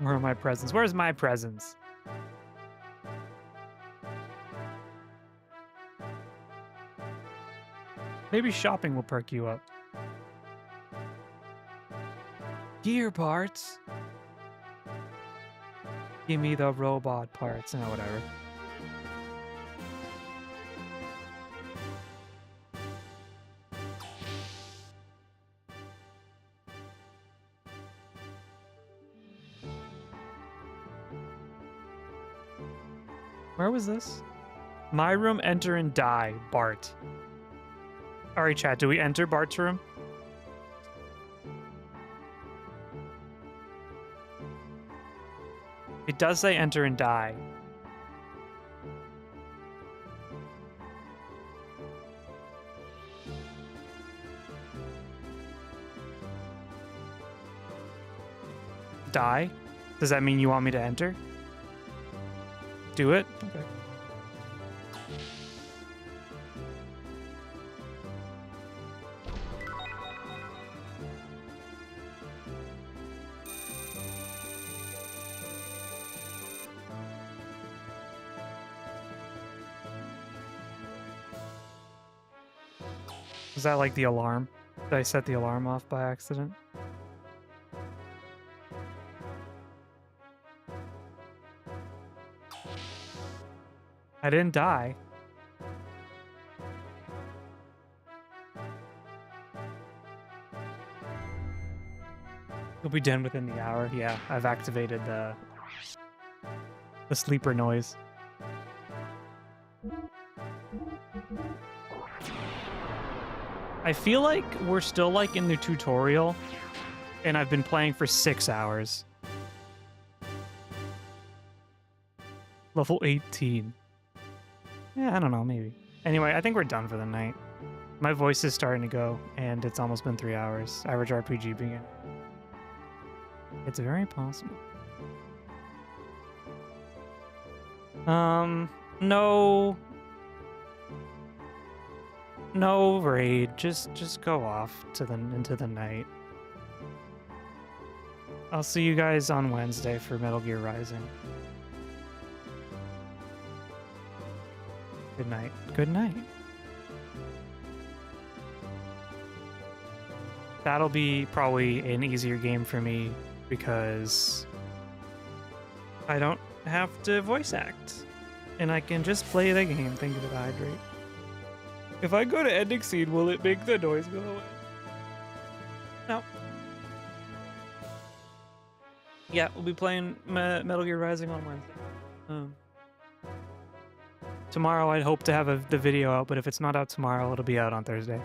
A: Where are my presents? Where's my presents? Maybe shopping will perk you up. Gear parts. Give me the robot parts. No, whatever. Where was this? My room, enter and die, Bart. Alright, chat, do we enter Bart's room? It does say enter and die. Die? Does that mean you want me to enter? Do it? Okay. Was that like the alarm? Did I set the alarm off by accident? I didn't die. You'll be done within the hour. Yeah, I've activated the sleeper noise. I feel like we're still like in the tutorial and I've been playing for 6 hours. Level 18. Yeah, I don't know, maybe. Anyway, I think we're done for the night. My voice is starting to go, and it's almost been 3 hours. Average RPG begin. It's very possible. No raid. Just go off to into the night. I'll see you guys on Wednesday for Metal Gear Rising. Good night. Good night. That'll be probably an easier game for me because I don't have to voice act. And I can just play the game, think of it, hydrate. If I go to ending scene, will it make the noise go away? No. Yeah, we'll be playing Metal Gear Rising on Wednesday. Tomorrow I'd hope to have the video out, but if it's not out tomorrow, it'll be out on Thursday.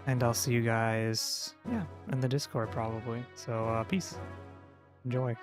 A: And I'll see you guys, yeah, in the Discord probably. So, peace. Enjoy.